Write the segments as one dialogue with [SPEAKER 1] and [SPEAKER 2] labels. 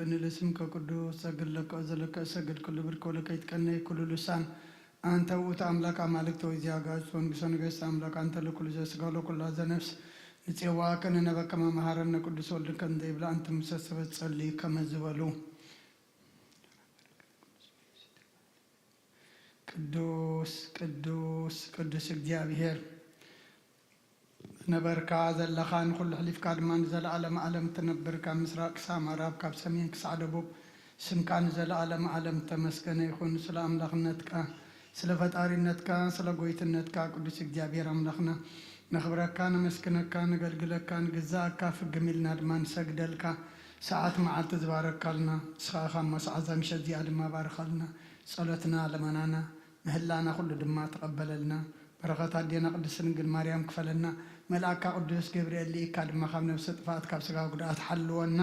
[SPEAKER 1] يتقني لاسمك قدوس سجد لك أزلك سجد كل برك ولك يتقني كل لسان أنت وأنت أملاك أمالك توزيع جالس ونقصن جالس أملاك أنت لكل جالس قالوا كل هذا نفس نتيواك أن نبى كما مهارنا قدوس ولك أنت بلا أنت مسسبت تصلي كما زبلو قدوس قدوس قدوس እግዚአብሔር ነበርካ ዘለኻን ኩሉ ሕሊፍካ ድማ ንዘለዓለም ዓለም ትነብር ካብ ምስራቅ ክሳብ ምዕራብ ካብ ሰሜን ክሳብ ደቡብ ስምካ ንዘለዓለም ዓለም ተመስገነ ይኹን ስለ አምላክነትካ ስለ ፈጣሪነትካ ስለ ጎይትነትካ ቅዱስ እግዚአብሔር አምላክና ነኽብረካ ነመስግነካ ነገልግለካ ንግዛእካ ፍግሚልና ድማ ንሰግደልካ ሰዓት መዓልቲ ዝባረካልና ስኻኻ መስዓዛ ምሸት እዚኣ ድማ ባርኻልና ጸሎትና ለማናና ምህላና ሁሉ ድማ ተቀበለልና በረከት አዲና ቅድስት ድንግል ማርያም ክፈለና መልአካ ቅዱስ ገብርኤል ሊካ ድማ ካብ ነፍሰ ጥፋት ካብ ስጋ ጉዳት ሓልወና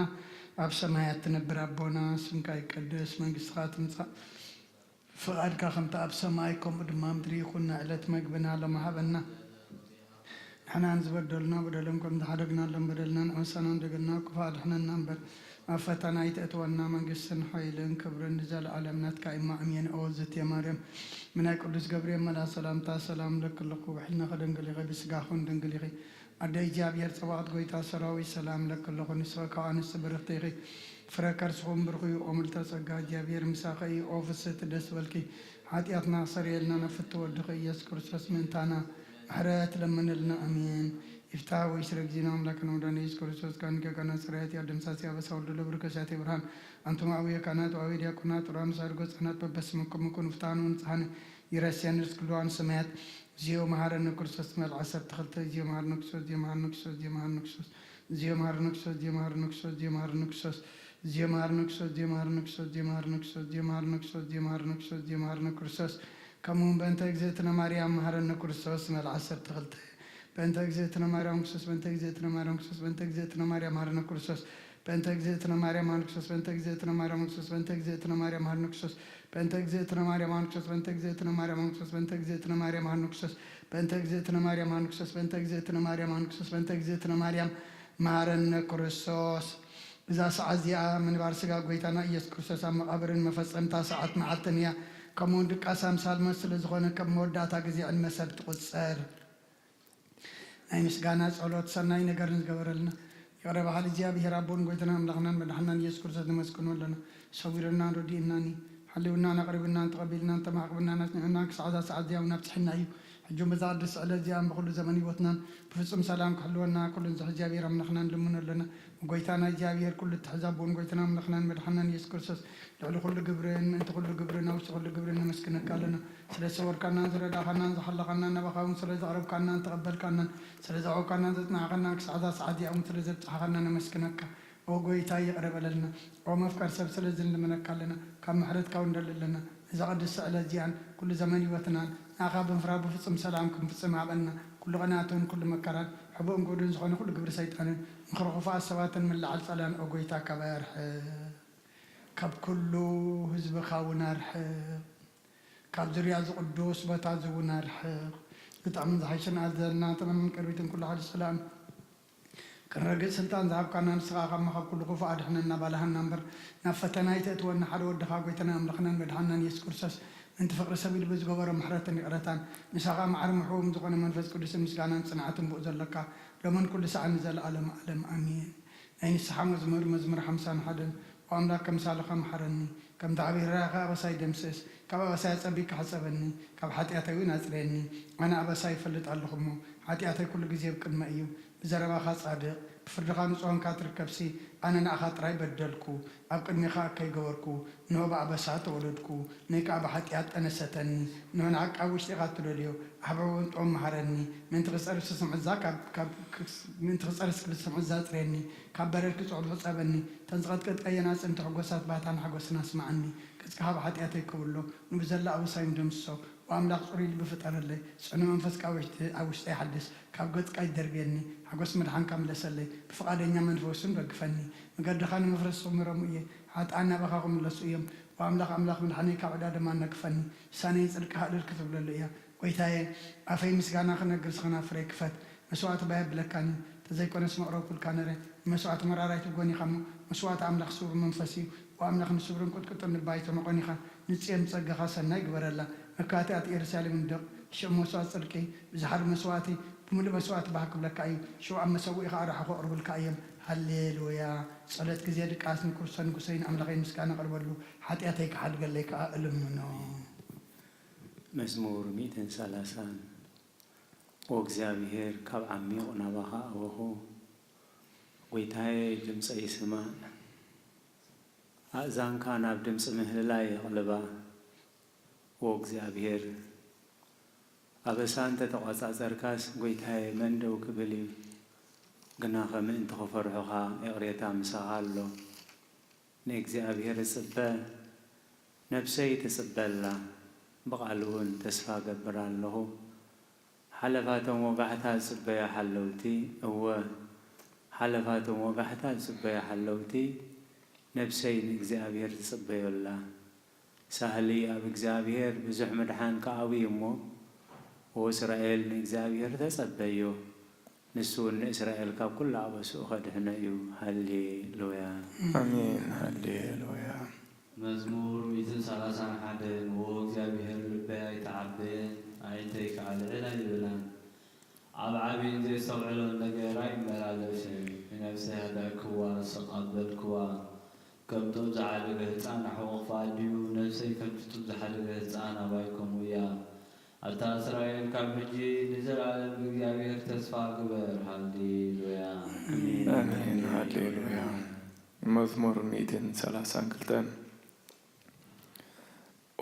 [SPEAKER 1] ኣብ ሰማያት ትነብር ኣቦና ስምካ ይቀደስ መንግስትኻ ትምጻእ ፍቃድካ ከምቲ ኣብ ሰማይ ከምኡ ድማ ምድሪ ይኹን ዕለት መግብና ለማሃበና ንሕና ንዝበደሉና በደሎም ከም ዝሓደግናሎም በደልና ንዕመሰና እንደገና ክፉ ኣድሕነና እምበር ኣብ ፈተና ይተእትወና መንግስትን ሓይልን ክብርን ንዘለዓለም ናትካ ኢማ ኣሜን ኦዝት የማርያም ምናይ ቅዱስ ገብርኤል መልአክ ሰላምታ ሰላም ለክልኹ ውሕልና ከደንግል ኢኸ ብስጋኹን ድንግል ኢኸ ኣደይ እግዚኣብሔር ፀባቕት ጎይታ ሰራዊት ሰላም ለክልኹ ንስኸ ካብ ኣንስቲ ብርኽቲ ኢኸ ፍረ ከርስኹም ብርኹ ኦምልተ ጸጋ እግዚኣብሔር ምሳኸ ኦ ፍስሕቲ ደስ በልኪ ሓጢኣትና ሰሪየልና ነፍቲ ወድኺ ኢየሱስ ክርስቶስ ምእንታና ምሕረት ለምንልና ኣሜን إفتاء ويسرق زينا أملاكنا وداني يذكر سوس كان كنا سريات يا دمساسي أبى سول دلبر كشاتي برهان أنتم أويا كانت وأويا كنا تران سارقوس أنا بس ممكن فتانون سهان يرسيان رسكلوان سمات زيو مهارنا كرسوس مال عصر تخلت زيو مهارنا كرسوس زيو مهارنا كرسوس زيو مهارنا كرسوس زيو مهارنا كرسوس زيو مهارنا كرسوس زيو مهارنا كرسوس زيو مهارنا كرسوس زيو مهارنا كرسوس زيو مهارنا كرسوس زيو مهارنا كرسوس زيو مهارنا كرسوس زيو مهارنا كرسوس كمون بنت إجزتنا مريم مهارنا كرسوس مال عصر تخلت بنت إجزتنا مريم كرسوس بنت إجزتنا مريم كرسوس بنت إجزتنا مريم مهارنا كرسوس بنت إجزتنا مريم مهارنا كرسوس بنت إجزتنا مريم كرسوس بنت إجزتنا مريم مهارنا كرسوس بنت إجزتنا مريم مهارنا كرسوس بنت إجزتنا مريم كرسوس بنت إجزتنا مريم مهارنا كرسوس بنت إجزتنا مريم مهارنا كرسوس بنت إجزتنا مريم مهارنا كرسوس بنت إجزتنا مريم مهارنا كرسوس إذا سعزيا من بارسجا قويتنا يس كرسوس أم قبرن مفصل تاسعات معتنيا كمون دك أسام سالم سلزغنا كمودة تجزي المسد تقصر أي مسجانات علوت سناي نقرن قبرلنا يا رب على جاب هربون قويتنا ملخنا مدحنا يس كرسوس نمسكنون لنا صورنا رديناني حلونا نقربنا تقبلنا تماقبنا نحن سعادة سعادة ونفتحنا أيو حجوم زاد على زيام بكل زمن وطنان بفصم سلام كحلونا كل زح جابير ملخنا لمنا لنا وقيتنا جابير كل التحزابون قيتنا ملخنا مدحنا يس كرسوس لعل كل قبرين أنت كل قبرين أو كل قبرين مسكنا كلنا سلسة صور كنا سلسة دخلنا زحلا كنا نبخاهم سلسة عرب كنا تقبل كنا سلسة عو كنا زتنا كنا سعادة سعادة أو سلسة حقنا نمسكنا وقوي تاي قرب لنا ومفكر سلسلة زند من كلنا كم حرت كون لنا إذا قد السأل زيان كل زمان وثنان أخاب فراب فصم سلامكم فصم عبنا كل قناتهم كل مكران حبهم قولون زخون كل قبر سيطان مخرقفاء سوات من لعل سلام وقوي تا كبار كب كله حزب خاونا رح كب زرياز قدوس بتعزونا رح بتعمل زحيشنا أذلنا تمام كربيتن كل حال السلام كان رجل سلطان ذهب كان نسخة ما خاب كل خوف أدحنا نبالها النمبر نفتنا يتأتوا النحر ودخا قيتنا أملخنا بدحنا يسكرسس أنت فقر سبيل بزجبر محرتني قرتان مسخة مع محوم زقنا منفذ كل سم مسكانا صنعتهم بؤزلك لمن كل ساعة نزل علم أمين أين السحام مزمر حمسان حدن وأملاك كم سالخ محرني كم تعبير راغا بساي دمسس كم بساي أبيك حسبني كم حتى أتوين أسرني أنا أبساي فلت على خمو حتى أتى كل جزيب كلمة أيو بزربا خاص صادق بفرقان صون كاتر كبسي أنا نأخذ راي بدلكو أبقى نخا كي جوركو نوبا بسات ولدكو نيكا بحتيات أنا ستني نونعك أوش تغات لليو أحبون أم هرني من تغسر سمع الزاك من تغسر سمع الزات ريني كبرك صعود حسابني تنزغت كت أي ناس أنت حقوسات بعتان حقوس ناس معني كسكها بحتياتي كله نبزل أو سايم دمسو وأملاك صوري بفتر اللي سأنا منفسك أوش تحدث كابقت كاي دربيني حقوس مدحان كامل سلي بفقادني منفوسن بقفني مقدر خاني مفرس صمرمية حتى أنا بخاكم لسويم وأملاك من حني كعداد ما نكفني ساني يسألك هذا الكتب للي ويتاي أفهم مسكانا خنا جلس خنا فريق فت مسوات باب لكاني تزاي كنا اسمع روك الكانرة مسوات مرارة تقولني خمو مسوات أملاخ سور منفسي وأملاخ نسورن قد نبايتو نقنيخا نتسيم تصقخا سناي قبرلا مكاتات إرسالي من دق شو مسوات صدقي بزحر مسواتي بملو مسوات بحق لك أي شو عم مسوي خارح أقرب لك أيام هللويا صلاة كزيادك عاسن كرسان كسين أملاخي مسكان قرب له حتى أتيك حد قال لك ألمنا
[SPEAKER 2] مزمور 130 وእግዚአብሔር ካብ ዓሚቕ ናባኻ ኣወኹ ጐይታዬ ድምፂ ይስማዕ ኣእዛንካ ናብ ድምፂ ምህልላይ የቕልባ ወእግዚአብሔር ኣበሳ እንተተቖጻጸርካስ ጐይታዬ መን ደው ክብል እዩ ግና ከምእንቲ ኸፈርሑኻ የቕሬታ ምሳኻ ኣሎ ንእግዚአብሔር እጽበ ነፍሰይ ትጽበላ بقال እውን ተስፋ ገብር ኣለኹ ሓለፋቶም ወጋሕታት ጽበያ ሓለውቲ እወ ሓለፋቶም ወጋሕታት ጽበያ ሓለውቲ ነፍሰይ ንእግዚአብሔር ትጽበየላ ሳህሊ ኣብ እግዚአብሔር ብዙሕ ምድሓን ከዓብዩ እሞ ወእስራኤል ንእግዚአብሔር ተጸበዮ ንሱ ንእስራኤል ካብ ኩሉ ኣበስኡ ኸድሕነ እዩ ሃሌሉያ
[SPEAKER 3] አሜን ሃሌሉያ
[SPEAKER 4] مزمور 131 وእግዚአብሔር ልበይ አይተዓበየን አይተይከዓልዕን አይብላን ኣብ ዓብይን ዘይሰውዕሎን ነገር ኣይመላለስን ንነፍሰይ ሃዳክዋ ዝተቐበልክዋ ከምቶም ዝዓደገ ህፃን ኣሕወኽፋ ድዩ ነፍሰይ ከምቲ ጡብ ዝሓደገ ህፃን ኣባይኮም እያ ኣታ እስራኤል ካብ ሕጂ ንዘለዓለም ብእግዚአብሔር ተስፋ ግበር ሃሌሉያ
[SPEAKER 3] አሜን ሃሌሉያ መዝሙር 132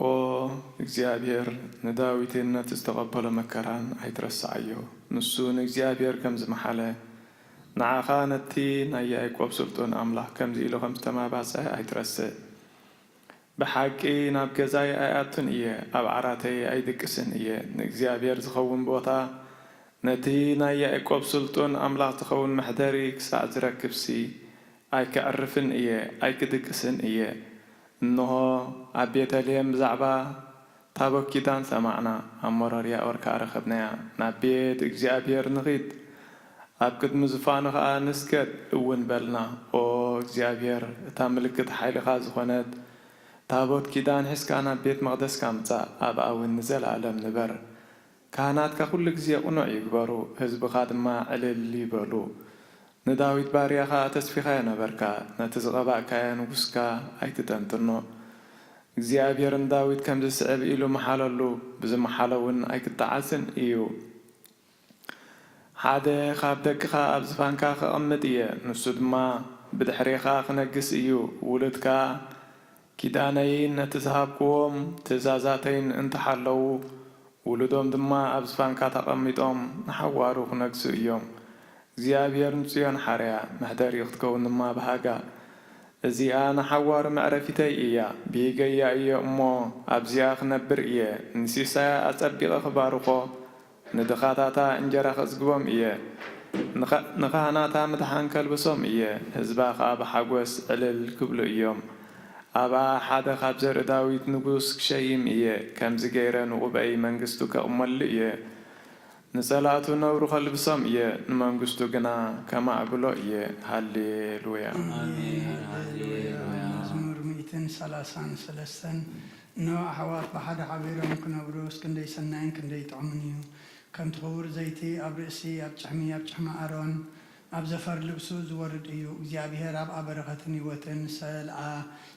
[SPEAKER 3] ኦ እግዚአብሔር ንዳዊትነት ዝተቐበለ መከራን ኣይትረሳዕዮ ንሱ ንእግዚአብሔር ከም ዝመሓለ ንዓኻ ነቲ ናይ ያዕቆብ ስልጡን ኣምላኽ ከምዚ ኢሉ ከም ዝተማባፀ ኣይትረስእ ብሓቂ ናብ ገዛይ ኣይኣቱን እየ ኣብ ዓራተይ ኣይድቅስን እየ ንእግዚአብሔር ዝኸውን ቦታ ነቲ ናይ ያዕቆብ ስልጡን ኣምላኽ ዝኸውን መሕደሪ ክሳዕ ዝረክብሲ ኣይክዕርፍን እየ ኣይክድቅስን እየ እንሆ ኣብ ቤተልሔም ብዛዕባ ታቦት ኪዳን ሰማዕና ኣብ ሞረርያ ወርካ ረኸብናያ ናብ ቤት እግዚአብሔር ንኺድ ኣብ ቅድሚ ዝፋኑ ኸዓ ንስገድ እውን በልና ኦ እግዚአብሔር እታ ምልክት ሓይልኻ ዝኾነት ታቦት ኪዳን ሒዝካ ናብ ቤት መቕደስካ ምጻእ ኣብኣ እውን ንዘለዓለም ንበር ካህናትካ ኩሉ ግዜ ቁኑዕ ይግበሩ ህዝብኻ ድማ ዕልል ይበሉ ንዳዊት ባርያኻ ተስፊኻ ነበርካ ነቲ ዝቐባእካዮ ንጉስካ ኣይትጠንጥኖ እግዚአብሔርን ዳዊት ከም ዝስዕብ ኢሉ መሓለሉ ብዝመሓለ እውን ኣይክተዓስን እዩ ሓደ ካብ ደቅኻ ኣብ ዝፋንካ ክቕምጥ እየ ንሱ ድማ ብድሕሪኻ ክነግስ እዩ ውሉድካ ኪዳነይን ነቲ ዝሃብክዎም ትእዛዛተይን እንተሓለዉ ውሉዶም ድማ ኣብ ዝፋንካ ተቐሚጦም ንሓዋሩ ክነግሱ እዮም እግዚአብሔር ንጽዮን ሓርያ መሕደሪ ክትከውን ድማ በሃጋ እዚኣ ንሓዋሩ መዕረፊተይ እያ ብገያ እየ እሞ ኣብዚኣ ክነብር እየ ንሲሳያ ኣጸቢቐ ክባርኾ ንድኻታታ እንጀራ ክዝግቦም እየ ንኻህናታ ምድሓን ከልብሶም እየ ህዝባ ኸኣ ብሓጐስ ዕልል ክብሉ እዮም ኣብኣ ሓደ ካብ ዘርኢ ዳዊት ንጉስ ክሸይም እየ ከምዚ ገይረ ንቑበይ መንግስቱ ከቕመሉ እየ ንጸላእቱ ነብሩ ኸልብሶም እየ ንመንግስቱ ግና ከማዕብሎ እየ ሃሌሉያ
[SPEAKER 1] መዝሙር 133 ኖ ኣሕዋት ብሓደ ሓቢሮም ክነብሩ እስክንደይ ሰናይን ክንደይ ጥዑምን እዩ ከምቲ ክቡር ዘይቲ ኣብ ርእሲ ኣብ ጭሕሚ ኣሮን ኣብ ዘፈር ልብሱ ዝወርድ እዩ እግዚአብሔር ኣብ በረኸትን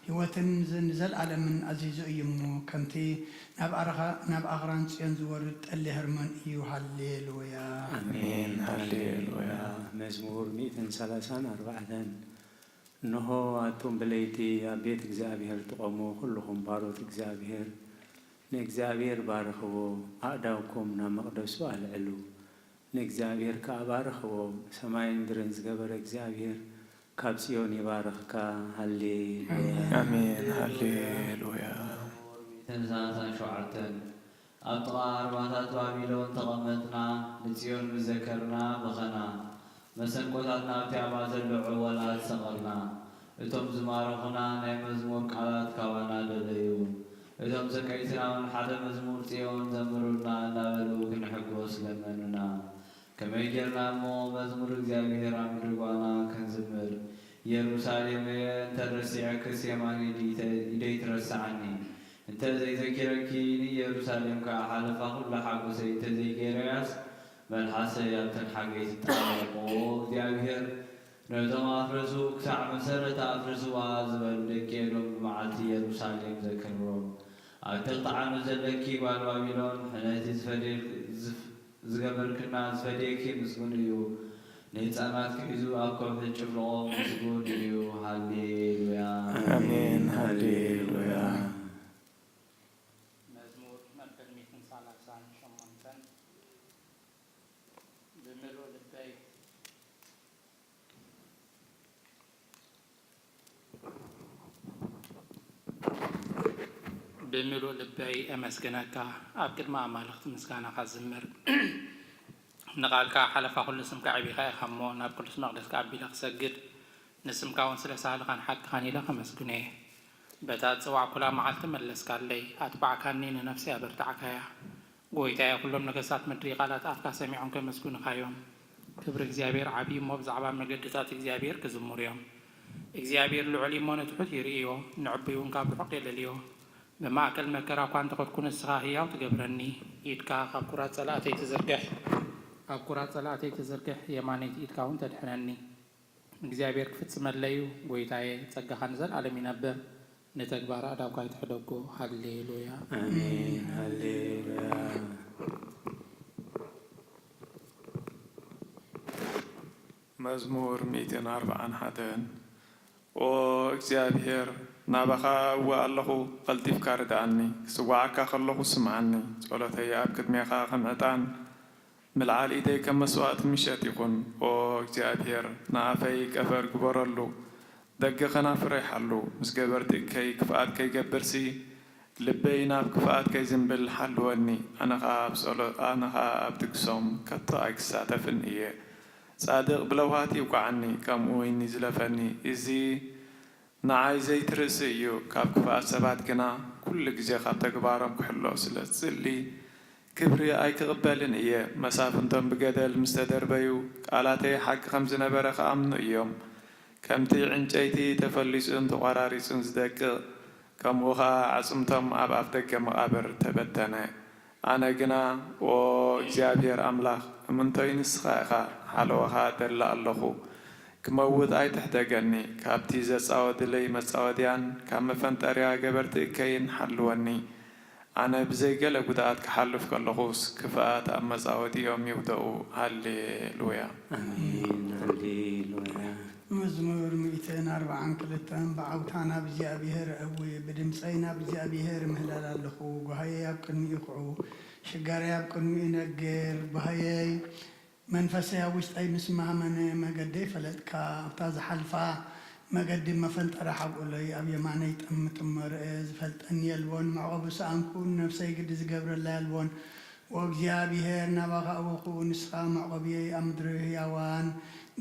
[SPEAKER 1] ህይወትን ንዘለዓለምን ኣዚዙ እዩ እሞ ከምቲ ናብ ኣኽራን ጽዮን ዝወርድ ጠሊ ህርመን እዩ ሃሌሉያ
[SPEAKER 2] አሜን ሃሌሉያ መዝሙር 134 እንሆ ኣቱም ብለይቲ ኣብ ቤት እግዚአብሔር ትቆሙ ኩልኹም ባሮት እግዚአብሔር ንእግዚአብሔር ባርኽዎ ኣእዳውኩም ናብ መቕደሱ ኣልዕሉ ንእግዚአብሔር ከኣባርኽዎ ሰማይን ምድርን ዝገበረ እግዚአብሔር ካብ ጽዮን ይባርኽካ ሃሌሉያ
[SPEAKER 3] አሜን ሃሌሉያ
[SPEAKER 4] ተንሳሳን ሸውዓተን ኣብ ጥቓ ኣርባታት ባቢሎን ተቐመጥና ንጽዮን ምዘከርና በኸና መሰንቆታት ናብቲ ኣብኣ ዘሎ ዕወላት ሰቐልና እቶም ዝማረኹና ናይ መዝሙር ቃላት ካባና ደለዩ እቶም ዘቀይትና እውን ሓደ መዝሙር ጽዮን ዘምሩና እናበሉ ክንሕጎስ ለመኑና ከመይ ጌርና እሞ መዝሙር እግዚአብሔር ኣብ ምድር ጓና ክንዝምር ኢየሩሳሌም እንተረሲዐክስ የማን ኢደይ ትረስዓኒ እንተ ዘይዘኪረኪ ኢየሩሳሌም ከዓ ሓለፋ ኩላ ሓጎሰይ እንተ ዘይገይረያስ መልሓሰይ ኣብተን ሓገይ ትጣበቆ እግዚኣብሔር ነዞም ኣፍረሱ ክሳዕ መሰረተ ኣፍርስዋ ዝበሉ ደቂ ኤዶም ብመዓልቲ ኢየሩሳሌም ዘክብሮም ኣብ ተቕጥዓኑ ዘለኪ ጓል ባቢሎን ሕነቲ ዝገበርክና ዝፈደየኪ ምስጉን እዩ ንህፃናት ክሒዙ ኣብ ከውሒ ጭፍልቆ ምስጉን እዩ ሃሌሉያ
[SPEAKER 3] አሜን ሃሌሉያ
[SPEAKER 5] መዝሙር መበል 138 ብምሉእ ልበይ ብምሉእ ልበይ ኣመስግነካ ኣብ ቅድሚ ኣማልኽቲ ምስጋናኻ ዝምር ንቓልካ ሓለፋ ኩሉ ስምካ ዕቢኻ ኢኻ እሞ ናብ ቅዱስ መቕደስካ ኣቢለ ክሰግድ ንስምካ እውን ስለ ሳህልኻን ሓቅኻን ኢለ ከመስግነ እየ በታ ጽዋዕ ኩላ መዓልቲ መለስካለይ ኣትባዕካኒ ንነፍሲ ኣበርታዕካያ ጐይታየ ኩሎም ነገሥታት ምድሪ ቃላት ኣፍካ ሰሚዖም ከመስግኑኻዮም ክብሪ እግዚኣብሔር ዓብዪ እሞ ብዛዕባ መገድታት እግዚኣብሔር ክዝሙር እዮም እግዚኣብሔር ልዑል እሞ ንትሑት ይርእዮ ንዕበይ እውን ካብ ርሑቕ የለልዮ بمعكل مكرا كنت قد كون السخاهية وتقبرني إيدكا قبكرات صلاتي تزرقح قبكرات صلاتي تزرقح يماني إيدكا وانت تحنني እግዚአብሔር ክፍት ስመለዩ ጎይታዬ ጸጋ ኸንዘል ዓለም ይነብር ነተግባራ ዳውካ ይተሐደጎ ሃሌሉያ
[SPEAKER 2] አሜን ሃሌሉያ
[SPEAKER 3] መዝሙር 141 ኦ እግዚአብሔር ናባኻ ወአለኹ ቀልጢፍካ ርዳእኒ ክስዋዓካ ከለኹ ስምዓኒ ጸሎተይ ኣብ ቅድሜኻ ከም ዕጣን ምልዓል ኢደይ ከም መስዋዕት ምሸት ይኹን ኦ እግዚአብሔር ንኣፈይ ቀፈር ግበረሉ ደገ ኸናፍረ ይሓሉ ምስ ገበርቲ እከይ ክፍኣት ከይገብርሲ ልበይ ናብ ክፍኣት ከይዝንብል ሓልወኒ ኣነኻ ኣብ ትግሶም ከቶ ኣይክሳተፍን እየ ጻድቕ ብለውሃት ይውቃዓኒ ከምኡ ወይኒ ዝለፈኒ እዚ ንዓይ ዘይትርእሲ እዩ ካብ ክፍኣት ሰባት ግና ኩሉ ግዜ ካብ ተግባሮም ክሕሎ ስለ ዝጽሊ ክብሪ ኣይክቕበልን እየ መሳፍንቶም ብገደል ምስ ተደርበዩ ቃላተይ ሓቂ ከም ዝነበረ ከኣምኑ እዮም ከምቲ ዕንጨይቲ ተፈሊጹን ተቆራሪጹን ዝደቅቕ ከምኡ ኸዓ ዓጽምቶም ኣብ ኣፍ ደገ መቓብር ተበተነ ኣነ ግና ኦ እግዚኣብሔር ኣምላኽ እምንቶይ ንስኻ ኢኻ ሓለወኻ ደላ ኣለኹ ክመውት ኣይትሕደገኒ ካብቲ ዘጻወድለይ መጻወድያን ካብ መፈንጠርያ ገበርቲ እከይን ሓልወኒ ኣነ ብዘይገለ ጉድኣት ክሓልፍ ከለኹስ ክፍኣት ኣብ መጻወዲኦም ይውደኡ ሃሌሉያ
[SPEAKER 2] አሜን ሃሌሉያ
[SPEAKER 1] መዝሙር 142 ብዓውታና ብእግዚአብሔር እውይ ብድምፀይ ናብ እግዚአብሔር ምህላል ኣለኹ ጓሃየይ ኣብ ቅድሚኡ ይኹዑ ሽጋረይ ኣብ ቅድሚኡ ይነግር ባሃየይ መንፈሰይ ኣብ ውሽጠይ ምስ ማመነ መገደይ ፈለጥካ ኣብታ ዝሓልፋ መገዲ መፈንጠረ ሓቁለይ ኣብ የማነይ ጥምጥመር ዝፈልጠኒ የልቦን መዕቆቢ ሰኣንኩን ነፍሰይ ግዲ ዝገብረላ የልቦን ወእግዚአብሔር ናባኻ እወኹ ንስኻ መዕቆብየይ ኣብ ምድሪ ህያዋን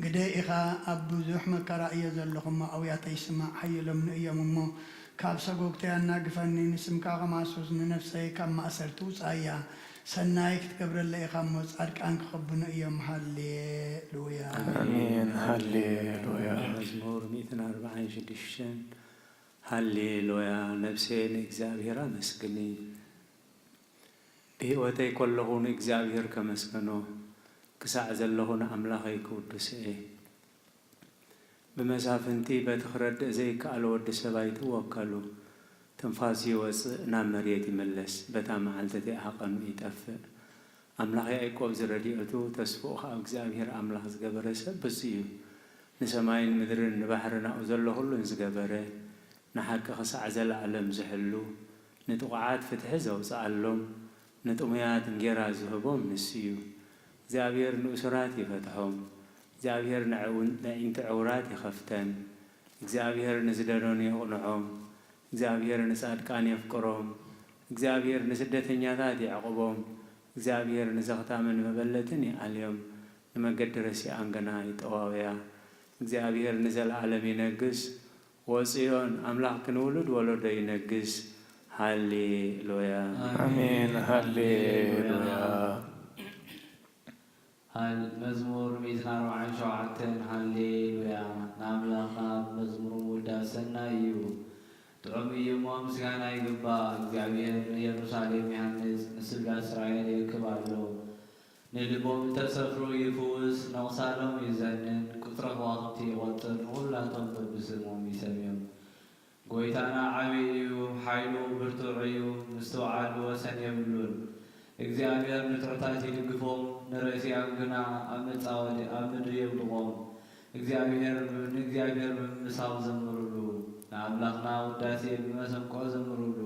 [SPEAKER 1] ግደይ ኢኻ ኣብ ብዙሕ መከራ እየ ዘለኹ ማዕውያተይ ስማዕ ሓየሎም ንእዮም እሞ ካብ ሰጎግተይ ኣናግፈኒ ንስምካ ኸማሱስ ንነፍሰይ ካብ ማእሰርቲ ውፃእያ ሰናይ ክትገብረለ ኢኻ እሞ ጻድቃን ክኸብኑ እዮም ሃሌሉያ
[SPEAKER 3] አሜን ሃሌሉያ
[SPEAKER 2] መዝሙር 146 ሃሌሉያ ነፍሴ ንእግዚአብሔር አመስግኒ ብህይወተይ ከለኹ ንእግዚአብሔር ከመስገኖ ክሳዕ ዘለኹ ንኣምላኸይ ክውድስ እየ ብመሳፍንቲ በቲ ክረድእ ዘይከኣለ ወዲ ሰብ ኣይትወከሉ ትንፋስ ይወፅእ ናብ መሬት ይምለስ በታ መዓልቲ ተይሓቐኑ ይጠፍእ ኣምላኽ ያዕቆብ ዝረዲኤቱ ተስፍኡ ካብ እግዚአብሔር ኣምላኽ ዝገበረ ሰብ ብዚ እዩ ንሰማይን ምድርን ንባሕርን ኣብኡ ዘሎ ኩሉን ዝገበረ ንሓቂ ክሳዕ ዘለዓለም ዝሕሉ ንጥቑዓት ፍትሒ ዘውፅኣሎም ንጥሙያት እንጌራ ዝህቦም ንስ እዩ እግዚአብሔር ንእሱራት ይፈትሖም እግዚአብሔር ንዕይንቲ ዕውራት ይኸፍተን እግዚአብሔር ንዝደሎን የቕንዖም እግዚአብሔር ንጻድቃን የፍቅሮም እግዚአብሔር ንስደተኛታት ይዕቅቦም እግዚአብሔር ንዘኽታምን መበለትን ይኣልዮም ንመገዲ ረሲኣን ገና ይጠዋውያ እግዚአብሔር ንዘለዓለም ይነግስ ወፅዮን ኣምላኽ ክንውሉድ ወለዶ ይነግስ ሃሌሉያ
[SPEAKER 3] አሜን ሃሌሉያ
[SPEAKER 4] مزمور 147 هاليلويا ناملاقنا مزمور وداسنا يو ترمي يوم مسكانا يقبا እግዚአብሔር ኢየሩሳሌም ያንስ ንስጋ እስራኤል ይክባሉ ንልቦም ተሰፍሩ ይፍውስ ነውሳሎም ይዘንን ቁጥረ ዋቅቲ ይቆጥር ሁላቶም በብስሞም ይሰሚዮም ጎይታና ዓብዩ ኃይሉ ብርቱዕ እዩ ምስተውዓል ወሰን የብሉን እግዚአብሔር ንጥዑታት ይድግፎም ንረእስያም ግና ኣብ መጻወዲ ኣብ ምድሪ የብልቖም እግዚአብሔር ብምሳው ዘምሩሉ ንኣምላኽና ውዳሴ ብመሰንቆ ዘምሩሉ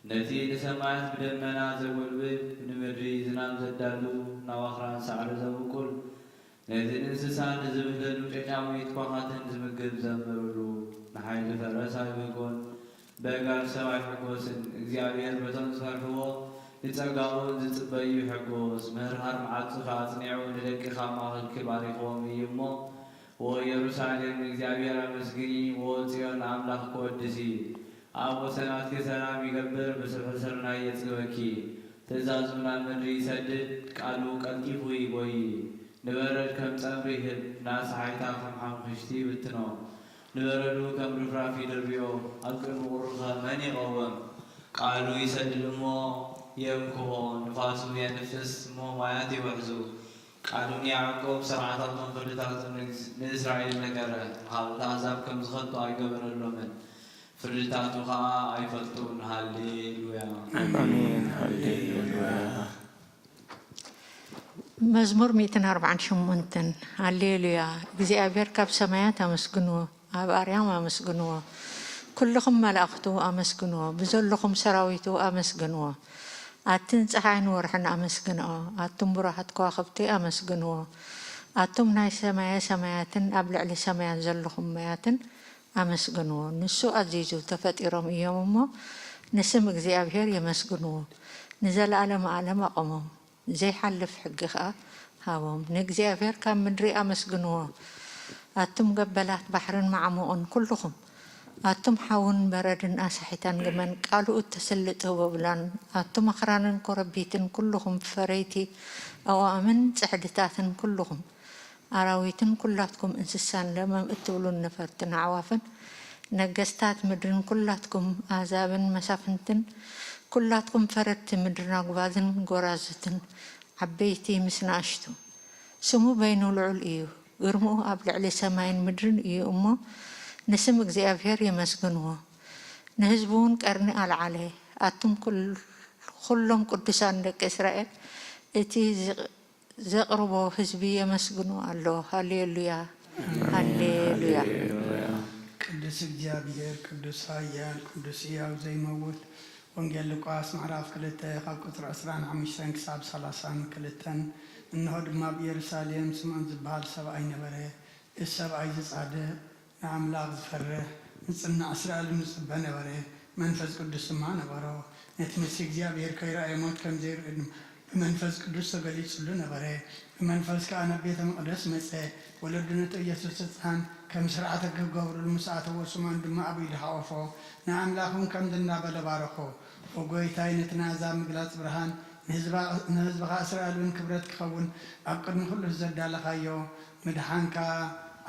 [SPEAKER 4] ነቲ ንሰማያት ብደመና ዘጐልብብ ንምድሪ ዝናብ ዘዳሉ ናዋኽራን ሳዕሪ ዘብቁል ነቲ እንስሳ ንዝብህለሉ ጨጫሙት ኳኻትን ዝምግብ ዘምሩሉ ንሓይሊ ፈረሳይ በጎን በጋር ሰብኣይ ሕጐስን እግዚአብሔር በቶም ዝፈርሕዎ ንጸጋኡ ዝጽበዩ ሕጐስ ምህርሃር መዓጽኻ ኣጽኒዑ ንደቂኻ ማኽልኪ ባሪኽዎም እዩ እሞ ወኢየሩሳሌም እግዚአብሔር ኣመስግኒ ወጽዮን ኣምላኽ ክወድሲ ኣብ ወሰናትኪ ሰላም ይገብር ብስብሒ ስርናይ የጽግበኪ ትእዛዙ ናብ ምድሪ ይሰድድ ቃሉ ቀልጢፉ ይጐይ ንበረድ ከም ጸምሪ ይህብ ናሰሓይታ ከም ሓምክሽቲ ይብትኖ ንበረዱ ከም ርፍራፍ ይድርብዮ ኣብ ቅድሚ ቁሩኸ መን ይቐወም ቃሉ ይሰድድ እሞ የምክቦ ንፋሱ የንፍስ እሞ ማያት ይውሕዙ ቃሉን ያዕቆብ ስርዓታቶም ፍርድታትን ንእስራኤል ነገረ ካብቲ ኣሕዛብ ከም ዝኸቱ ኣይገበረሎምን ፍርድታቱ ከዓ ኣይፈልጡን ሃሌሉያ
[SPEAKER 3] አሜን ሃሌሉያ
[SPEAKER 6] መዝሙር 148 ሃሌሉያ እግዚአብሔር ካብ ሰማያት አመስግንዎ ኣብ ኣርያም አመስግንዎ ኩልኩም መላእክቱ አመስግንዎ ብዘለኩም ሰራዊቱ አመስግንዎ ኣትን ፀሓይን ወርሕን አመስግንዎ ኣቱም ብሩሃት ከዋኽብቲ አመስግንዎ ኣቱም ናይ ሰማያትን ኣብ ልዕሊ ሰማያት ዘለኹም ማያትን አመስግንዎ ንሱ ኣዚዙ ተፈጢሮም እዮም እሞ ንስም እግዚአብሔር የመስግንዎ ንዘለዓለም ዓለም ኣቆሞም ዘይሓልፍ ሕጊ ከዓ ሃቦም ንእግዚአብሔር ካብ ምድሪ አመስግንዎ ኣቱም ገበላት ባሕርን ማዕሙቕን ኩልኹም ኣቱም ሓውን በረድን ኣሳሒታን ግመን ቃልኡ ተስልጥ በብላን ኣቱም ኣኽራንን ኮረቢትን ኩልኹም ፈረይቲ ኣዋምን ጽሕድታትን ኩልኹም ኣራዊትን ኩላትኩም እንስሳን ለመም እትብሉን ነፈርትን ኣዕዋፍን ነገስታት ምድርን ኩላትኩም ኣሕዛብን መሳፍንትን ኩላትኩም ፈረድቲ ምድርን ኣጉባዝን ጎራዝትን ዓበይቲ ምስ ንኣሽቱ ስሙ በይኑ ልዑል እዩ ግርምኡ ኣብ ልዕሊ ሰማይን ምድርን እዩ እሞ ንስም እግዚአብሔር የመስግንዎ ንህዝቡን ቀርኒ ኣልዓለ ኣቱም ኩሎም ቅዱሳን ደቂ እስራኤል እቲ ዘቕርቦ ህዝቢ የመስግኑ ኣሎ ሃሌሉያ ሃሌሉያ
[SPEAKER 1] ቅዱስ እግዚአብሔር ቅዱስ ኃያል ቅዱስ ሕያው ዘይመውት ወንጌል ሉቃስ ምዕራፍ 2 ካብ ቁጥሪ 25 ክሳብ 32 እንሆ ድማ ብኢየሩሳሌም ስምዖን ዝበሃል ሰብኣይ ነበረ እዚ ሰብኣይ ዝጻድቕ ንኣምላኽ ዝፈርህ ንጽናዕ እስራኤል ምጽበ ነበረ መንፈስ ቅዱስ ድማ ነበሮ ነቲ ምስ እግዚአብሔር ከይረኣየ ሞት ከም ዘይርኢ በመንፈስ ቅዱስ ተገሊጹሉ ነበረ በመንፈስ ከዓ ናብ ቤተ መቅደስ መጸ ወለዱ ነቲ ኢየሱስ ሕፃን ከም ስርዓተ ክገብሩሉ ምስ ኣተዎ ስምዖን ድማ ኣብ ኢዱ ሓቆፎ ንኣምላኹም ከም ዝናበለ ባረኾ ወጎይታይ ነቲ ንኣሕዛብ ምግላጽ ብርሃን ንህዝብኻ እስራኤል እውን ክብረት ክኸውን ኣብ ቅድሚ ኩሉ ዘዳለኻዮ ምድሓንካ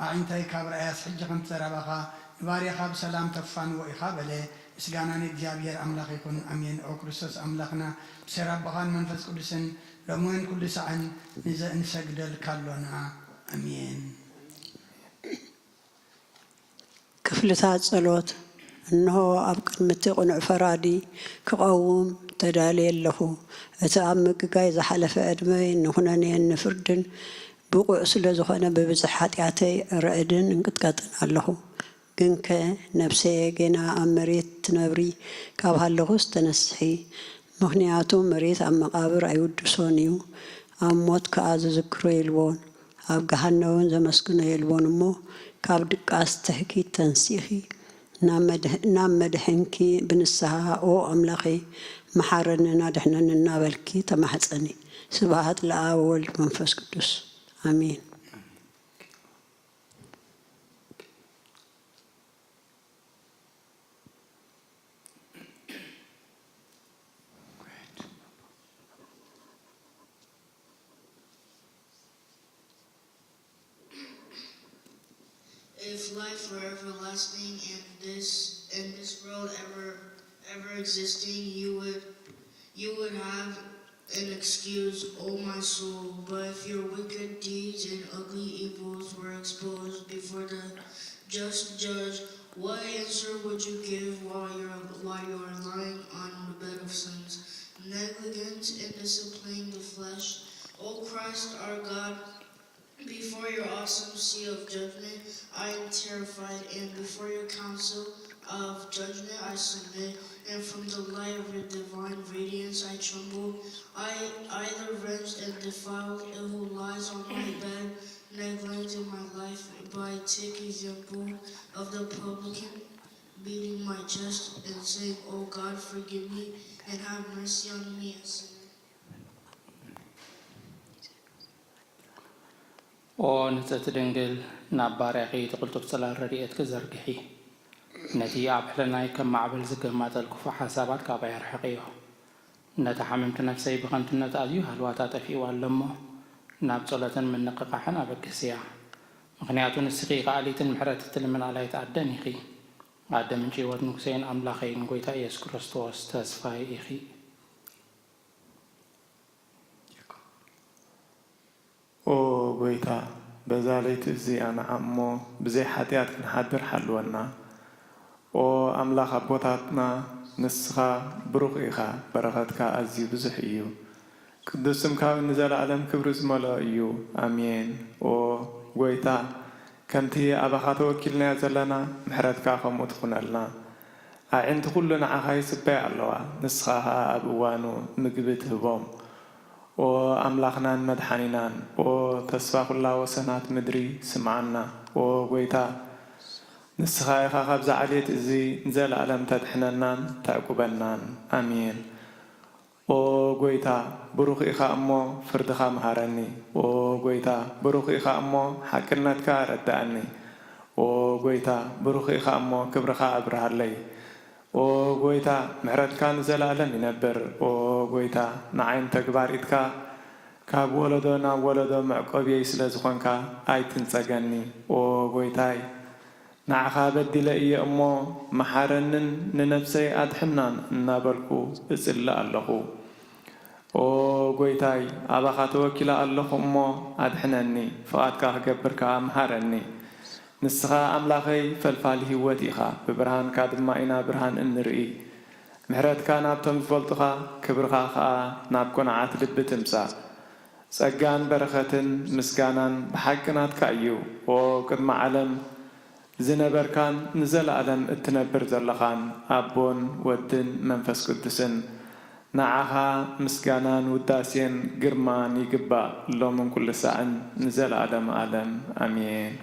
[SPEAKER 1] ኣዒንታይ ካብ ረኣያስ ሕጂ ከም ትዘረባኻ ንባርያኻ ብሰላም ተፋንዎ ኢኻ በለ ምስጋና ንእግዚአብሔር ኣምላኽ ይኹን ኣሜን ኦ ክርስቶስ ኣምላኽና ብሰር ኣቦኻን መንፈስ ቅዱስን ሎምን ኩሉ ሰዓን ንሰግደልካ ኣሎና ኣሜን
[SPEAKER 7] ክፍልታት ጸሎት እንሆ ኣብ ቅድሚቲ ቁኑዕ ፈራዲ ክቐውም ተዳልየ ኣለኹ እቲ ኣብ ምግጋይ ዝሓለፈ ዕድመይ ንኹነነየን ንፍርድን ብቑዕ ስለ ዝኾነ ብብዙሕ ሓጢኣተይ ርዕድን እንቅጥቃጥን ኣለኹ ግንከ ነፍሰየ ገና ኣብ መሬት ትነብሪ ካብ ሃለኹ ዝተነስሒ ምኽንያቱ መሬት ኣብ መቓብር ኣይውድሶን እዩ ኣብ ሞት ከዓ ዝዝክሮ የልቦን ኣብ ገሃነውን ዘመስግኖ የልቦን እሞ ካብ ድቃስ ተህኪት ተንሲኺ ናብ መድሕንኪ ብንስሓ ኦ ኣምላኸ መሓረንን ኣድሕነን እናበልኪ ተማሕፀኒ ስብሃት ለኣብ ወወልድ መንፈስ ቅዱስ አሜን
[SPEAKER 8] life were everlasting and this world ever existing, you would have an excuse, O my soul. But if your wicked deeds and ugly evils were exposed before the just judge, what answer would you give while you are lying on the bed of sins, negligence and disciplining the flesh? O Christ our God, before your awesome seat of judgment I am terrified, and before your council of judgment I submit, and from the light of your divine radiance I tremble. I the wretched and defiled who lies on my bed, neglecting my life by taking example of the publican, beating my chest and saying, O God, forgive me and have mercy on me, a sinner.
[SPEAKER 5] ونزت دنجل نبارة خي تقولت بصلاة الرديئة كزرقحي نتي أبحلنا كم معبل زكه ما تلقف حسابات كابير حقيه نتحممت نفسي بخنت النتاجي هالواتات في واللمه نابصلة من نقق حنا بكسيا مغنياتون السقيقة عليت المحرات تلمن على يتعدني خي عدم من شيء ودنكسين أملاخي نقول تأيس كريستوس تسفاي إخي
[SPEAKER 3] أو بيتا بزاليت زي أنا عمو بزي حتيات كنحضر حلونا أو أملاخ أبوتاتنا نسخة بروخ إخا برغتك أزي بزحيو قدسم كاو نزال عالم كبرز ملائيو آمين أو بيتا كمتي أبخاتو كلنا زلنا محرتك خموت خنالنا عند كلنا عخاي سبع الله نسخها أبوانو مقبت هبوم وأملاخنا مدحنينان وتسفاق الله وسنات مدري سمعنا وقويتا نسخاي خاخب زعليت إزي نزل علم تدحننان تأكبنان آمين وقويتا بروخ إخا أمو فردخا مهارني وقويتا بروخ إخا أمو حكرناتك رداني وقويتا بروخ إخا أمو كبرخا أبرها لي وقويتا محرد كان زلالم ينبر وقويتا نعين تكبار إدكا كاب ولدو نا ولدو معقوب يسلا زخونكا آي تنساقني وقويتاي نعخا بدي لأي أمو محارنن ننفسي أدحنان نابلكو إسلا اللخو وقويتاي أبخات وكلا اللخو أمو أدحنني فقاتكا قبركا محارني نسخة أملاخي فالفال هوتيخا ببرهان كادما إنا برهان النرئي محرد كان أبتم فولتخا كبرخا خا نابكون عاتلب بتمسا سأقان برختن مسكانان بحقنات كأيو وقدم علم زنبر كان نزل علم اتنبر زلخان أبون ودن منفس قدسن نعاها مسكانان وداسين قرمان يقبا اللو من كل ساعة نزل علم آمين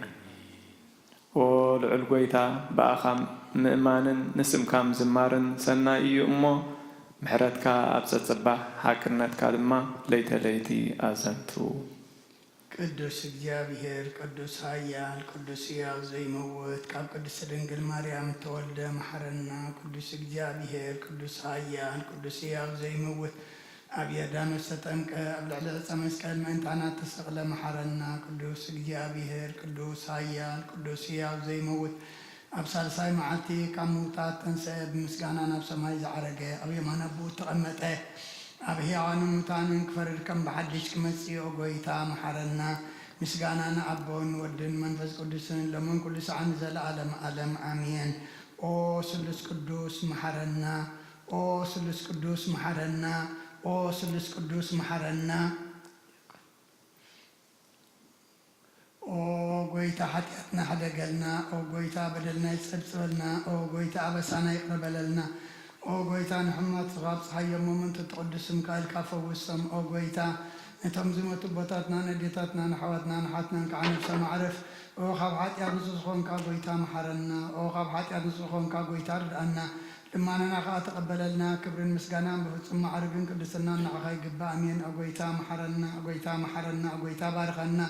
[SPEAKER 3] والعلقويتا بأخام مئمان نسم كام زمارن سنة إيو أمو محرتك أبسط صباح حاكرنتك دما ليتي أزنتو
[SPEAKER 1] ቅዱስ እግዚአብሔር ቅዱስ ኃያል ቅዱስ ሕያው ዘይመውት ካብ ቅድስት ድንግል ማርያም ተወልደ መሐረና ቅዱስ እግዚአብሔር ቅዱስ ኃያል ቅዱስ ሕያው ዘይመውት ኣብ ዮርዳኖስ ተጠምቀ ኣብ ልዕሊ ዕፀ መስቀል ምእንታና ተሰቕለ መሐረና ቅዱስ እግዚአብሔር ቅዱስ ኃያል ቅዱስ ሕያው ዘይመውት ኣብ ሳልሳይ መዓልቲ ካብ ምውታት ተንሥአ ብምስጋና ናብ ሰማይ ዝዓረገ ኣብ የማነ ኣቦኡ ተቐመጠ ኣብ ሕያዋንን ሙታንን ክፈርድ ከም ብሓድሽ ክመጽእ ጎይታ መሐረና ምስጋና ንኣቦን ወድን መንፈስ ቅዱስን ሎምን ኩሉ ሰዓን ዘለዓለም ዓለም ኣሜን ኦ ስሉስ ቅዱስ መሐረና ኦ ስሉስ ቅዱስ መሐረና ኦ ስሉስ ቅዱስ መሐረና ኦ ጎይታ ሓጢኣትና ሓደገልና ኦ ጎይታ በደልና ይጸብጽበልና ኦ ጎይታ ኣበሳና ይቕረበለልና ኦ ጎይታ ንሕማት ዝኻብፅሓዮም ሞመንት ትቅዱስም ካኢልካ ፈውሶም ኦ ጎይታ ነቶም ዝመቱ ቦታትና ነዴታትና ንሓዋትና ንሓትናን ከዓ ነብሰ ማዕረፍ ኦ ካብ ሓጢኣት ንጹህ ዝኾንካ ጎይታ መሐረና ኦ ካብ ሓጢኣት ንጹህ ዝኾንካ ጎይታ ርድኣና ልማንና ከዓ ተቐበለልና ክብርን ምስጋናን ብፍጹም ማዕርግን ቅድስናን ንዓኻ ይግባእ ኣሜን ኦ ጎይታ መሐረና ኦ ጎይታ መሐረና ኦ ጎይታ ባርኸና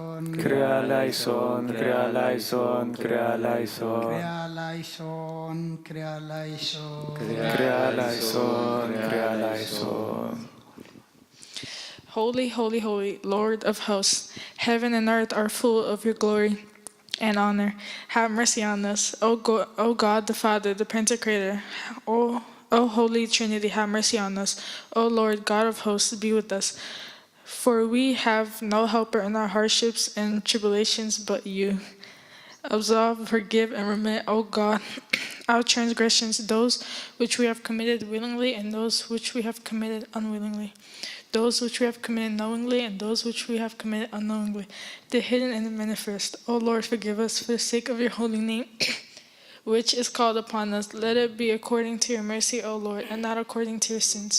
[SPEAKER 1] ላይሶን
[SPEAKER 3] ክሪያላይሶን ክሪያላይሶን ክሪያላይሶን
[SPEAKER 1] ክሪያላይሶን ክሪያላይሶን
[SPEAKER 3] ክሪያላይሶን ክሪያላይሶን
[SPEAKER 9] Holy, holy, holy, Lord of hosts, heaven and earth are full of your glory and honor. Have mercy on us, O God, the Father, the Prince and Creator. O Holy Trinity, have mercy on us. O Lord, God of hosts, be with us. For we have no helper in our hardships and tribulations but you. Absolve, forgive, and remit, O God, our transgressions, those which we have committed willingly and those which we have committed unwillingly. Those which we have committed knowingly and those which we have committed unknowingly, the hidden and the manifest. O Lord, forgive us for the sake of your holy name, which is called upon us. Let it be according to your mercy, O Lord, and not according to your sins.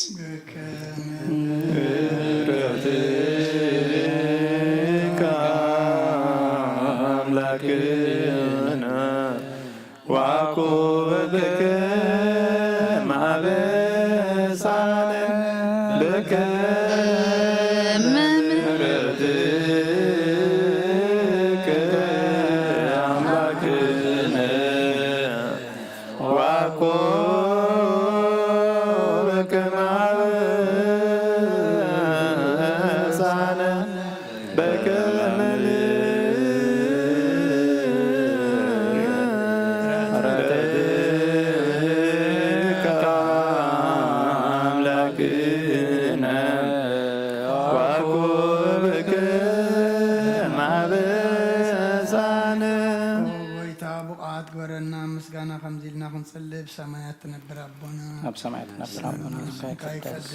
[SPEAKER 1] نصلي بسمايات نبر ربنا
[SPEAKER 10] بسمايات نبر ربنا
[SPEAKER 1] كيقدس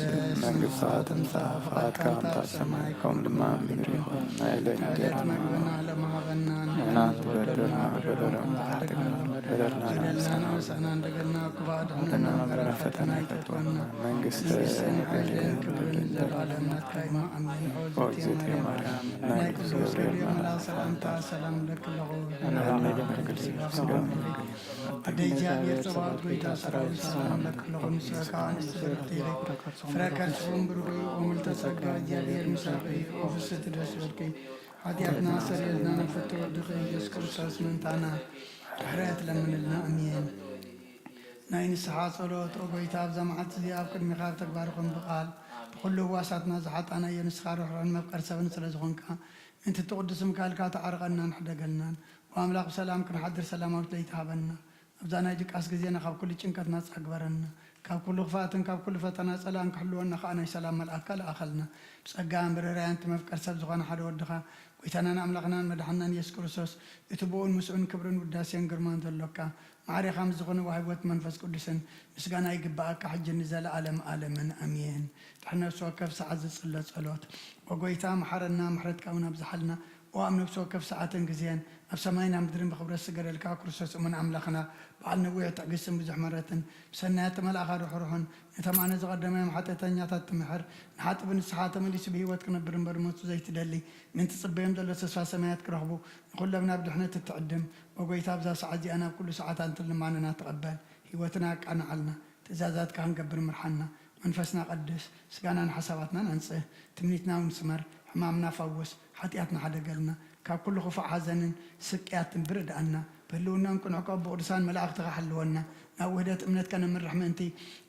[SPEAKER 3] መንግሥት ፈቃድከ በአንተ በሰማይ ከምድር ይሁን
[SPEAKER 1] ዕለት ምግብና ለማህበና
[SPEAKER 3] ናትበደልና በደልና
[SPEAKER 1] ሰና እንደገና ኩባድና ፈተና ይፈትወና መንግሥትን ኃይልን ክብርን ዘላለም ናትካይማ አሜን ኦዝቴ ማርያም ናይ ቅዱስ ገብርኤል መልአክ ሰላምታ ሰላም ለክለኹ አደይ እግዚአብሔር ጸባኦት ጎይታ ሰራዊት ሰላም ለክለኹ ምስረካ አንስትርት ፍረከርሱም ብሩይ ወምልተ ጸጋ እግዚአብሔር ምስረቅ ኦፍስት ደስ በልከ ኃጢአትና ሰሪልና ነፈት ወድኸ ኢየሱስ ክርስቶስ ምንታና ድሕረት ለምንልና አሜን ናይ ንስሓ ጸሎት ኦጎይታ ኣብዛ መዓልቲ እዚኣ ኣብ ቅድሚኻ ኣብ ተግባርኹም ብቓል ብኩሉ ህዋሳትና ዝሓጣናዮ ንስኻ ርኅራን መፍቀር ሰብን ስለ ዝኾንካ እንቲ ትቕድስም ካልካ ተዓርቐና ንሕደገልናን ወኣምላኽ ብሰላም ክንሓድር ሰላማዊት ለይቲ ሃበና ኣብዛ ናይ ድቃስ ግዜና ካብ ኩሉ ጭንቀት ናፃ ግበረና ካብ ኩሉ ክፋትን ካብ ኩሉ ፈተና ጸላን ክሕልወና ከዓ ናይ ሰላም መልኣክካ ለኣኸልና ብጸጋን ብርህራያን መፍቀር ሰብ ዝኾነ ሓደ ወድኻ ጎይታናን ኣምላኽናን መድሓናን ኢየሱስ ክርስቶስ እቲ ብኡን ምስኡን ክብርን ውዳሴን ግርማን ዘለካ ማዕሪኻ ምስ ዝኾነ ዋሂቦት መንፈስ ቅዱስን ምስጋና ይግባኣካ ሕጂ ንዘለኣለም ኣለምን ኣሜን ድሕሪ ነፍሲ ወከፍ ሰዓት ዝጽለ ጸሎት ወጎይታ መሓረና ምሕረትካ እውን ኣብዝሓልና ወኣብ ነፍሲ ወከፍ ሰዓትን ግዜን ኣብ ሰማይና ምድርን ብክብረት ስገደልካ ክርስቶስ እሙን ኣምላኽና በዓል ነዊሕ ትዕግስትን ብዙሕ መረትን ብሰናያት መልኣኻ ርሑሩሕን ነተማነ ዝቐደመዮም ሓጢአተኛታት ትምሕር ንሓጥቢ ንስሓ ተመሊሱ ብሂወት ክነብር እምበር ሞቱ ዘይትደሊ ምንቲ ጽበዮም ዘሎ ተስፋ ሰማያት ክረኽቡ ንኹሎም ናብ ድሕነት እትዕድም ወጎይታ ኣብዛ ሰዓት እዚኣ ናብ ኩሉ ሰዓታት እንትልማንና ትቐበል ሂወትና ኣቃንዓልና ትእዛዛትካ ክንገብር ምርሓና መንፈስና ቀድስ ስጋናን ሓሳባትናን አንጽህ ትምኒትና እውን ስመር ሕማምና ፈውስ ሓጢአትና ሓደገልና ካብ ኩሉ ክፉእ ሓዘንን ስቅያትን ብርድኣና በህልውናን ቅንዕቆ ብቅዱሳን መላእኽትኻ ሓልወና ናብ ውህደት እምነትካ ነምርሕ ምእንቲ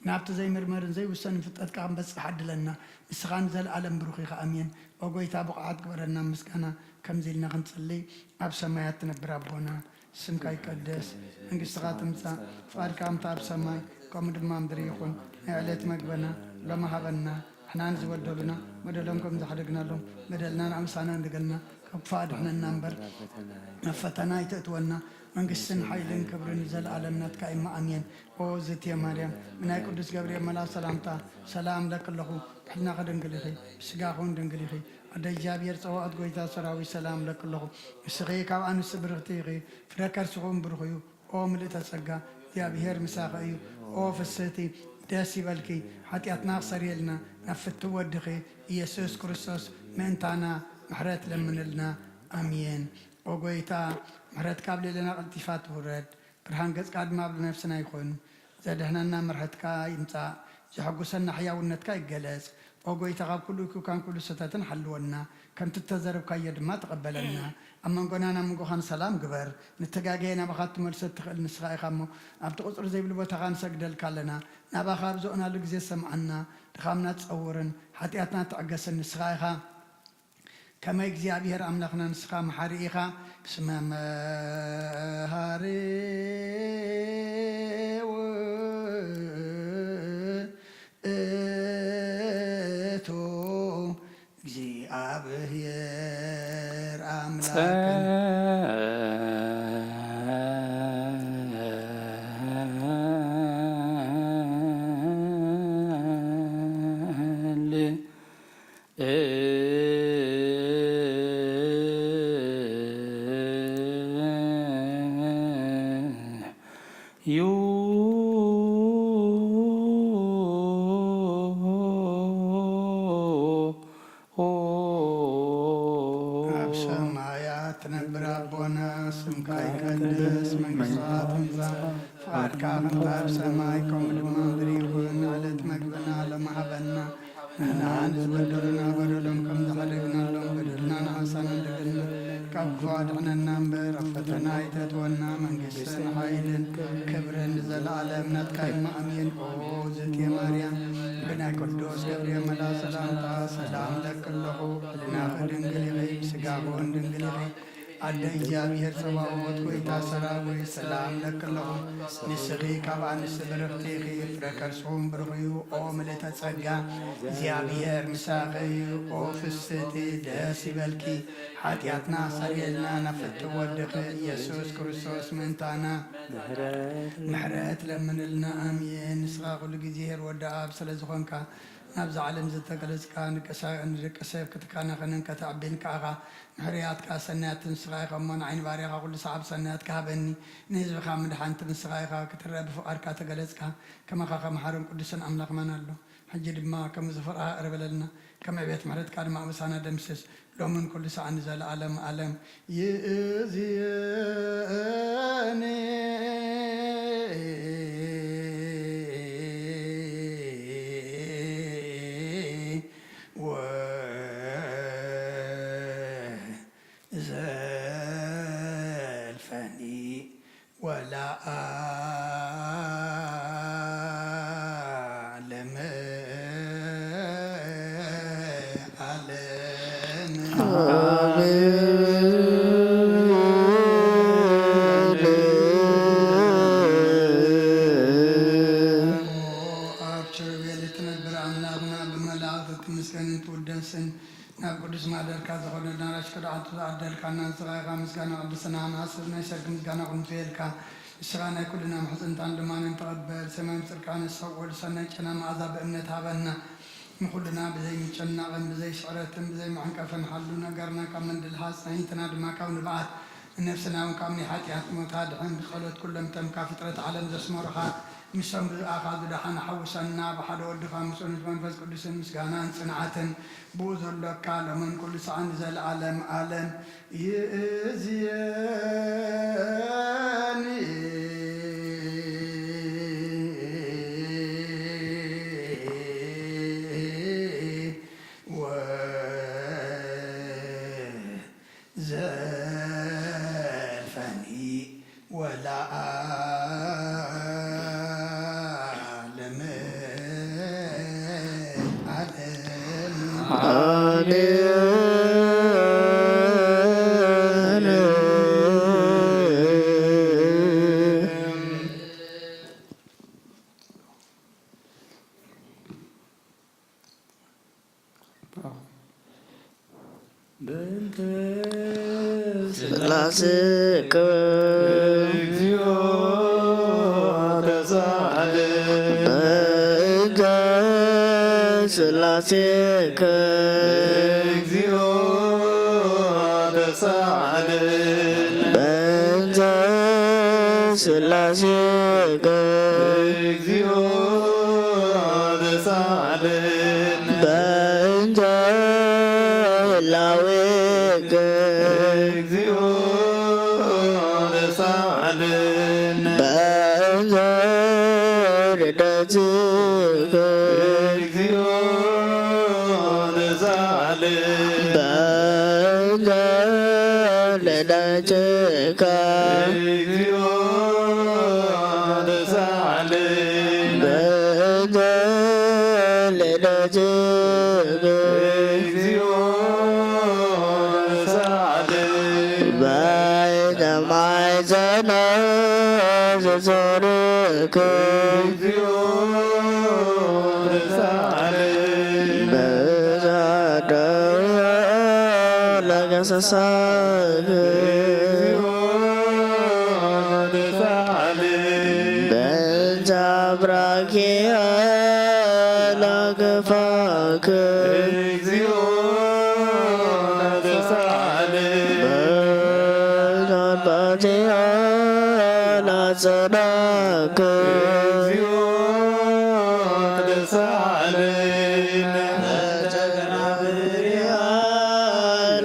[SPEAKER 1] ናብቲ ዘይምርመርን ዘይውሰንን ፍልጠትካ ክንበፅሕ ዓድለና ንስኻ ንዘለኣለም ብሩኽ ኢኻ ኣሜን ወጎይታ ብቕዓት ግበረና ምስጋና ከምዚ ኢልና ክንጽልይ ኣብ ሰማያት ትነብር ኣቦና ስምካ ይቀደስ መንግሥትኻ ትምጻእ ፍቃድካ እምታ ኣብ ሰማይ ከምኡ ድማ ምድሪ ይኹን ናይ ዕለት መግበና ሎሚ ሃበና ሕናን ዝበደሉና በደሎም ከም ዝሓደግናሎም በደልናን ኣምሳና እንደገልና ካብ ክፉእ ኣድሕነና እምበር ናብ ፈተና ይተእትወና መንግስትን ሓይልን ክብርን ዘለኣለም ናትካ ኢማ ኣሜን ኦ እግዝእትየ ማርያም ብናይ ቅዱስ ገብርኤል መልአክ ሰላምታ ሰላም ለክለኹ ብሕልናኸ ድንግል ኢኺ ብስጋኹን ድንግል ኢኺ ኣደይ እግዚኣብሔር ጸዋኦት ጎይታ ሰራዊት ሰላም ለክለኹ እስኺ ካብ ኣንስቲ ብርኽቲ ኢኺ ፍረ ከርስኹም ብሩኽ እዩ ኦ ምልእተ ጸጋ እግዚኣብሔር ምሳኸ እዩ ኦ ፍስህቲ ደስ ይበልኪ ሓጢአትና ክሰሪየልና ናብ ፍቲ ወድኺ ኢየሱስ ክርስቶስ ምእንታና ምሕረት ለምንልና ኣሜን ኦ ጎይታ ምሕረት ካብ ሌለና ቀልጢፋ ትውረድ ብርሃን ገጽካ ድማ ኣብ ነፍስና ይኹን ዘድሕነና ምሕረትካ ይምጻእ ዘሐጉሰና ሕያውነትካ ይገለጽ وقويت غاب كل كان كل ستاتن حلونا كم تتزرب كايد ما تقبلنا أما نقولنا من قخان سلام قبر نتجاجينا بخات مرسل تخل نسخة خامو أبتقصر زي بلو تغان سجد الكلنا نبا خابزونا لجزء سمعنا خامنا تصورن حتياتنا تعجس النسخة كما يجزي بير أملاخنا نسخة محريقة اسمها مهاري እግዚአብሔር يقدس منقصات فقد كان طاب سمايكم المنظرين على مقبنا لمحبنا نحن نزبدلنا بدلهم كم دخلنا لهم بدلنا حسنا لقلنا كفاد عننا برفتنا يتتونا منقصنا حيل كبر نزل على منات كايم أمين أوزت يا مريم بنا قدوس جبريل ملا سلام لك الله لنا خدن قليغي سقاقون دن قليغي أدى إجابير سواء كويتا سراوي سلام لك الله نسخي كابا نسبرفتيخي فركرسهم برغيو أو ملتا تسقى إجابير مساقي أو فستي داسي بلكي حاتياتنا سريلنا نفت ودخ يسوس كريستوس منتانا محرات لمن لنا أمين نسخاق لقزير ودعاب سلزخونكا نبز علم زتقلز كان كسايف كتكانا خنن كتعبين كاغا نحريات كاسنات نسغاي خمون عين باريغا كل صعب سنات كابني نهزب خامد حانت نسغاي كترب فقار كاتقلز كما خاقا محارم قدسن أملاق من الله حجد ما كم زفر أربلنا كما بيت محرد كان ما مسانا دمسس لو من كل ساعة نزال عالم يزياني ولا أعلم ناب قدس ما درك هذا خلنا نرش كده عدل كنا نسرع خامس كنا قدسنا ناصرنا شرك كنا قنفيل كا سرعنا كلنا محزن تعلم ما نتقبل سماع سركان الصور سنة كنا مع عذاب إمنة هبنا نخلنا بزي مشنا غن بزي شعرة بزي معنك فنحلنا قرنا كمن دلهاس نهين تناد ما كون بعد نفسنا وكامني حتى موت هذا عند خلت كلهم تم كفترة عالم زسمرها مسلم بالآخر دحنا حوسنا بحد ودفع مسلم فنفس قدس مسكانا صنعة بوزر لك من كل سعان زل عالم يزياني وزلفني ولا
[SPEAKER 10] በልደትከ
[SPEAKER 3] እግዚኦ ተሳለን
[SPEAKER 10] በልደትከ
[SPEAKER 3] እግዚኦ ተሳለን
[SPEAKER 10] በይነ ማዕዘነ ዘዘርክ
[SPEAKER 3] እግዚኦ ተሳለን
[SPEAKER 10] በዛደየ ለገሰሳክ በዛብራኪያ ለገፋክ በዛባቲያ ለጸናክ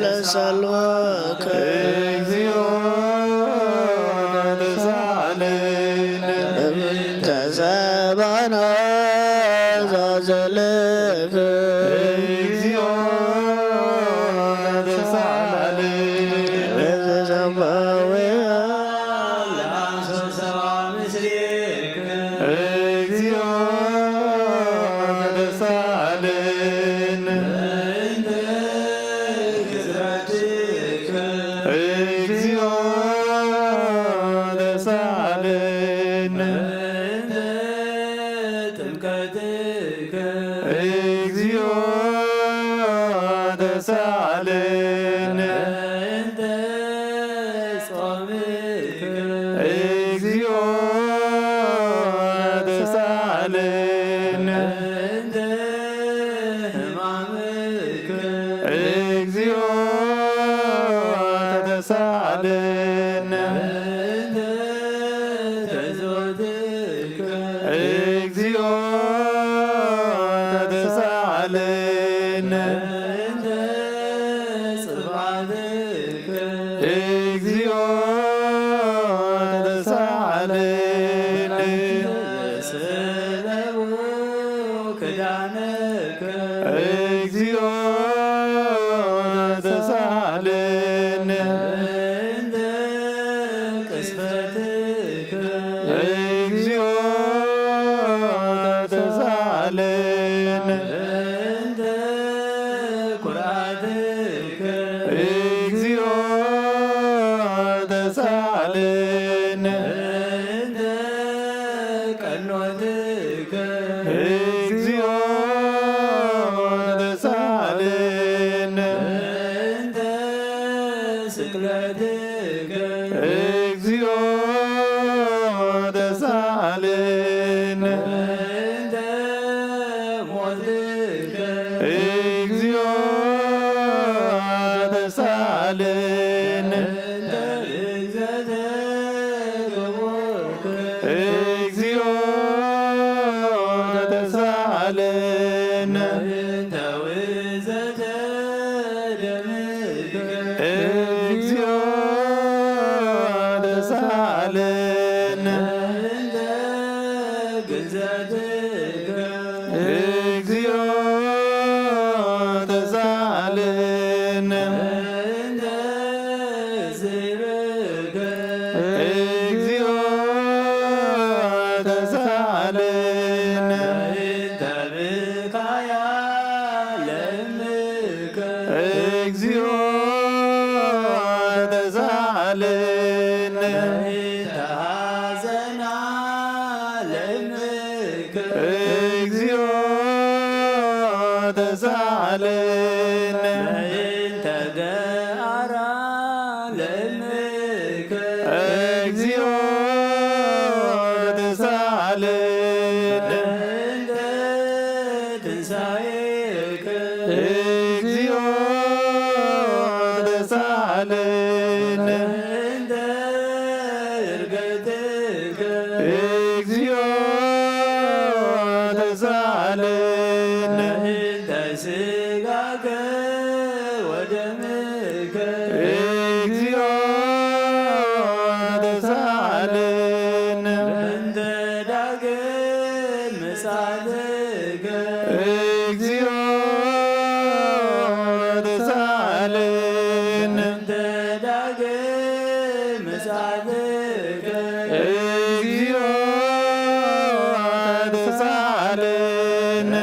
[SPEAKER 10] ለሰልዋክ ተዘባና ዛዘልክ ዘዘባዊያ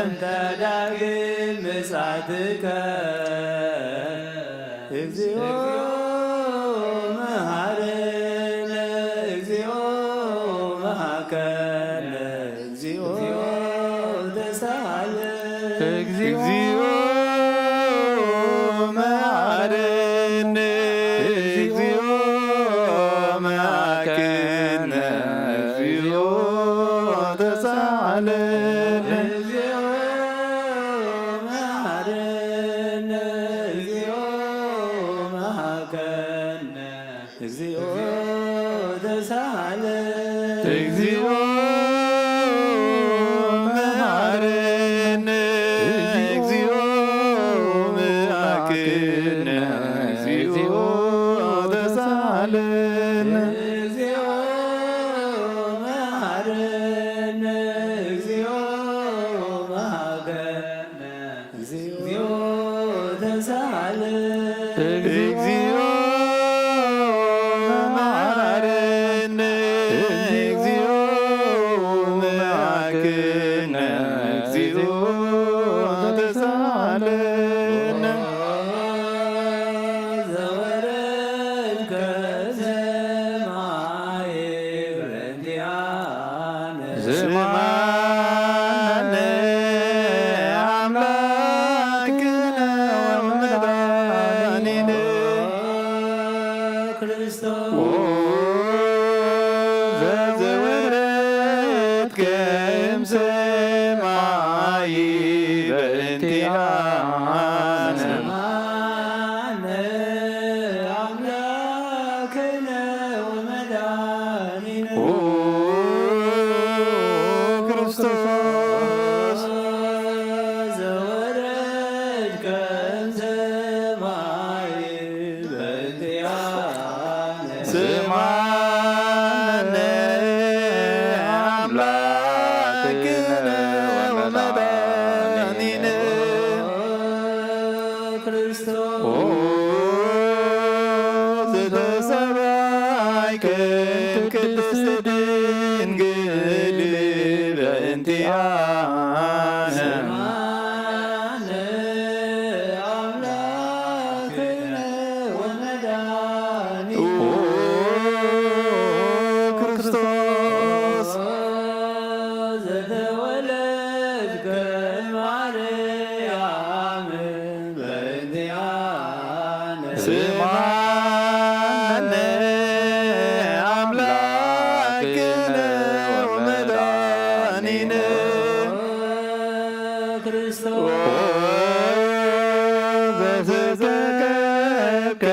[SPEAKER 2] በእንተ ዳግም ምጽአትከ እግዚኦ መሐረነ እግዚኦ መሐከነ እግዚኦ ተሳሃለነ እግዚኦ መሐረነ እግዚኦ መሐከነ እግዚኦ ተሳሃለነ እግዚኦ መሐረነ እግዚኦ መሐከነ እግዚኦ ተሳሃለነ እግዚኦ መሐረነ እግዚኦ መሐከነ እግዚኦ ተሳሃለነ እግዚኦ መሐረነ እግዚኦ መሐከነ እግዚኦ ተሳሃለነ እግዚኦ መሐረነ እግዚኦ መሐከነ እግዚኦ ተሳሃለነ ዘወረድከ ሰማይ በእንቲአነ ስማነ አምላክነ ወመድኃኒነ ክርስቶስ ዘወረድከ እምሰማይ በእንቲአነ ስማነ አምላክነ ወመድኃኒነ ክርስቶስ ዘወረድከ እምሰማይ በእንቲአነ ስማነ አምላክነ ወመድኃኒነ ክርስቶስ ዘተሰባይከ ቅድስት ድንግል በእንቲአነ ስማነ አምላክነ ወመድኃኒነ ክርስቶስ ዘተወለድከ እምአርያም በእንቲአነ ስማነ አምላክነ ወመድኃኒነ ክርስቶስ ዘተዘከርከ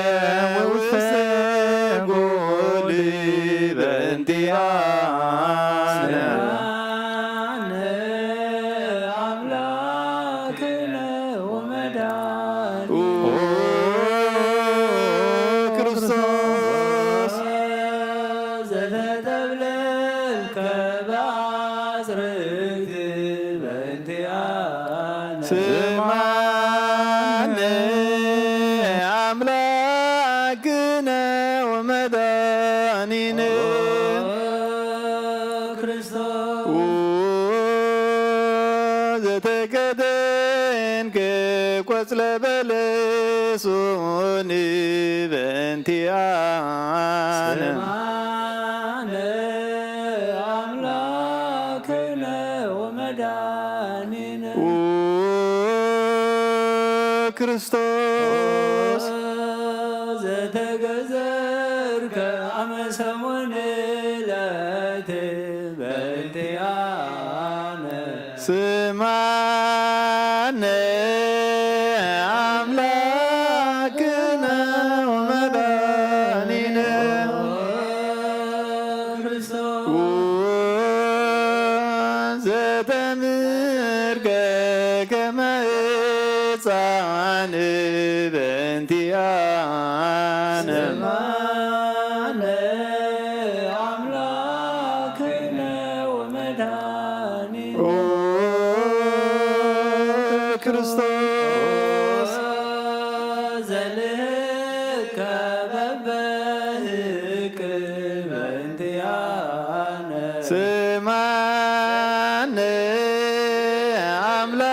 [SPEAKER 2] ውስተ ጎል በእንቲአነ ስማነ አምላክነ ወመድኃኒነ ክርስቶስ ዘተጠብለልከ በአጽርግት በእንቲአነ ስማነ አምላክነ ወመድኃኒነ ክርስቶስ ዘተከደንከ ቆጽለ በለሶን በእንቲአነ ስማነ አምላክነ ወመድኃኒነ ክርስቶስ ዘተገዘርከ አመ ሰሙነ ዕለት በእንቲአነ ስማነ አምላክነ ወመድኃኒነ ክርስቶስ ዘተምርከ ከመ ሕፃን በእንቲአነ ስማነ አምላክነ ወመድኃኒነ ክርስቶስ ዘልከ በበህቅ በእንቲአነ ስማነ አምላክነ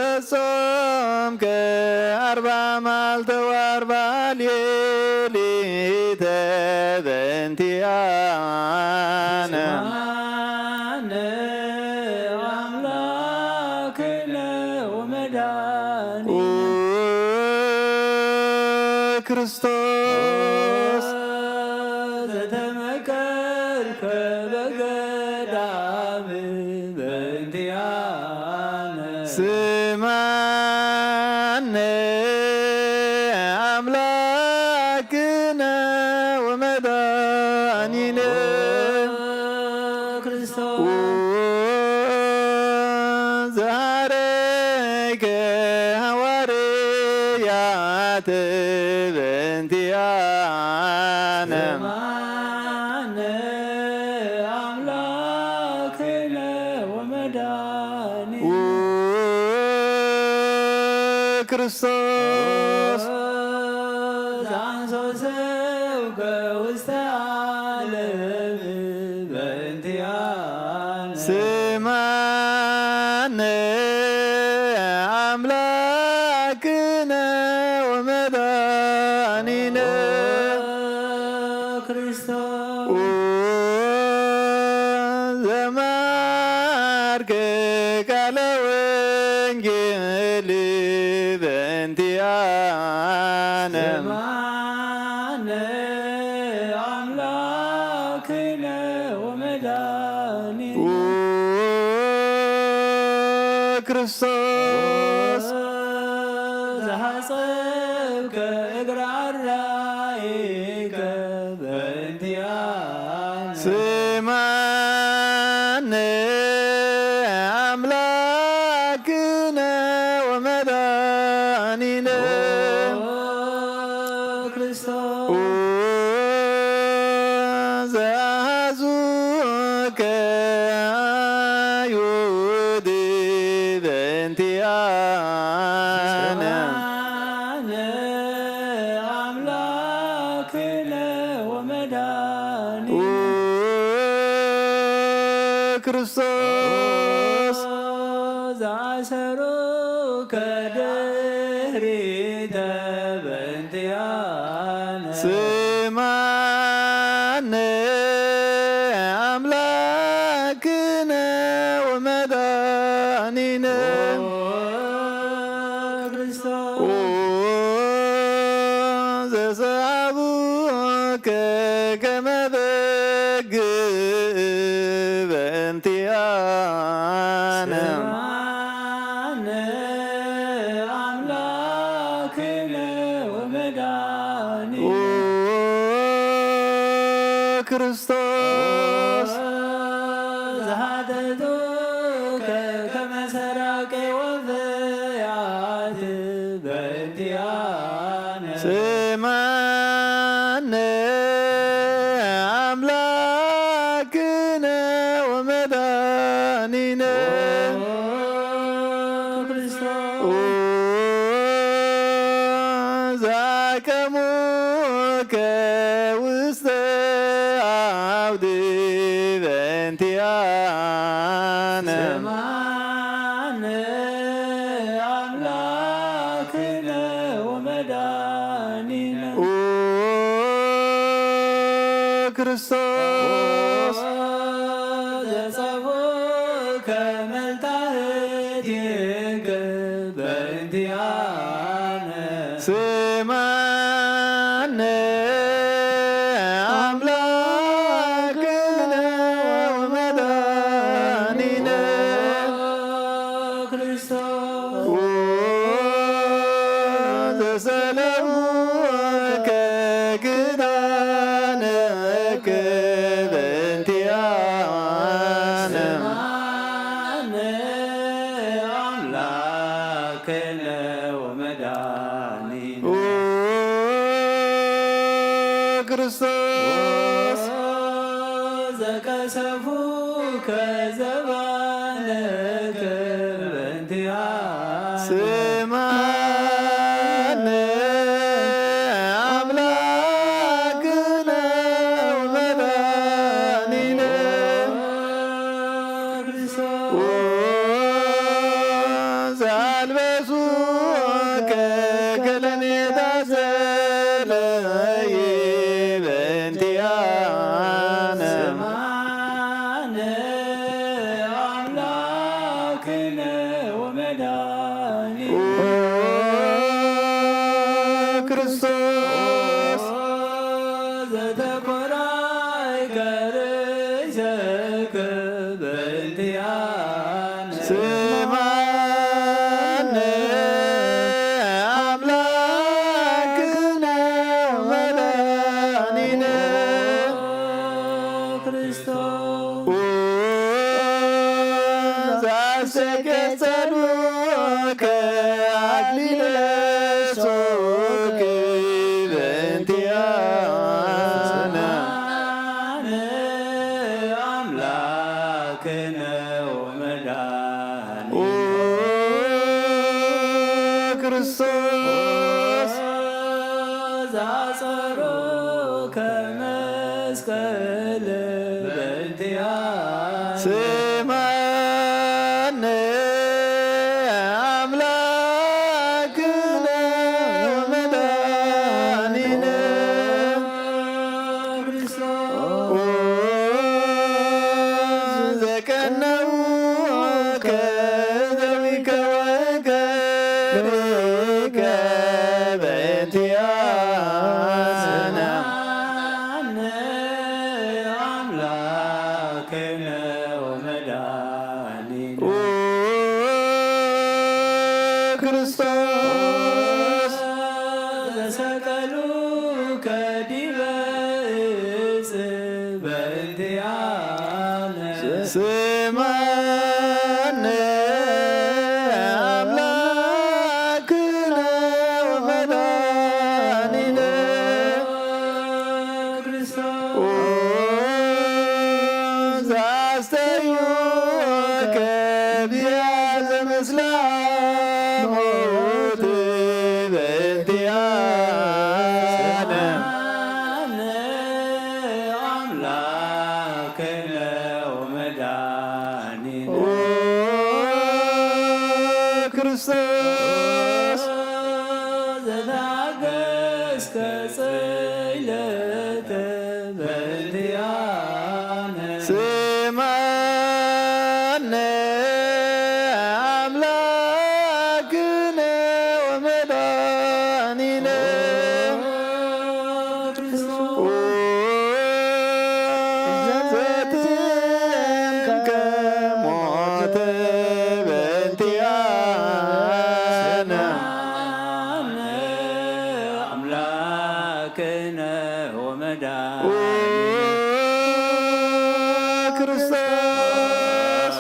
[SPEAKER 3] ዘጾምከ 40 መዓልተ و40 ሌሊተ በእንቲአነ
[SPEAKER 2] አምላክነ ወመድኃኒነ
[SPEAKER 3] ክርስቶስ
[SPEAKER 2] ዘተመከርከ በገዳም በእንቲአነ
[SPEAKER 3] ስማነ አምላክነ ወመድኃኒነ ዘሃረይከ ሐዋርያት በእንቲአነ
[SPEAKER 2] አምላክነ ወመድኃኒነ
[SPEAKER 3] ክርስቶስ
[SPEAKER 2] ዘአንሶሰብከ ውስተ ዓለም በእንቲአነ
[SPEAKER 3] ስማነ አምላክነ ወመድኃኒነ ዘማርከ ቃለ ወንጌል በእንቲአነ
[SPEAKER 2] አምላክነ ወመድኃኒነ
[SPEAKER 3] ክርስቶስ
[SPEAKER 2] ዘሐጸብከ እግረ አርዳኢከ በእንቲአነ
[SPEAKER 3] ስማነ አምላክነ ወመድኃኒነ ዘአሐዙከ አይሁድ በእንቲአነ
[SPEAKER 2] አምላክነ ወመድኃኒነ
[SPEAKER 3] ክርስቶስ
[SPEAKER 2] ዘአሰሩከ ድኅሪተ በእንቲአነ
[SPEAKER 3] ስማነ አምላክነ ወመድኃኒነ ዘሰአቡከ ከመ በግ በእንቲአነ
[SPEAKER 2] አምላክነ ወመድኃኒነ
[SPEAKER 3] ክርስቶስ
[SPEAKER 2] ዘሃተቱከ ከመ ሰራቄ ወፍያት በእንቲአነ
[SPEAKER 3] ስማነ አምላክነ ወመድኃኒነ ዘአቀሙከ ውስተ አውድ በእንቲአነ
[SPEAKER 2] አምላክነ ወመድኃኒነ
[SPEAKER 3] ክርስቶስ
[SPEAKER 2] ዘጸፎከ መልታህቲከ በእንቲአነ
[SPEAKER 3] ስማነ አምላክነ ወመድኃኒነ ዘሰለሙከ ክዳነከ በእንቲአነ
[SPEAKER 2] አምላክነ ወመድኃኒነ
[SPEAKER 3] ክርስቶስ
[SPEAKER 2] ዘቀሰፉከ ዘባነከ በእንቲአነ
[SPEAKER 3] ስማነ አምላክነ ወመድኃኒነ
[SPEAKER 2] ዘተኮራይ ከርእሰከ በእንቲአነ
[SPEAKER 10] ስማነ አምላክነ መድኃኒነ
[SPEAKER 2] ክርስቶስ
[SPEAKER 10] ዛስተቀጸሉከ አክሊለ ሦክ በእንቲአነ
[SPEAKER 2] አምላክነ ወመድኃኒነ
[SPEAKER 10] ክርስቶስ
[SPEAKER 2] ዛጸሮ ከመስቀል በእንቲአነ
[SPEAKER 10] ስማነ አምላክነ መድኃኒነ ዘቀነውከ ዘዊከ ወገሪከ በእንቲአነ
[SPEAKER 2] አምላክነ ወመድኃኒነ
[SPEAKER 10] ክርስቶስ
[SPEAKER 2] ዘሰቀሉከ ዲበ ዕፅ በእንቲአነ
[SPEAKER 10] ስማነ አምላክነ ወመድኃኒነ ዛስተዩከ ቢያዘ ምስለ ሞት በእንቲአነ
[SPEAKER 2] አምላክነ ወመድኃኒነ
[SPEAKER 10] ክርስቶስ
[SPEAKER 2] ዘታገሥከ ጽዕለተ በእንቲአነ
[SPEAKER 10] ስማነ አምላክነ ወመድኃኒነ ዘትንከ ሞተ በእንቲአነ
[SPEAKER 2] አምላክነ ወመድኃኒነ
[SPEAKER 10] ክርስቶስ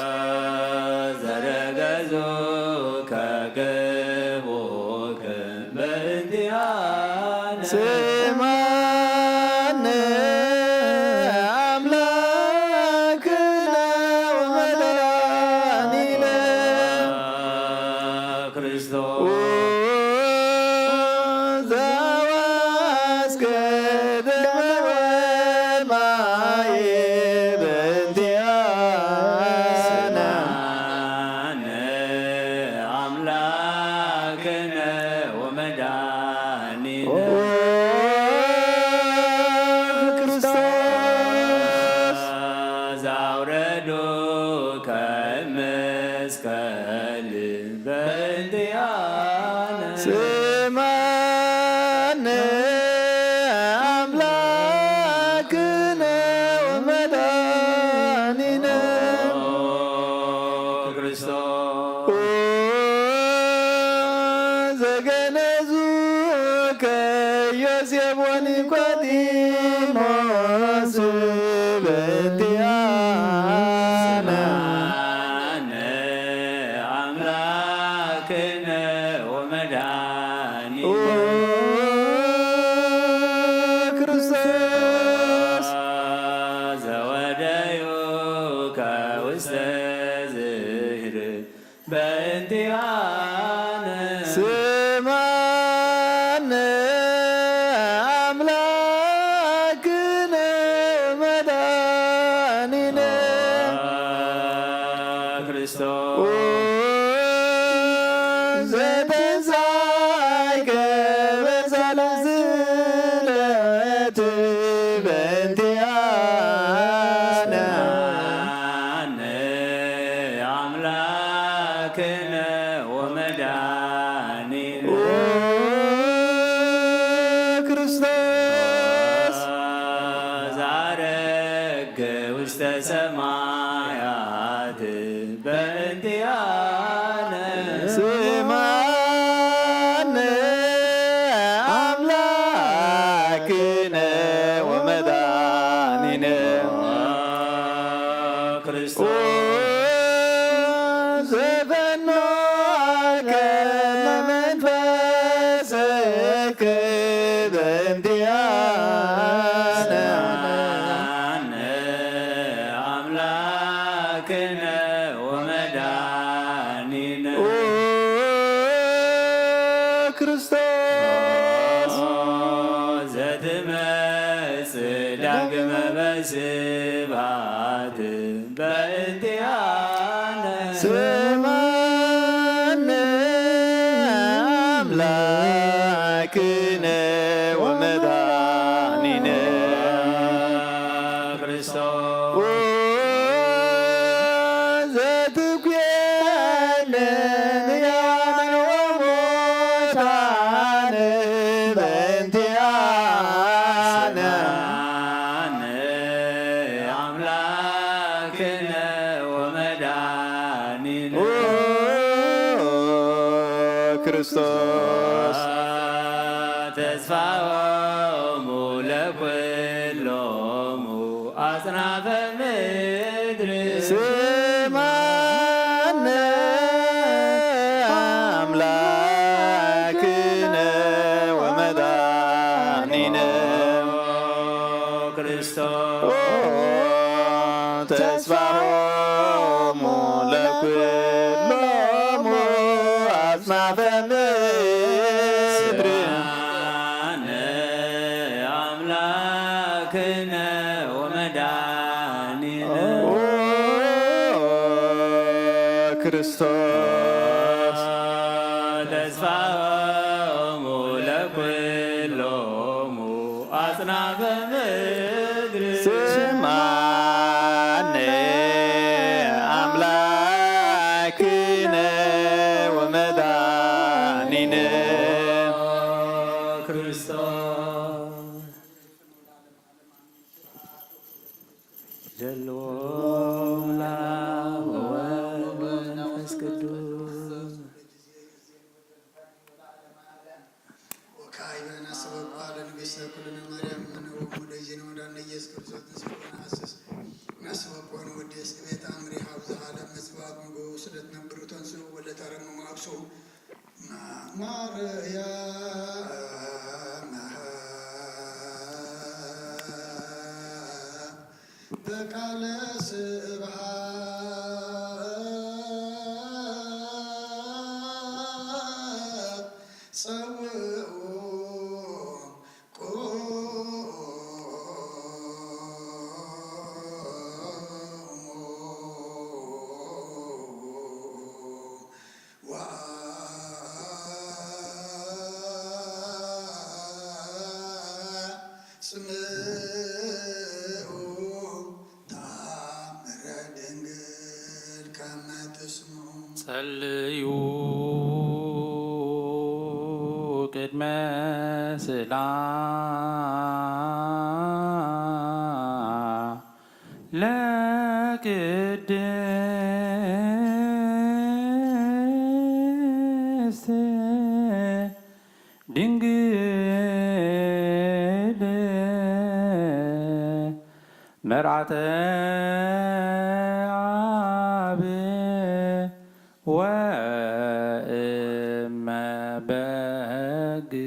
[SPEAKER 2] ዘረገዞከ ገቦከ በእንቲአነ
[SPEAKER 10] ስማነ አምላክነ ወመድኃኒነ
[SPEAKER 2] ክርስቶስ
[SPEAKER 10] ዘዋስከ ደመ ወማየ በእንቲአነ
[SPEAKER 2] አምላክነ ወመድኃኒነ
[SPEAKER 10] ክርስቶስ
[SPEAKER 2] ዛውረዶከ መስቀል በእንቲአነ
[SPEAKER 10] ስማነ አምላክነ ወመድኃኒነ
[SPEAKER 2] ክርስቶስ
[SPEAKER 10] ዘገነዙከ ዮሴፍ ወኒቆዲሞስ በእንቲአነ
[SPEAKER 2] አምላክነ ወመድኃኒነ
[SPEAKER 10] ክርስቶስ
[SPEAKER 2] ዘወደዩከ ውስተ ዝህር በእንቲአነ
[SPEAKER 10] ስማነ አምላክነ ወመድኃኒነ
[SPEAKER 2] ክርስቶስ
[SPEAKER 10] ዘተንሣእከ በሳልስት ዕለት በእንቲአነ
[SPEAKER 2] አምላክነ ወመድኃኒነ
[SPEAKER 10] ክርስቶስ
[SPEAKER 2] ውስተ ሰማያት በእንቲአነ
[SPEAKER 10] ስማነ አምላክነ ወመድኃኒነ
[SPEAKER 2] ክርስቶስ
[SPEAKER 10] ዘፈኖከ መንፈስከ በእንቲአነ
[SPEAKER 2] አምላክነ ወመድኃኒነ
[SPEAKER 10] ክርስቶስ
[SPEAKER 2] ዘትመጽእ ዳግመ በስብሐት በእንቲአነ
[SPEAKER 10] ስማነ አምላክነ ወመድኃኒነ
[SPEAKER 2] ክርስቶስ
[SPEAKER 10] ዘትኩነን ሕያዋን ወሙታን በእንቲአነ
[SPEAKER 2] አምላክነ ወመድኃኒነ
[SPEAKER 10] ክርስቶስ
[SPEAKER 2] ተስፋሆሙ ለኵሎሙ አጽናፈ ምድር
[SPEAKER 10] ስማነ አምላክነ ወመድኃኒነ
[SPEAKER 2] ክርስቶስ
[SPEAKER 10] ተስፋሆሙ ለኵሎሙ አጽናፈ ምድር
[SPEAKER 2] አምላክነ ወመድኃኒነ
[SPEAKER 10] ክርስቶስ
[SPEAKER 2] ተስፋሆሙ ለኵሎሙ አጽናፈ ምድር
[SPEAKER 10] ስማነ አምላክነ ወመድኃኒነ
[SPEAKER 2] ክርስቶስ ዘለዎ ለአብ ወወልድ ወመንፈስ ቅዱስ
[SPEAKER 1] ወካዕበነ አስበኩ ለንግሥተ ኩልነ ማርያም እምነ ወሙደይነ ወዳነ ኢየሱስ ክርስቶስ ንስብሐ ነሐስስ ናስበኩን ወዴስ ቤት አምሪ ሀብዝሃ ለመጽዋዕት ምግቡ ስለትነብሩ ተንሥኡ ወለተረምሙ አክሱም ማርያም በቃለ ስብሐት ጸውዑ
[SPEAKER 5] ጸልዩ ቅድመ ስላ ለቅድስት ድንግል መርዓተ አብ ወእመ በግዕ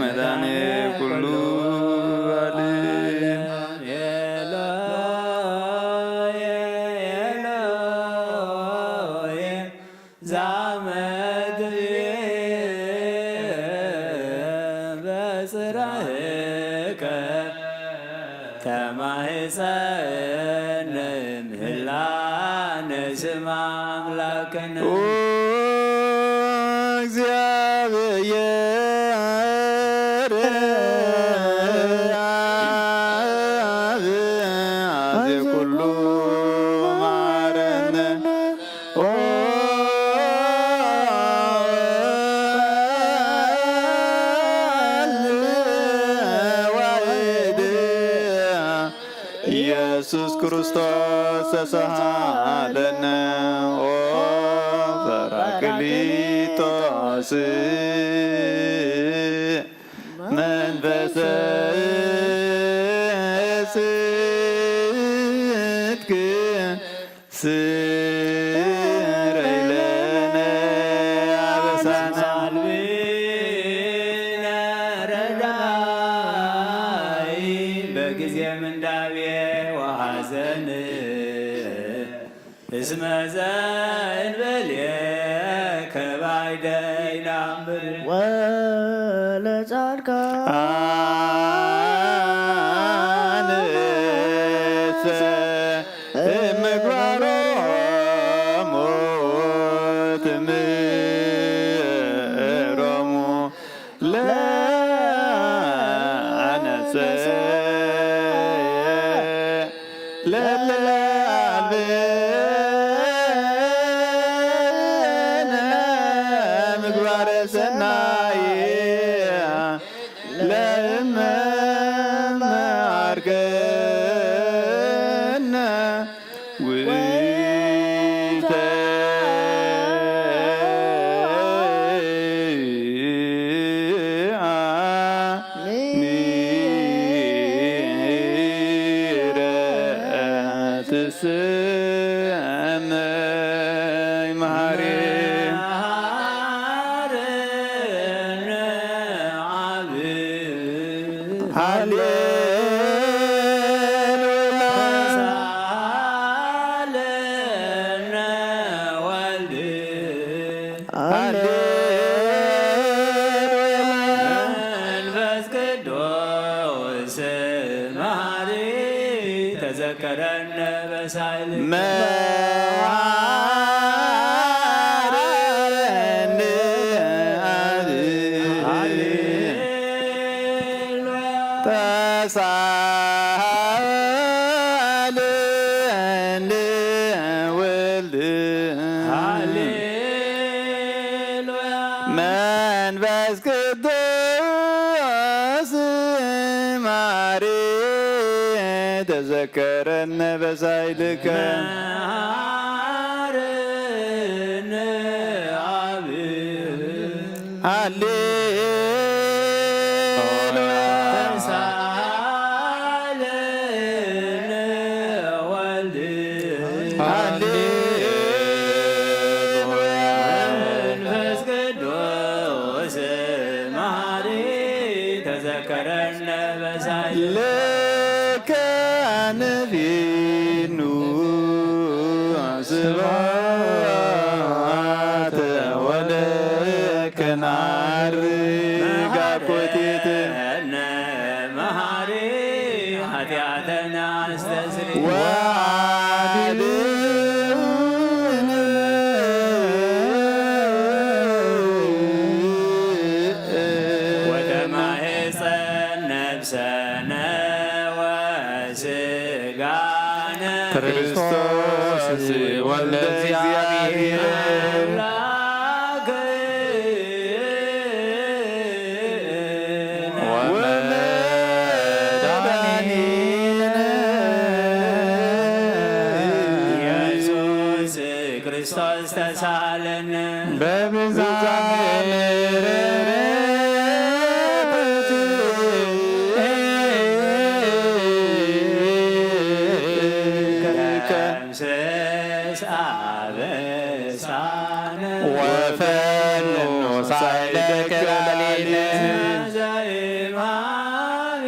[SPEAKER 10] መድኃኔ ኩሉ
[SPEAKER 2] ተማህፀን ምህላ ንስማ አምላክነ
[SPEAKER 10] እግዚአብሔር አብ ኩሉ ማረነ ኢየሱስ ክርስቶስ ተሳሃለነ ኦ ጰራቅሊጦስ መንፈሰ ጽድቅ ስረይ ለነ አበሳነ
[SPEAKER 2] አልብነ ረዳይ በጊዜ ምንዳቤ ወሐዘን እስመ ዘእንበልየ ከባይደ ይናምር
[SPEAKER 10] አንሰ ምግባሮሙ ትምሮሙ ለአነሰ ለለአልብነ ምግባረ ሰናይ ለእመ ማርከነ ውእተ ትሰመይ መሐሪ
[SPEAKER 2] መንፈስ ቅዱስ መሐሪ ተዘከረነ በሳይል
[SPEAKER 10] መሐረነ ተሳሃለነ ወልድ መንፈስ ቅዱስ ማሪ ተዘከረነ በሳይልከ
[SPEAKER 2] መሐረነ አብ ተሳሃለነ ወልድ መንፈስ ቅዱስ መሐሪ ተዘከረነ በሳይል
[SPEAKER 10] ለከ ነቢኑ ስብሐት ወለከ ናርግ አኮቴት
[SPEAKER 2] መሐሪ ኃጢአተና አስተስሪ ወደ ማህፀን ነፍሰነ ወስጋነ
[SPEAKER 10] ክርስቶስ ወልደ እግዚአብሔር
[SPEAKER 2] ኢየሱስ ክርስቶስ ተሳለነ
[SPEAKER 10] በብዛት
[SPEAKER 2] ከምስስ አበሳነ
[SPEAKER 10] ወፈኑ ሳይለከ ለሌለ
[SPEAKER 2] ዘይማቤ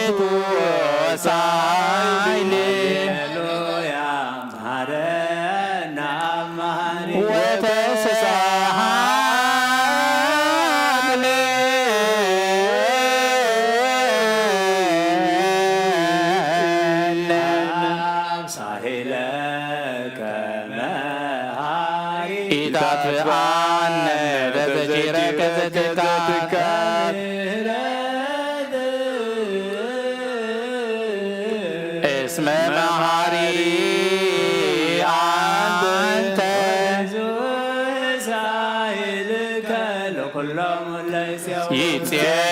[SPEAKER 10] ውእቱ ሳይል
[SPEAKER 2] ሃሌሉያ ማረና ማሪ
[SPEAKER 10] ወተስሳሃ ኢታትብአነ ተዘኪረከ ዘትካል እስመ መሐሪ አንተ ይፄውከ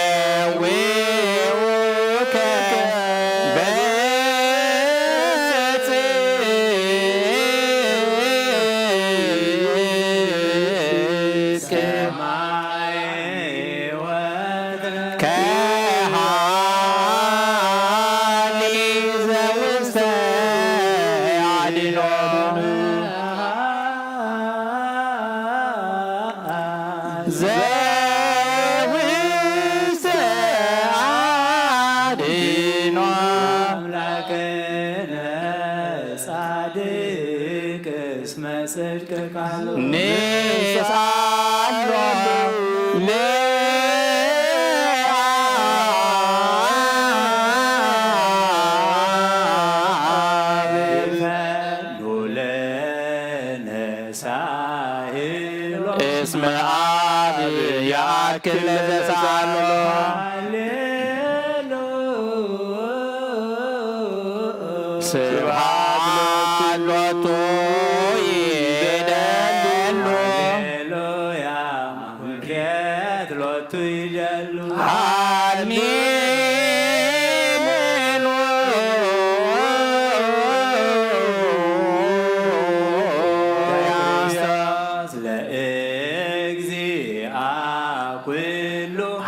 [SPEAKER 10] እስመ አብ ያክል ዘሳሎ ስብሐት ሎቱ ይደሉ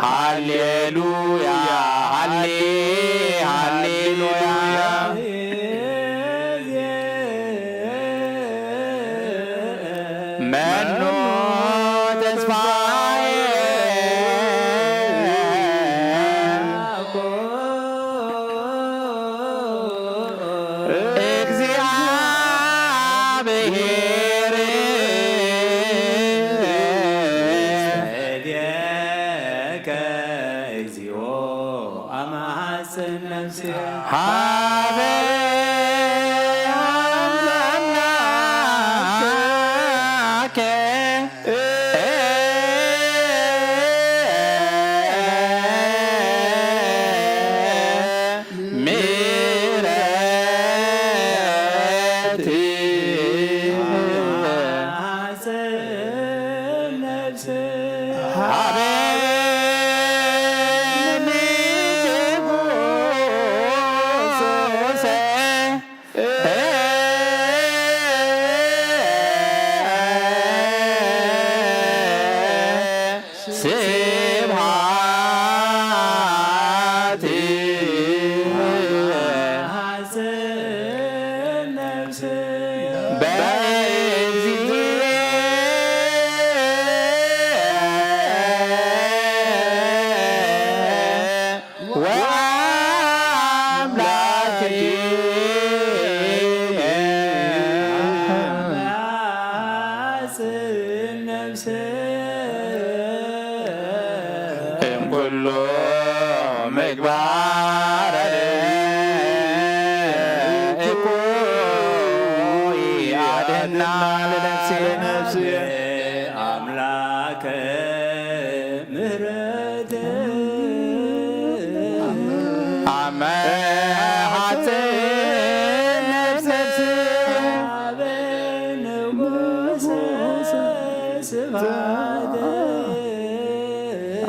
[SPEAKER 10] ሃሌሉያ ሃሌሉያ መኑ ተስፋዬ እግዚአብሔር ሀበ አምላከ ምሕረት ሀበ ስብሐት እምኩሉ ምግባረ እኩይ አድኅና ለነፍሴ አምላከ ምሕረት አመሃት ነፍሴ ንጉሠ ስብሐት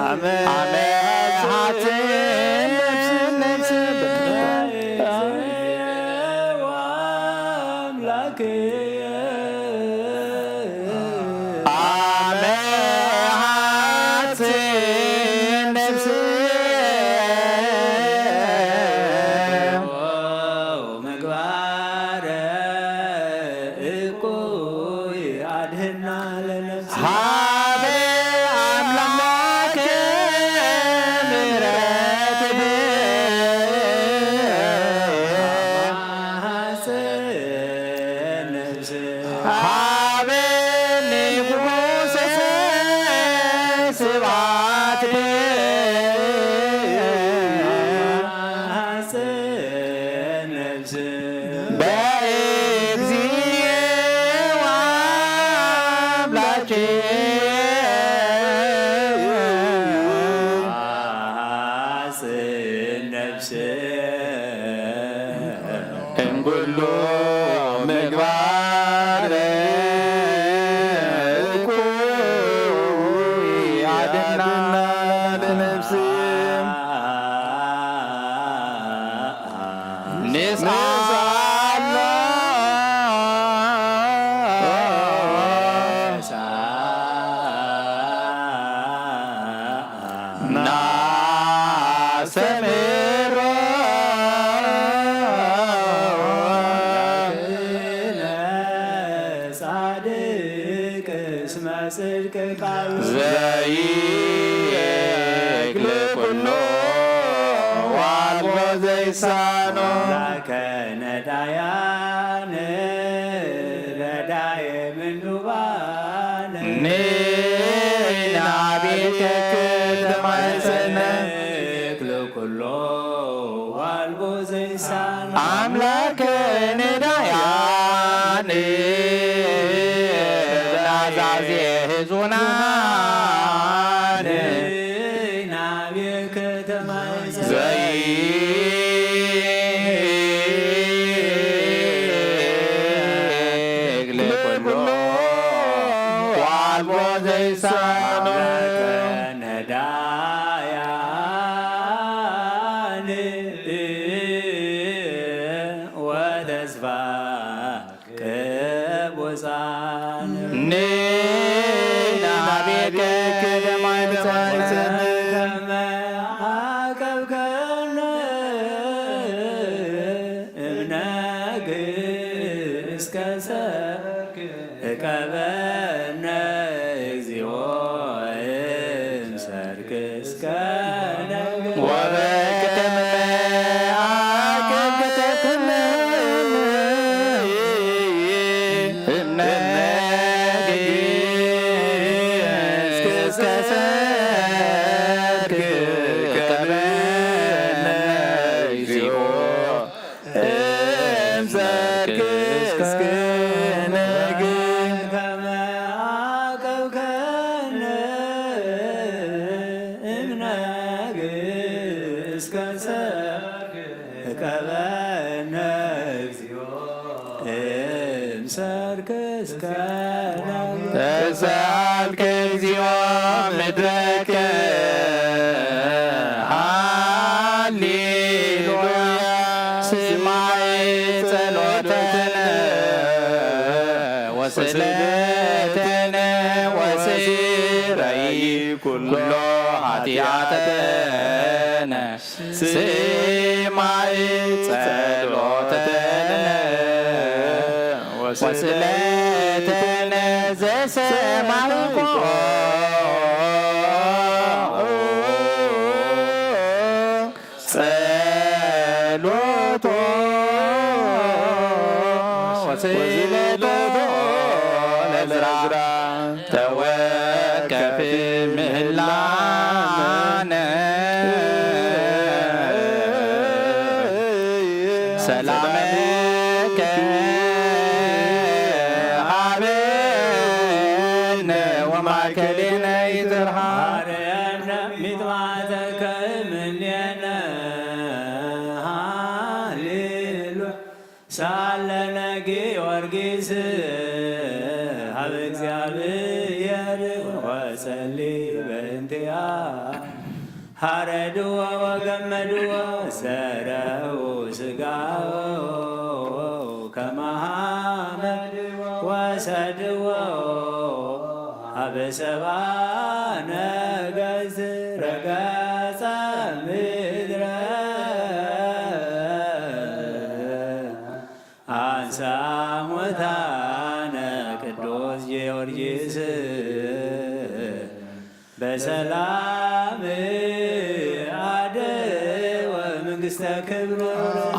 [SPEAKER 10] አመሃት ነፍሴ አመሃት ነፍሴ ምግባረ እኩይ አድኅና ለነፍሴ ሀበ አምላከ ምሕረት ሀበ ንጉሠ ስብሐት በእግዚኦ
[SPEAKER 2] ጻድቅ እስመ ጽድቅ ቃሉ
[SPEAKER 10] ዘይክል ኩሎ ዋልቦ ዘይሳኖ
[SPEAKER 2] አምላከ ነዳያን ረዳየ ምንዱባን
[SPEAKER 10] ንናቤከ ከተማይሰነ
[SPEAKER 2] ዘይክል ኩሎ ዋልቦ ዘይሳኖ
[SPEAKER 10] አምላከ ነዳያን ናዛዜ ሕዙናን
[SPEAKER 2] ናብየ ከተማይሰ
[SPEAKER 10] ዘይክል ኩሎ ዋልቦ ዘይሳኖ
[SPEAKER 2] ነዳያን ወተስፋ ቅቡፃን
[SPEAKER 10] ንናቤከ ከተማይሰነ
[SPEAKER 2] ከመ አቀብከነ እምነግ እስከ ሰርክ እቀበነ እግዚኦ እምሰርክ እስከ ነግህ
[SPEAKER 10] ወበከመ አቀብከነ እምነግ እስከ ሰርክ እቀበነ እግዚኦ እምሰርክ እስከ ነግህ
[SPEAKER 2] ከመ አቀብከነ እምነግ እስከ ሰርክ እቀበነ እግዚኦ እምሰርክ እስከ ነግህ
[SPEAKER 10] ተሳልከ እግዚኦ ምድረከ ሃሌሉያ ስማይ ጸሎተነ ወስእለተነ ወስረይ ኩሎ ኃጢአተነ ስማይ ጸሎተነ ወስእለተነ ዘሰማይኮ ጸሎቶ ወስእለቶ ለዝራ ተወከፍ ምህላነ ሰላመከ ሀበነ ወማእከሌነ ይትርሃር
[SPEAKER 2] ሀረነ ሚጥማተከ እምኔነ ሃሌሉያ ሳለነ ጊዮርጊስ ሀበ እግዚአብሔር ወጸልይ በእንቲአ ሀረድዎ ወገመድዎ ሰረው ስጋው ከመሃመድ ወሰድዎ ሀበ ሰብአ ነገሥት ረገጸ ምድረ አንሳ ሙታነ ቅዱስ ጊዮርጊስ በሰላም አደወ መንግሥተ ክብር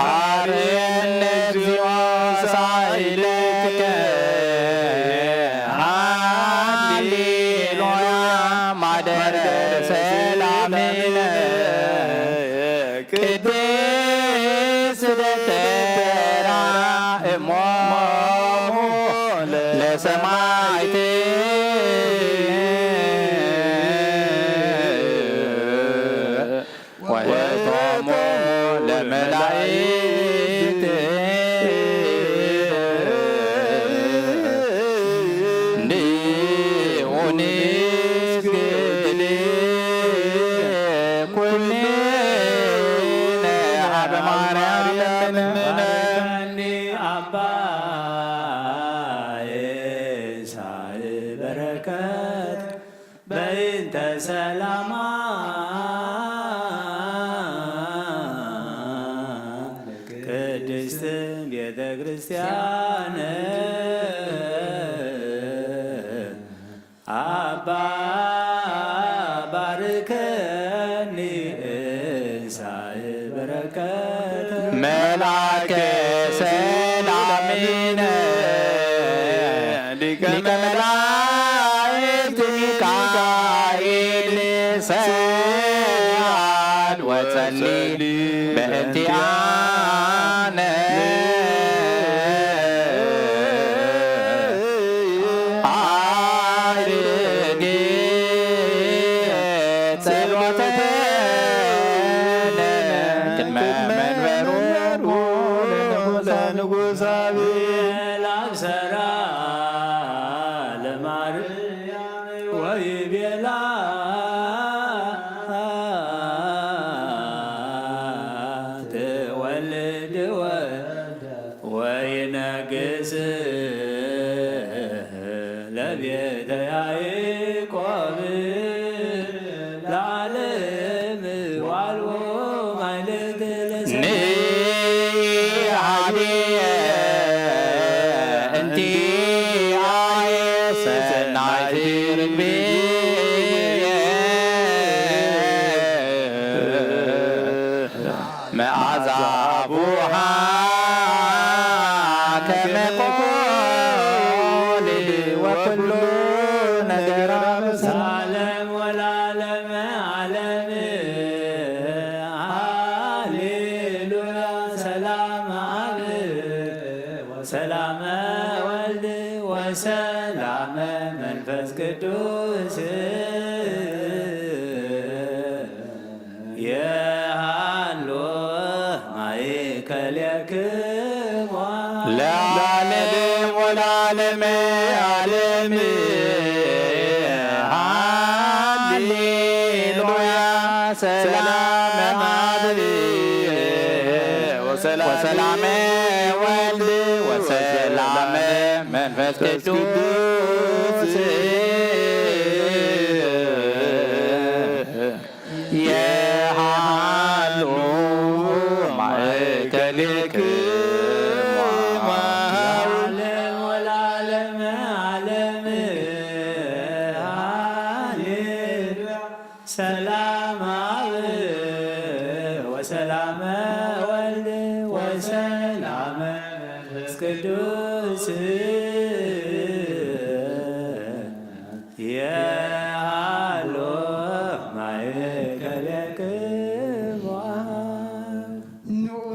[SPEAKER 10] አርየነ እግዚኦ ሳይለከ ሃሌሉያ ማደረ ሰላሜነ ቅድስት ደተራ እሞሙ ለሰማዕት ወቶሙ ለመላእክት ንኡንስግድ ኩልነ ሀበ ማርያም ለምነ
[SPEAKER 2] አባ ሳህበ
[SPEAKER 10] ሊቀ መላእክት ሚካኤል ሰአል ወጸሊ በእንቲአነ አርጌ ጸሎተነ ቅድመ መንበሩ ለንጉሳዊ
[SPEAKER 2] ላብሰራ ለማርያም ወይቤላ ትወልድ ወይነግስ ለቤተ ያዕቆብ ለዓለም ዋልዎ ማይልት
[SPEAKER 10] መዓዛ ቡሃ ከመቆል ወኩሉ ነገር
[SPEAKER 2] ዓለም ወላለም ዓለም ሃሌሉያ ሰላም አብ ወሰላመ ወልድ ወሰላመ መንፈስ ቅዱስ የሃሎ ማእከልክሙ
[SPEAKER 10] ለዓለም ወለዓለመ ዓለም ሃሌሉያ ሰላመ አብ ወሰላመ ወልድ ወሰላመ መንፈስ ቅዱስ የሃሎ ማእከልክሙ
[SPEAKER 2] ዓለም ወለዓለም ዓለም ሃሌሉያ ሰላም አብ ወሰላመ ወልድ ወሰላመ መንፈስ ቅዱስ የሃሎ ማእከልክሙ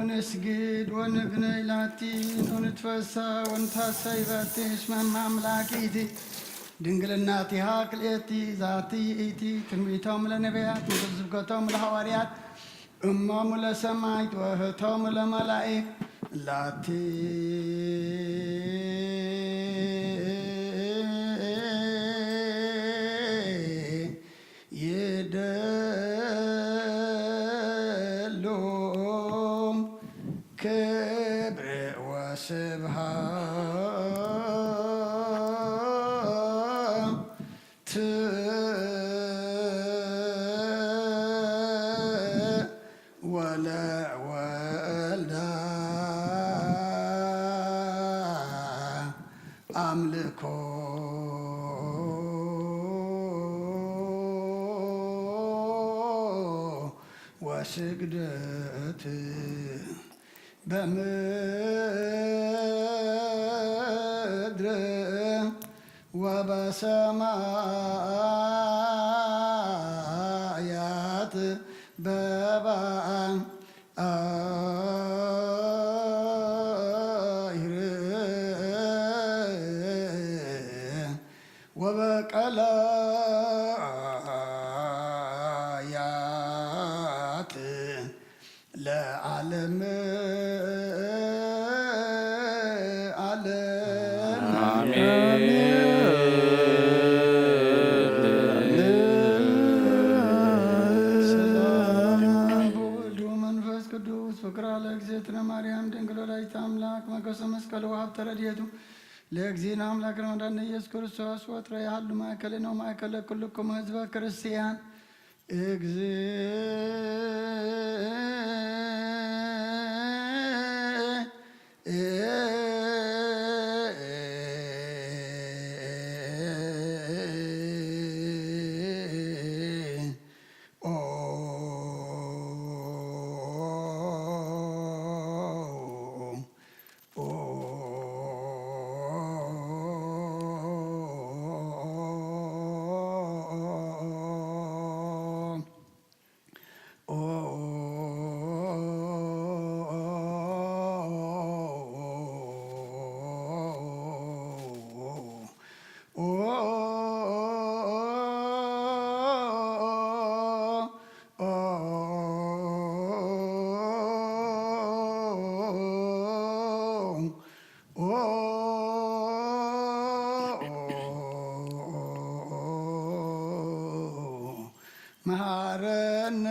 [SPEAKER 1] ንስግድ ወንብነይ ላቲ ንትፈሳ ወንታሰይ ባቲ እስመ አምላኪቲ ድንግልናቲሃ ክልኤቲ ዛቲ ኢቲ ትንቢቶም ለነቢያት ስብከቶም ለሐዋርያት እሞሙ ለሰማዕት ወእህቶሙ ለመላእክት ላቲ ይደሎም ክብር ወስብሃት ወለወልዳ አምልኮ ወስግደት በምድር ወበሰማያት በባዕር ወበቀላያት ለዓለም ዓለም ሰላም በወልድ ወመንፈስ ቅዱስ ፍቅራ ለእግዝእትነ ማርያም ድንግል ወላዲተ አምላክ መገሰ መስቀል ወሀብተ ረድኤቱ ለእግዚእነ አምላክ ረመዳን ኢየሱስ ክርስቶስ ወትረ ያህሉ ማእከልነ ወማእከለ ኩልክሙ ህዝበ ክርስቲያን መሐረነ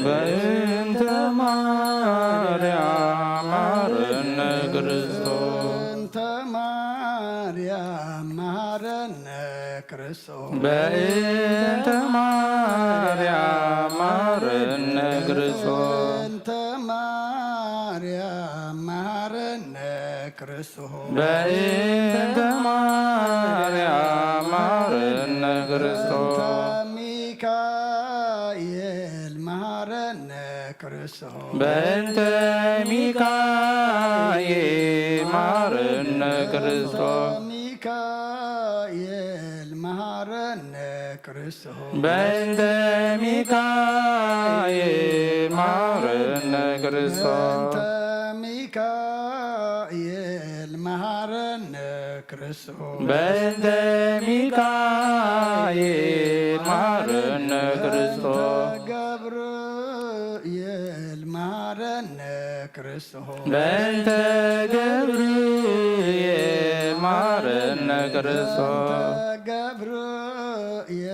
[SPEAKER 10] በእንተ ማርያም መሐረነ ክርስቶስ በእንተ ማርያም መሐረነ ክርስቶስ በእንተ ማርያም መሐረነ ክርስቶስ
[SPEAKER 1] ሚካኤል መሐረነ ክርስቶስ
[SPEAKER 10] በእንተ ሚካኤል መሐረነ ክርስቶስ
[SPEAKER 1] ሚካኤል መሐረነ ክርስቶስ
[SPEAKER 10] በእንተ ሚካኤል መሐረነ ክርስቶስ
[SPEAKER 1] ሚካኤል መሐረነ ክርስቶስ
[SPEAKER 10] በእንተ ሚካኤል መሐረነ ክርስቶስ
[SPEAKER 1] ገብርኤል መሐረነ ክርስቶስ
[SPEAKER 10] በእንተ ገብርኤል መሐረነ ክርስቶስ
[SPEAKER 1] ገብርኤል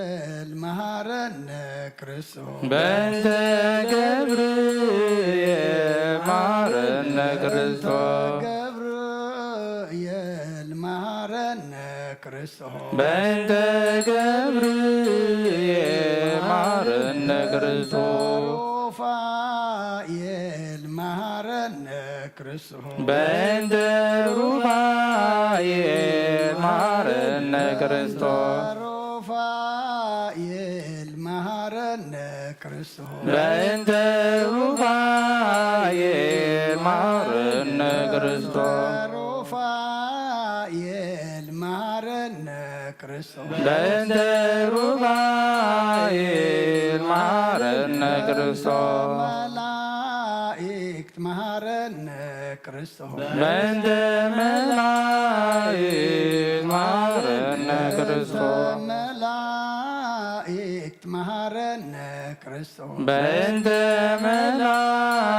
[SPEAKER 1] መሐረነ ክርስቶስ
[SPEAKER 10] በእንተ ገብርኤል መሐረነ ክርስቶስ
[SPEAKER 1] ገብርኤል መሐረነ ክርስቶስ
[SPEAKER 10] በእንተ ገብርኤል መሐረነ ክርስቶስ
[SPEAKER 1] ሩፋኤል መሐረነ ክርስቶስ
[SPEAKER 10] በእንተ ሩፋኤል መሐረነ ክርስቶስ
[SPEAKER 1] ሩፋኤል መሐረነ ክርስቶስ
[SPEAKER 10] በእንተ ሩፋኤል መሐረነ ክርስቶስ
[SPEAKER 1] ሩፋኤል መሐረነ ክርስቶስ
[SPEAKER 10] በእንተ ሩፋኤል መሐረነ ክርስቶስ
[SPEAKER 1] መላእክት መሐረነ ክርስቶስ
[SPEAKER 10] በእንተ መላእክት መሐረነ ክርስቶስ
[SPEAKER 1] መላእክት መሐረነ ክርስቶስ
[SPEAKER 10] በእንተ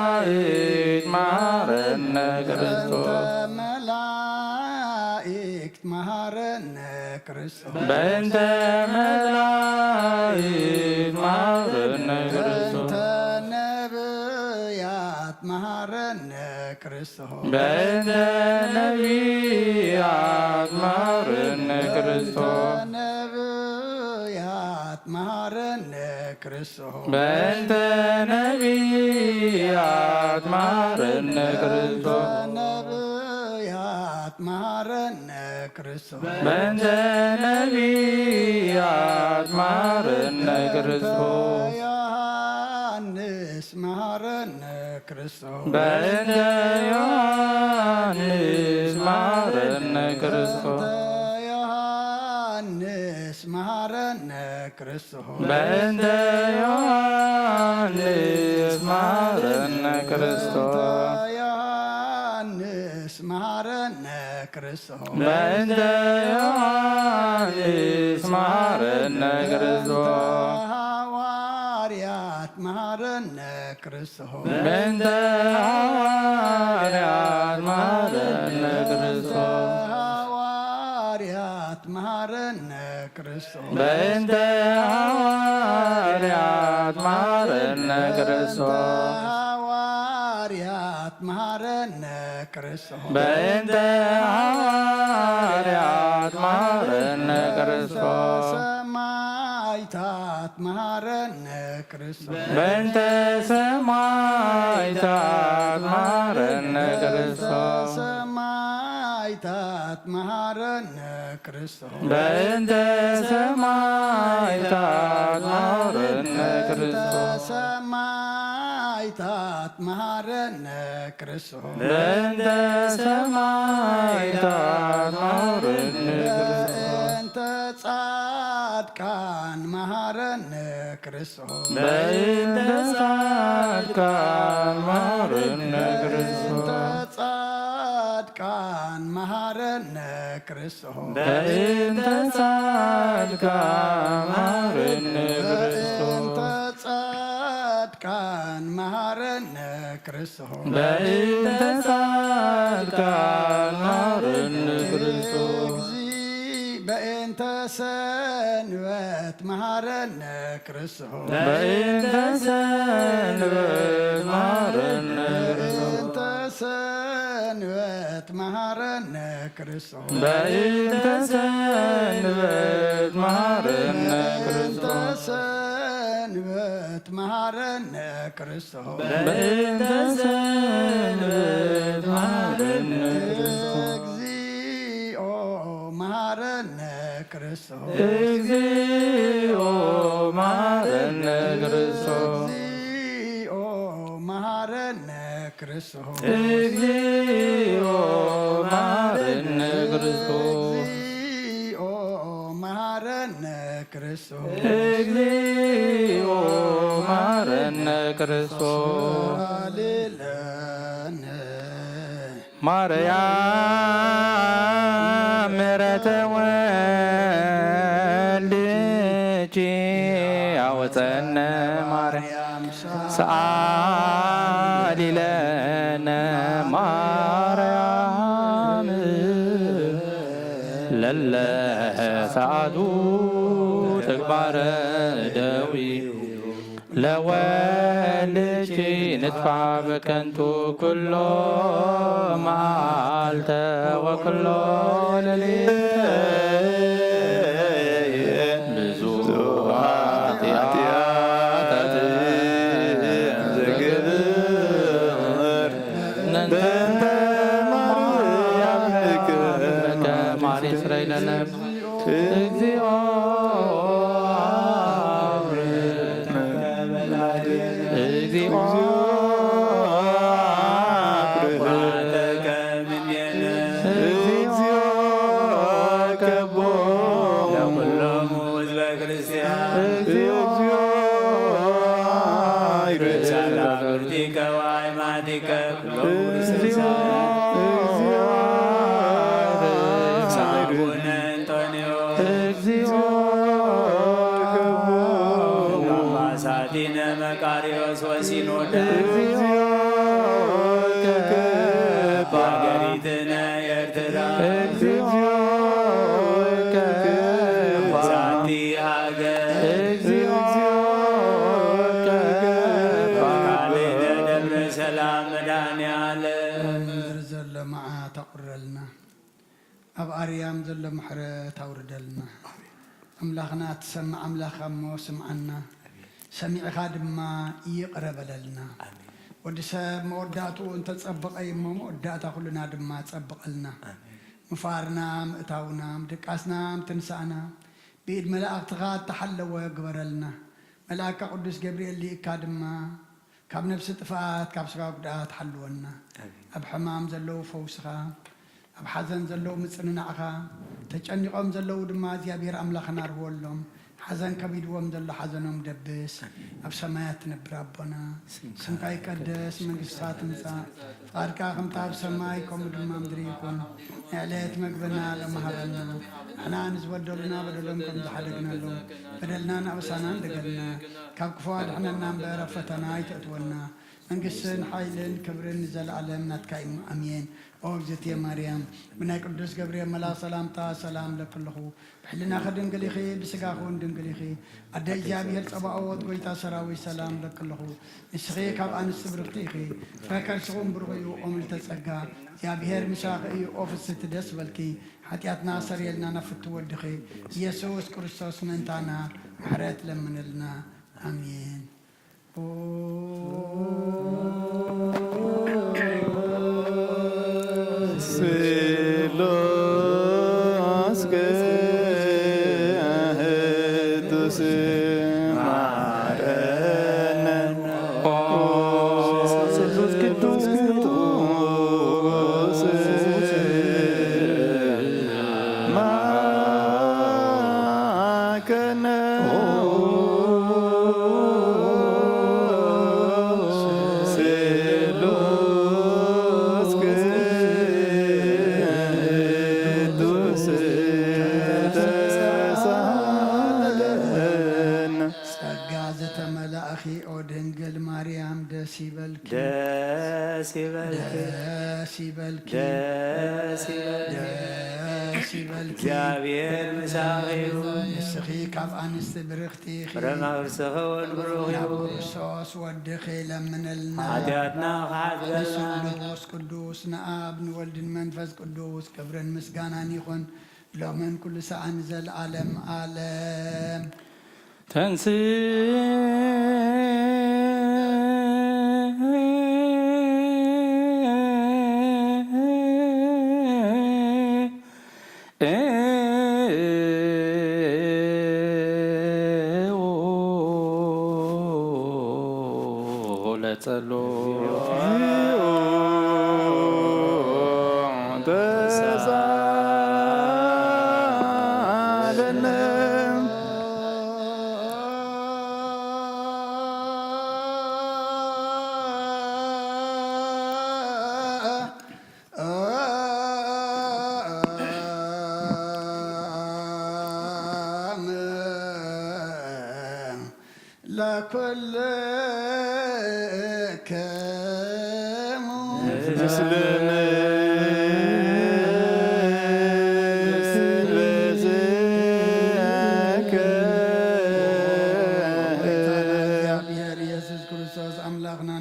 [SPEAKER 10] መላእክት መሐረነ ክርስቶስ
[SPEAKER 1] መላእክት መሐረነ ክርስቶስ
[SPEAKER 10] በእንተ መላእክት መሐረነ ክርስቶስ
[SPEAKER 1] ነቢያት መሐረነ ክርስቶስ
[SPEAKER 10] በእንተ ነቢያት መሐረነ ክርስቶስ
[SPEAKER 1] ነቢያት መሐረነ ክርስቶስ
[SPEAKER 10] በእንተ ነቢያት መሐረነ ክርስቶስ
[SPEAKER 1] ነቢያት መሐረነ ክርስቶስ
[SPEAKER 10] በእንተ ነቢያት መሐረነ ክርስቶስ
[SPEAKER 1] ዮሐንስ መሐረነ ክርስቶስ
[SPEAKER 10] በእንተ ዮሐንስ መሐረነ ክርስቶስ
[SPEAKER 1] ዮሐንስ መሐረነ ክርስቶስ
[SPEAKER 10] በእንተ ዮሐንስ መሐረነ ክርስቶስ
[SPEAKER 1] ዮሐንስ መሐረነ ክርስቶስ
[SPEAKER 10] በእንተ ዮሐንስ መሐረነ ክርስቶስ
[SPEAKER 1] ሐዋርያት መሐረነ ክርስቶስ
[SPEAKER 10] በእንተ ሐዋርያት መሐረነ ክርስቶስ
[SPEAKER 1] ሐዋርያት መሐረነ ክርስቶስ
[SPEAKER 10] በእንተ ሐዋርያት መሐረነ ክርስቶስ
[SPEAKER 1] ሐዋርያት መሐረነ ክርስቶስ
[SPEAKER 10] በእንተ ሐዋርያት መሐረነ ክርስቶስ
[SPEAKER 1] ሰማዕታት መሐረነ ክርስቶስ
[SPEAKER 10] በእንተ ሰማዕታት መሐረነ ክርስቶስ
[SPEAKER 1] ሰማዕታት መሐረነ ክርስቶስ
[SPEAKER 10] በእንተ ሰማዕታት መሐረነ ክርስቶስ
[SPEAKER 1] ሰማዕታት መሐረነ ክርስቶስ
[SPEAKER 10] በእንተ ሰማዕታት መሐረነ ክርስቶስ
[SPEAKER 1] በእንተ ጻድቃን መሐረነ ክርስቶስ
[SPEAKER 10] በእንተ ጻድቃን መሐረነ ክርስቶስ
[SPEAKER 1] ጻድቃን መሐረነ ክርስቶስ
[SPEAKER 10] በእንተ ጻድቃን መሐረነ ክርስቶስ
[SPEAKER 1] ጻድቃን መሐረነ ክርስቶስ
[SPEAKER 10] በእንተ ጻድቃን መሐረነ ክርስቶስ
[SPEAKER 1] በእንተ ሰንበት መሐረነ ክርስቶስ
[SPEAKER 10] በእንተ ሰንበት መሐረነ ክርስቶስ
[SPEAKER 1] ሰንበት መሐረነ ክርስቶስ
[SPEAKER 10] በእንተ ሰንበት መሐረነ ክርስቶስ
[SPEAKER 1] ሰንበት መሐረነ ክርስቶስ
[SPEAKER 10] በእንተ ሰንበት መሐረነ ክርስቶስ
[SPEAKER 1] እግዚኦ መሐረነ ክርስቶስ
[SPEAKER 10] እግዚኦ መሐረነ ክርስቶስ
[SPEAKER 1] እግዚኦ ክርስቶስ
[SPEAKER 10] እግዚኦ መሐረነ ክርስቶስ
[SPEAKER 1] እግዚኦ መሐረነ ክርስቶስ
[SPEAKER 10] እግዚኦ መሐረነ ክርስቶስ
[SPEAKER 1] ሃሌለነ
[SPEAKER 10] ማርያም ምሕረተ ወልድኪ አወፀነ ማርያም ሰአሊ ለነ ማርያም ለለ ሰዓዱ ተግባረ ደዊ ለወልድኪ ንጥፋ በከንቱ ኩሎ መዓልተ ወኩሎ ሌሊት ብዙ ኃጢአት ዘግብር ነንተ ማርያም ከማሪ እስራኤል እግዚኦ እግዚኦ
[SPEAKER 2] መቃሪዎስ ወሲኖዳ በሀገሪትነ ኤርትራ ዛቲ ሀገር ካሌለ ደብረ ሰላም መድኃኔዓለም
[SPEAKER 1] ዘሎ መዓት አቁረልና ኣብ ኣርያም ዘሎ ምሕረት ኣውርደልና ኣምላኽና ትሰምዕ ኣምላኽ እሞ ስምዓና ሰሚዕኻ ድማ ይቕረበለልና ወዲ ሰብ መወዳእቱ እንተፀበቐ እሞ መወዳእታ ኩልና ድማ ፀብቐልና ምፋርና ምእታውና ምድቃስና ምትንሳእና ብኢድ መላእኽትኻ እተሓለወ ግበረልና መልአካ ቅዱስ ገብርኤል ሊእካ ድማ ካብ ነብሲ ጥፋት ካብ ስጋ ጉድኣት ሓልወና ኣብ ሕማም ዘለዉ ፈውስኻ ኣብ ሓዘን ዘለዉ ምፅንናዕኻ ተጨኒቖም ዘለዉ ድማ እግዚኣብሔር ኣምላኽና ርህወሎም حزن كبيد ومدل حزنهم دبس أبسمات تنبر أبونا سمكاي قدس من قصات نساء فاركا خمتاب سمايكم دم مدريكم عليت مقبلنا لما هرنا أنا نزود لنا بدلنكم زحدقنا لهم بدلنا نعبسانا دقلنا كاب كفواد حنا نام برفتنا يتأتونا من قصن حيلن كبرن نزل علمنا تكايم أمين أوجت يا مريم من قدس جبريل ملا سلام تا سلام لك الله بحلنا خدم قليخي بسقاخون دم قليخي أدى جابير صباوت قويتا سراوي سلام لك الله نسخي كاب أن السبرتيخي فكر سقوم برغيو أمل تسقى جابير مساقي أوفيس تدس بلكي حتياتنا سريلنا نفت ودخي يسوع كريستوس من تانا حرات لمن لنا آمين እግዚአብሔር ምሳኺው ንስኺ ካብ ኣንስቲ ብርኽቲ ረማብርሰኸውን ብሩኽዩ ክርስቶስ ወድኺ ለምንልና ሓጢኣትና ንስሉስ ቅዱስ ንኣብ ንወልድን መንፈስ ቅዱስ ክብርን ምስጋናን ይኹን ሎምን ኩሉ ሰዓን ዘለዓለም ዓለም
[SPEAKER 10] ተንስ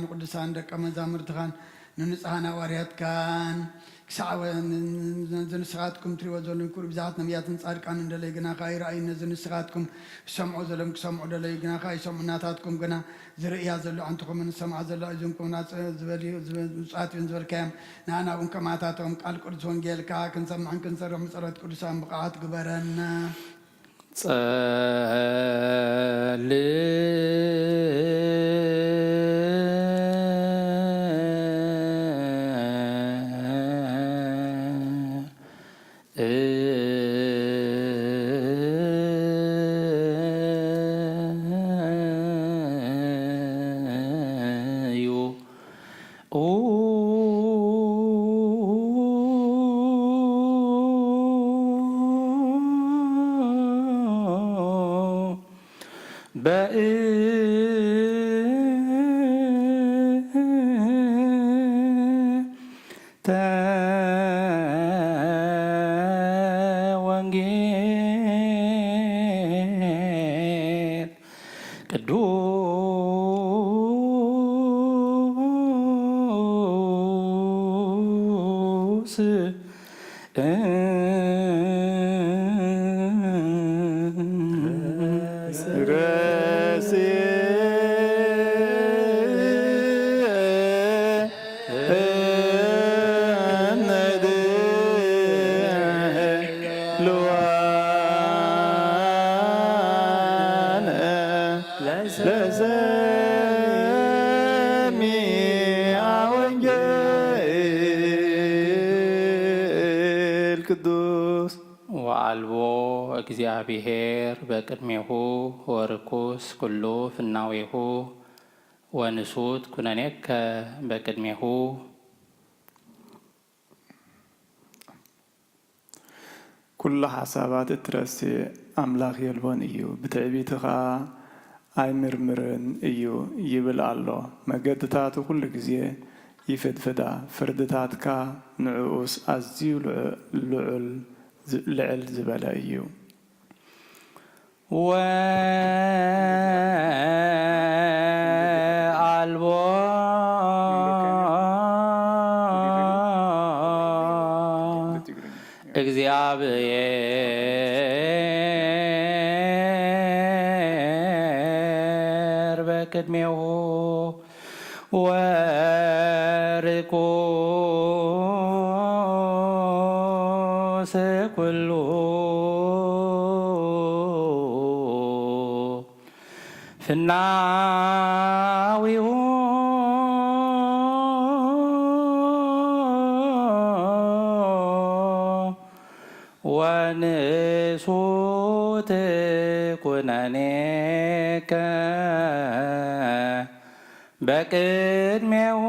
[SPEAKER 1] ቅዱሳን ደቀ መዛሙርትኻን ንንጽሓን ሃዋርያት ካን ክሳዕ ንስኻትኩም ትሪእዎ ዘለኹም ኩሉ ብዙሓት ነቢያትን ጻድቃን እንደለይ ግናኻ ይረኣዩ ነዚ ንስኻትኩም ክሰምዑ ዘሎም ክሰምዑ ደለዩ ግናኻ ይሰምዑ እናታትኩም ግና ዝርእያ ዘሎ ኣንትኹምን ዝሰምዓ ዘሎ እዝንኩም ውፃት እዩን ዝበልካዮም ንኣና እውን ከማታቶም ቃል ቅዱስ ወንጌልካ ክንሰምዕን ክንሰርሕ መፀረት ቅዱሳን ብቕዓት ግበረና
[SPEAKER 10] ወአልቦ እግዚአብሔር በቅድሜሁ ወርኩስ ኩሉ ፍናዊሁ ወንሱት ኩነኔከ በቅድሜሁ።
[SPEAKER 3] ኩሉ ሓሳባት እትረስዕ ኣምላኽ የልቦን እዩ ብትዕቢትኻ ኣይምርምርን እዩ ይብል ኣሎ። መገድታቱ ኩሉ ግዜ ይፍድፍዳ ፍርድታትካ ንዕኡስ ኣዝዩ ልዕል ዝበለ እዩ።
[SPEAKER 10] ወአልቦ እግዚአብሔር በቅድሜሁ ወርኩስ ኩሉ ፍናዊሁ ወንሱት ኩነኔከ በቅድሜሁ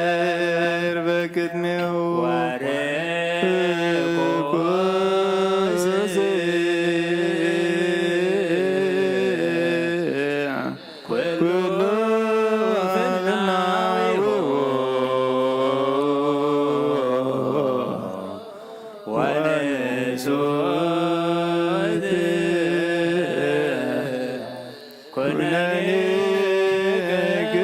[SPEAKER 3] እግዚአብሔር በቅድሜሁ ኩነኔከ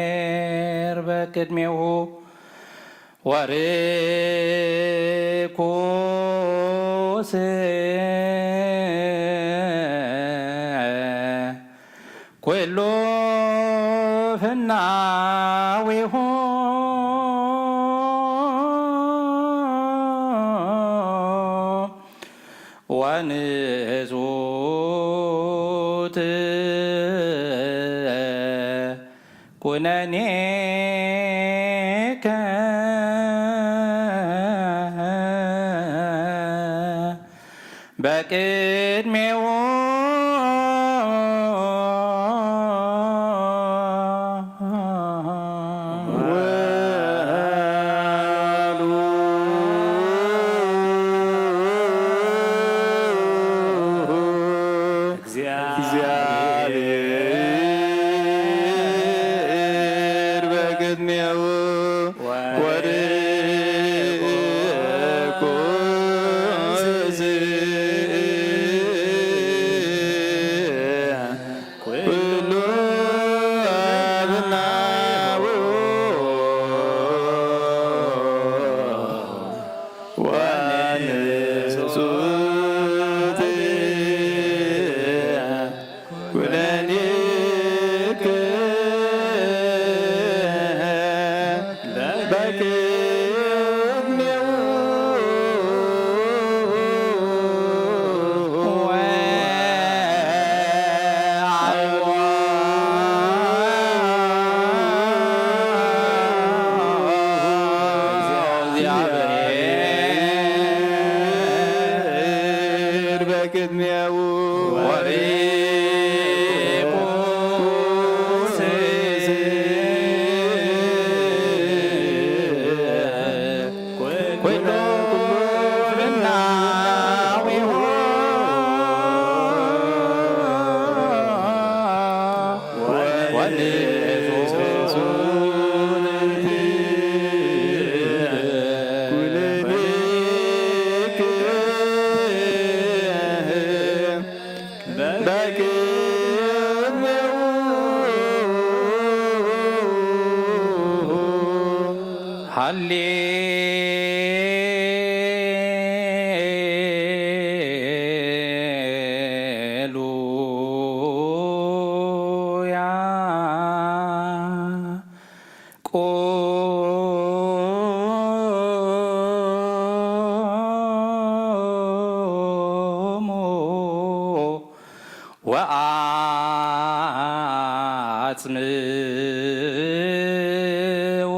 [SPEAKER 10] እግዚአብሔር በቅድሜው ወርኩስ ኩሉ ፍናዊሁ ወንጹት ኩነኔከ በቅድሜው
[SPEAKER 3] እግዚአብሔር በቅድሜው ወርኩስ ኩሉ አብናው ወንጹት ኩነኔከ በቅድሜው እግዚአብሔር በቅድሜው ወርኩስ ኩሉ ፍናዊሁ ወንጹት ኩነኔከ በቅድሜው
[SPEAKER 10] ሃሌሉያ ቆሙ ወአጽምዑ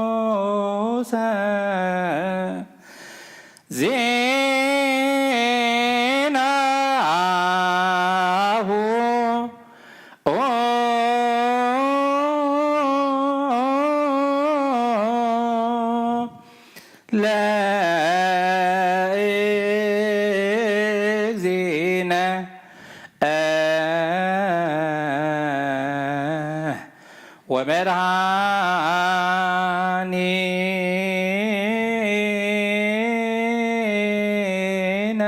[SPEAKER 10] ቅዱስ ዜናሁ ለእግዚእነ ወመድኃኒነ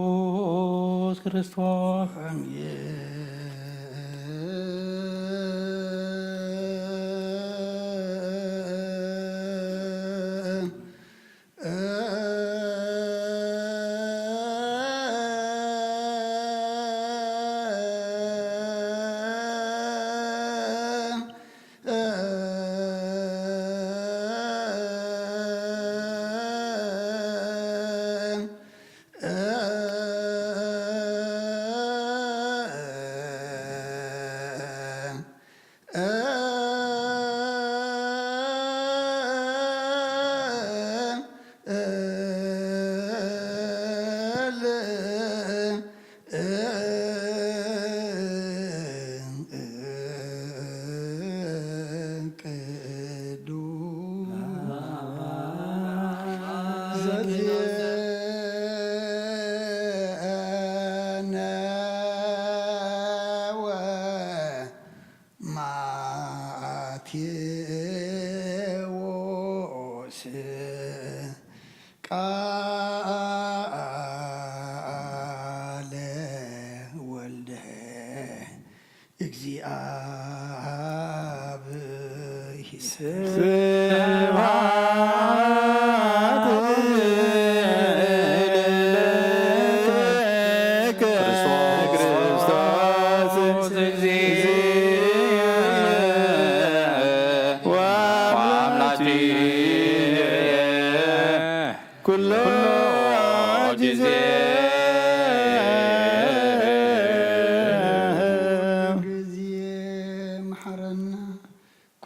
[SPEAKER 10] ኢየሱስ ክርስቶስ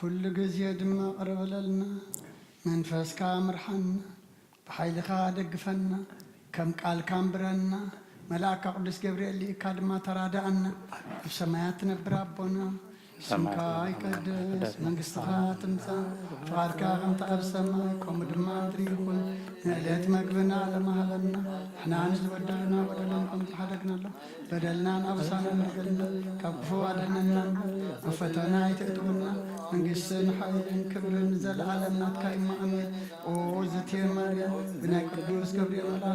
[SPEAKER 1] كل جزية دم قرب لنا منفس كامرحنا بحيلك دقفنا كم قال كامبرنا ملاك قدس جبريل اللي كادما ترادعنا في سمايات نبرابنا سمك يقدس منقصتك تمسى فغارك غمت السماء كوم دما دريكم ناليت مقبنا لما هلنا احنا نزل ودلنا ودلنا كم تحدقنا الله بدلنا أبصارنا نقلنا كفو عدنا وفتنا يتقدمنا منقصن حيين كبر نزل عالمنا تكايما أمين وزتي مريم بنا قدوس جبريل الله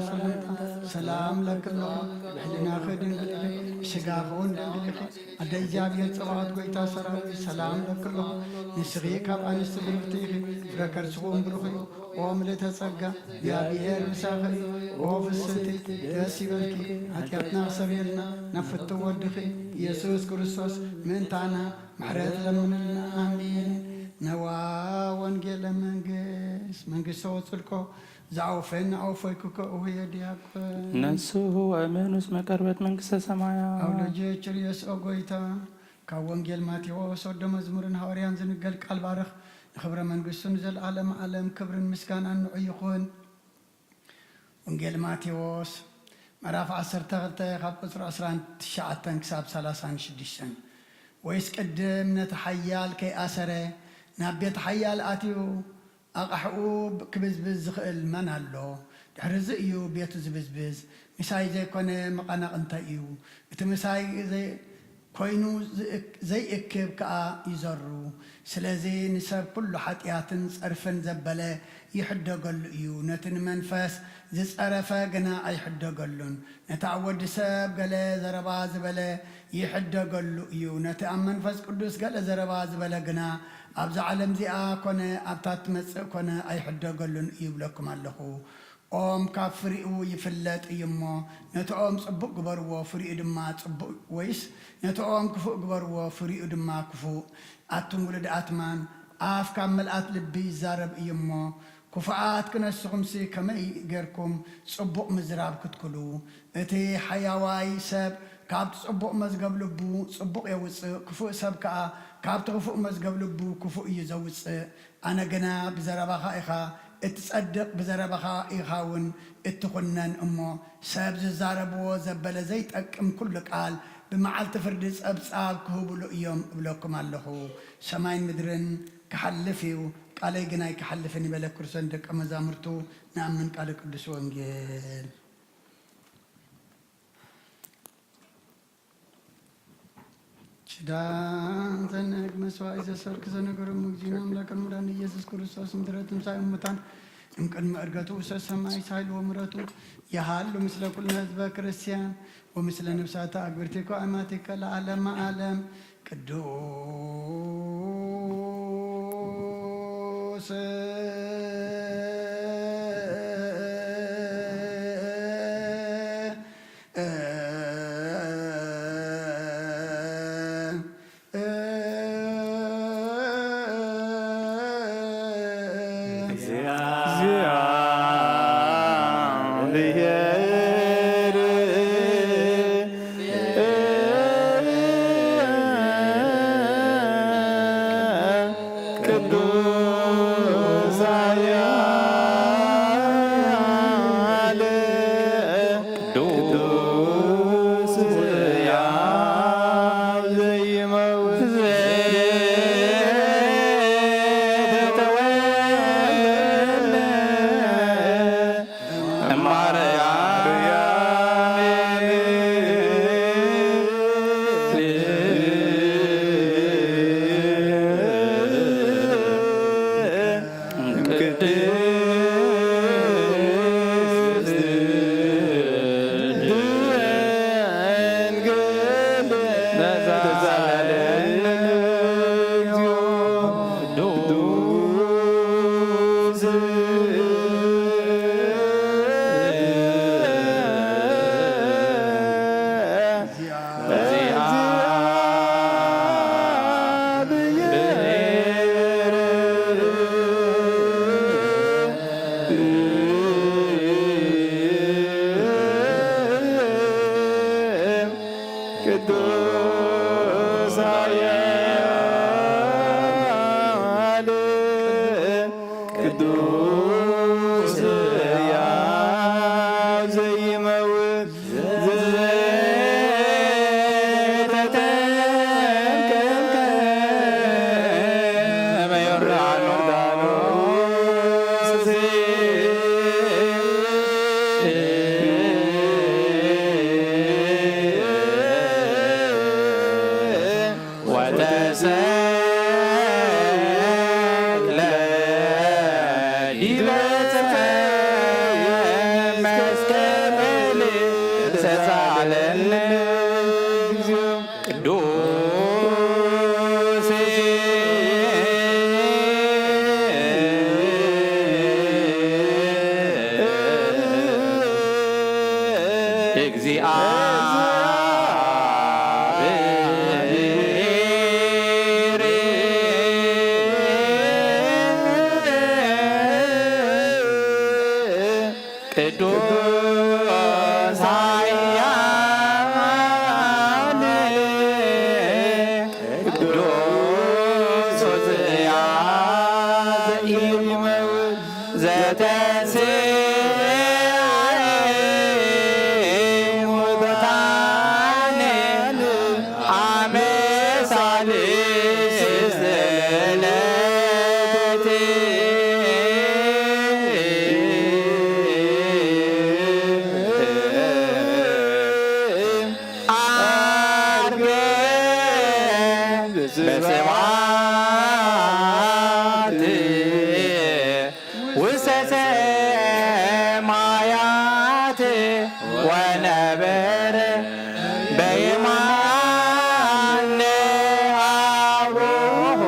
[SPEAKER 1] سلام لك الله حلنا خدن قليل شقافون قليل أدى جابية صلوات قويتا سلام لك الله نسغيك أبعن استبرفتيخ فكر سقوم بروخي وعملت سقا يا بيهر مساخي وفستي ياسي بلكي أتياتنا سبيلنا نفت ودخي يسوس كريستوس من تانا محرات لمننا آمين نوا وانجيل منقس وصلكو زعوفين عوفيكو كأوهي دياكو
[SPEAKER 10] نسوه وأمانوس مكربت منقس سمايا
[SPEAKER 1] أولجي چريس أغويتا كوانجيل ماتيوس ود مزمورن هوريان زنقل قال بارخ خبر منقسون زل عالم كبر مسكان أنه يخون وانجيل ماتيوس مراف 10 خاب قصر 19 كساب 36 ويس قدم نتحيال كي أسره نابيت حيال آتيو أقحقو كبزبز زخل من هلو دحرز إيو بيتو زبزبز مساي زي كونه مقانا انتا إيو اتمساي زي كوينو زي اكب كا يزرو سلازي نسب كل حتياتن صرفن زبله يحدقل إيو نتن منفس زي صرفا قنا يحدقلون نتعود سب قلا زربا زبله يحدقل إيو نتأم منفس قدوس قلا زربا زبله قنا أبز عالم زيا كونه أبتات مسء كونه يحدقلون إيو لكم اللهو أم كافريو يفلت يمو نتأم صبق بروا فري دما صبق ويس نتأم كفو بروا فري دما كفو أتم ولد أتمان أف كمل أتلبي زارب يمو كفاءات كنا سخمسي كما يجركم صبق مزراب كتكلو أتي حياواي سب كابت صبق مزقب لبو صبق يوص كفو سب كابت كفو مزقب لبو كفو يزوص أنا جنا بزرابا خائخا اتصدق بزربخا إخاون اتخنن أمو سابز الزاربو زبل زيت أكم كل قال بمعال تفردس أبسال كهوبلو يوم بلوكم اللهو سماين مدرن كحلفيو قال يجناي كحلفني بلا كرسن دك أمزامرتو نأمن قال قدس وانجيل شدان زنك مسوا إذا سرك زنقر مجزينا ملك المران يسوع كريستوس مدرتم ساي أمتان يمكن ما أرجعتوا سماي سايل ومرتو يهال مثل كل حزب كريستيان ومثل نفسات أكبرتك وأماتك العالم عالم قدوس
[SPEAKER 3] ቅዱስ ኃያል ቅዱስ ሕያው ዘይመውት ዘተተንከመ ዮርዳኖስ ወተሰቅለ ዲበ መስቀል ተሳለነ ቅዱስ እግዚአብሔር ቅዱስ ኃያል ቅዱስ ሕያው ዘይመውት ዘተንሥእ ሙታን አመ ሣልስት ዕለት ዐርገ በስብሐት ውስተ ሰማያት ወነበረ በየማነ አብርሆ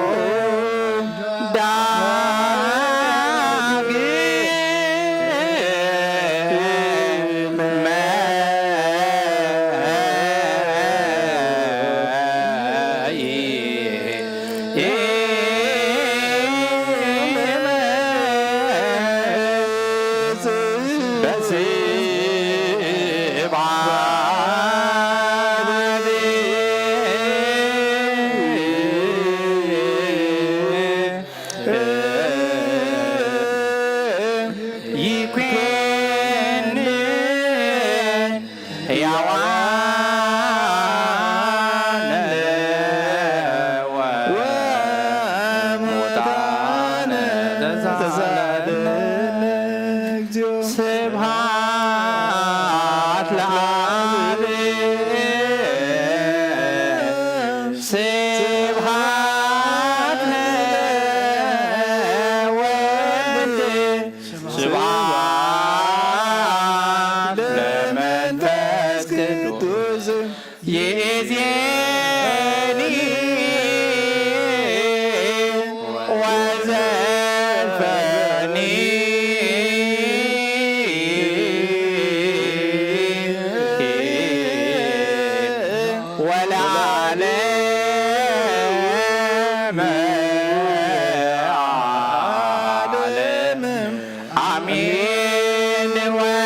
[SPEAKER 3] ዳግመ ስብሐት ለአብ ስብሐት ለወልድ ስብሐት ለመንፈስ ቅዱስ ይእዜኒ ወዘልፈኒ ወለዓለመ ዓለም አሜን ወአሜን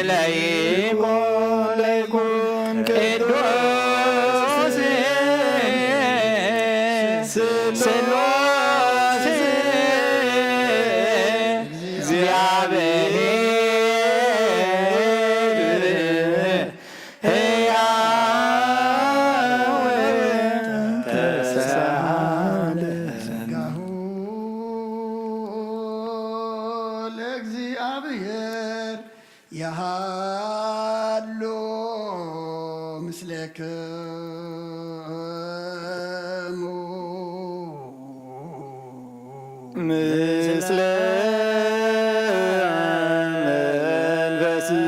[SPEAKER 3] ለይኩን ቅዱስ ስሉስ እግዚአብሔር ሕያው ተሳለ
[SPEAKER 1] ሥጋሁ ለእግዚአብሔር ያሃሎ ምስሌክሙ
[SPEAKER 3] ምስለ መንፈስከ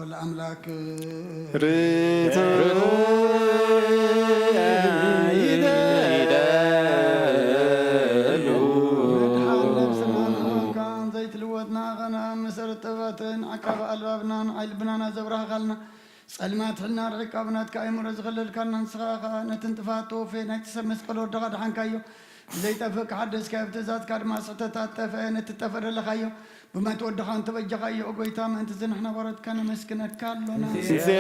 [SPEAKER 1] ለአምላክ ዘይትልወጥና ኸና መሰረት ጥበትን ዓቃበ ኣልባብናን ዓይልብናና ዘብራኸልና ጸልማት ሕልና ርዕቃብናት ከአይሙረ ዝኸለልካና ንስኻኻ ነትንጥፋቶ ፌ ናይ ትሰብ መስቀል ወድኻ ድሓንካዮ ዘይጠፍእ ክሓደስካዮ ብትእዛዝካ ድማ ስሕተታት ጠፍአ ነትጠፈደለኻዮ ብመት ወድኻ እንተበጀኻዮ ጎይታ ምእንቲ ዝንሕና ወረድካ ነመስግነካ ኣሎና
[SPEAKER 11] ንሴብሓከ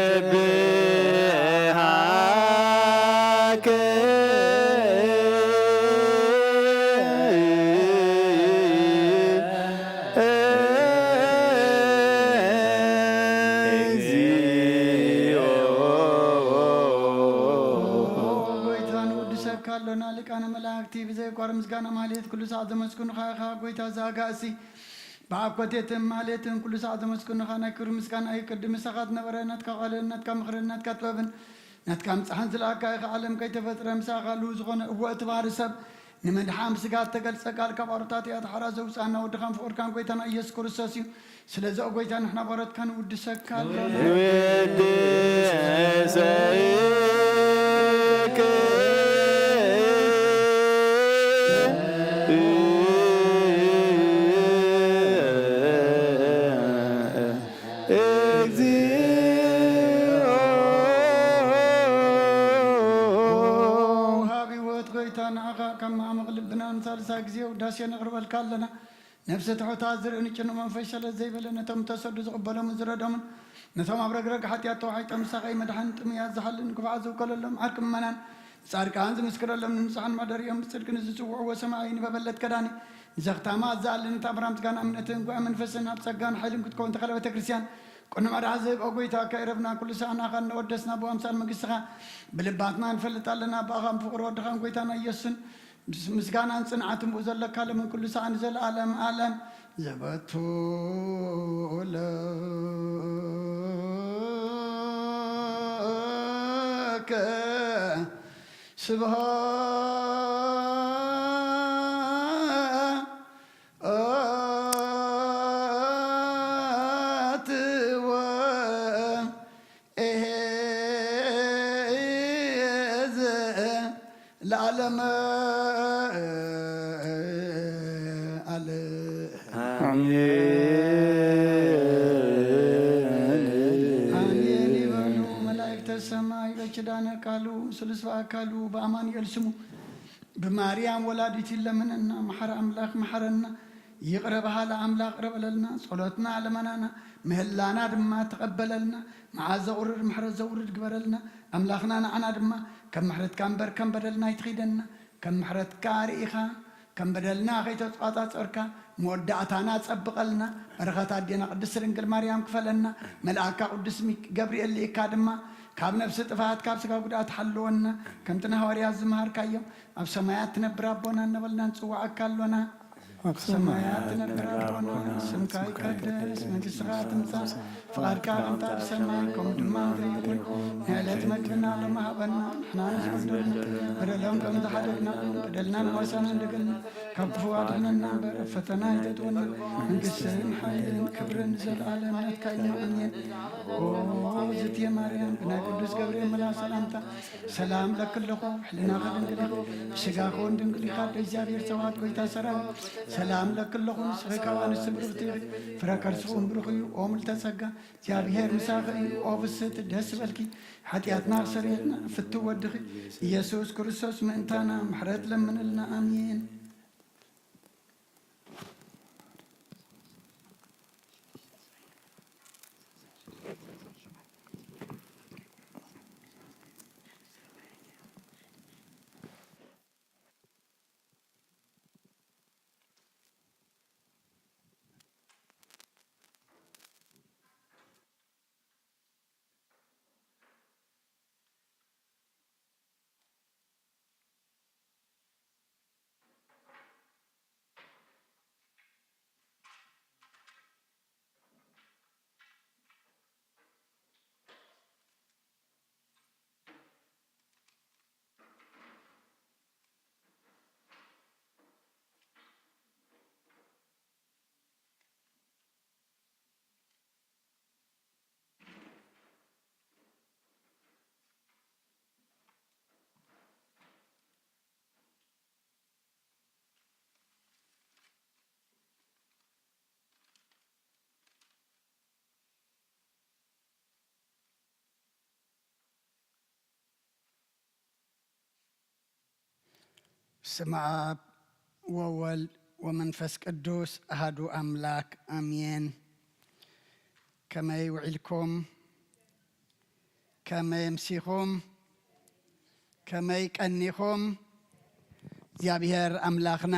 [SPEAKER 1] ሊቃነ መላእክቲ ብዘይ ቋር ምስጋና ማህሌት ኩሉ ሰዓት ዘመስግኑኻ ኢኻ ጎይታ ዘጋእሲ ብኣኮቴትን ማህሌትን ኩሉ ሰዓት ዘመስግኑኻ ናይ ክብሪ ምስጋና እዩ ቅድሚ ሰኻት ነበረ ናትካ ቃልን ናትካ ምኽርን ናትካ ጥበብን ናትካ ምፅሓን ዝለኣካ ኢኻ ዓለም ከይተፈጥረ ምሳኻ ሉ ዝኾነ እወ እትባህሪ ሰብ ንመድሓን ስጋ ተገልፀ ቃል ካብ ኣሮታት እያ ተሓራ ዘውፃና ወድኻን ፍቁርካን ጎይታና ኢየሱስ ክርስቶስ እዩ ስለዚ ጎይታ ንሕና ባሮትካ ንውድሰካ ሳልሳ ጊዜ ውዳሴ ነቕርበልካ ኣለና ነፍሲ ትሑታት ዝርኢ ንጭኑ መንፈስ ሰለ ዘይበለ ነቶም ተሰዱ ዝቕበሎምን ዝረዶምን ነቶም ኣብ ረግረግ ሓጢኣት ተዋሒጦም ምሳኸይ መድሓን ጥምያት ዝሓልን ክብዓት ዝውከለሎም ዓርቂ ምእመናን ጻድቃን ዝምስክረሎም ንምንፅሓን ማደሪኦም ብፅድቂ ንዝፅውዕዎ ሰማይ ንበበለት ከዳኒ ንዘኽታማ ዝኣልን ተኣምራ ምስጋና እምነትን ጉዕ መንፈስን ኣብ ጸጋን ሓይልን ክትከውን ተኸለ ቤተ ክርስቲያን ቁኑ መድሓ ዝህብ ጎይታ ከይረብና ኩሉ ሰዓናኻ እንወደስና ብኣምሳል መንግስትኻ ብልባትና ንፈልጥ ኣለና ብኣኻን ፍቕሪ ወድኻን ጎይታና ኢየሱስን ምስጋናን ጽንዓትን ብኡ ዘለካ ለምን ኩሉ ሰዓን ዘለዓለም ዓለም ዘበቱለከ ስብሃት ወኤዝ ለዓለመ ሰማይ በኪዳነ ቃሉ ስሉስ በአካሉ በአማኑኤል ስሙ በማርያም ወላዲት ለምንና መሐረ አምላክ መሐረና ይቅረ ባህላ አምላክ ረበለልና ጸሎትና ለመናና ምህላና ድማ ተቀበለልና መዓዘ ቁርር መሐረ ዘውርድ ግበረልና አምላክና ንዓና ድማ ከም መሕረት ካንበር ከም በደልና ይትኺደና ከም መሕረት ካሪኢኻ ከም በደልና ከይተጻጻጽርካ መወዳእታና ጸብቀልና በረኸት አዴና ቅድስት ድንግል ማርያም ክፈለና መልአካ ቅዱስ ገብርኤል ልኢካ ድማ ካብ ነፍሲ ጥፋት ካብ ስጋ ጉድኣት ሓልወና ከምቲ ንሃዋርያት ዝመሃርካዮም ኣብ ሰማያት ትነብር ኣቦና እነበልና ንፅዋዓካ ኣሎና ኣብ ሰማያት ትነብር ኣቦና ስምካ ይቀደስ መንግስትኻ ትምፃእ ፍቓድካ ከምታ ኣብ ሰማይ ከምኡ ድማ ምድሪ ንዕለት መግብና ሎሚ ሃበና ንሕና ንዝበደሉና በደሎም ከም ዝሓደግና በደልና ንወሰና እንደገልና ካብ ክፉ ኣድሕነና እምበር ኣብ ፈተና ይተትወና መንግስትን ሓይልን ክብርን ዘለኣለም ናትካ እዩ ኣሜን ዝትየ ማርያም ብናይ ቅዱስ ገብርኤል መልአክ ሰላምታ ሰላም ለክለኹ ሕሊናኸ ድንግል ኢኻ ብስጋኸ እውን ድንግል ኢኻ እግዚአብሔር ፀዋት ጎይታ ሰራዊት ሰላም ለክለኹ ንስኺ ካብ ኣንስቲ ብርክቲ ኢኺ ፍረ ከርስኹም ብሩኽ እዩ ኦ ምልዕተ ጸጋ እግዚአብሔር ምሳኺ እዩ ኦ ፍስሕቲ ደስ በልኪ ሓጢኣትና ሰሪሕና ፍቲ ወድኺ ኢየሱስ ክርስቶስ ምእንታና ምሕረት ለምንልና ኣሜን በስመ አብ ወወልድ ወመንፈስ ቅዱስ አሐዱ አምላክ አሜን። ከመይ ውዒልኩም ከመይ ምሲኹም ከመይ ቀኒኹም እግዚአብሔር አምላኽና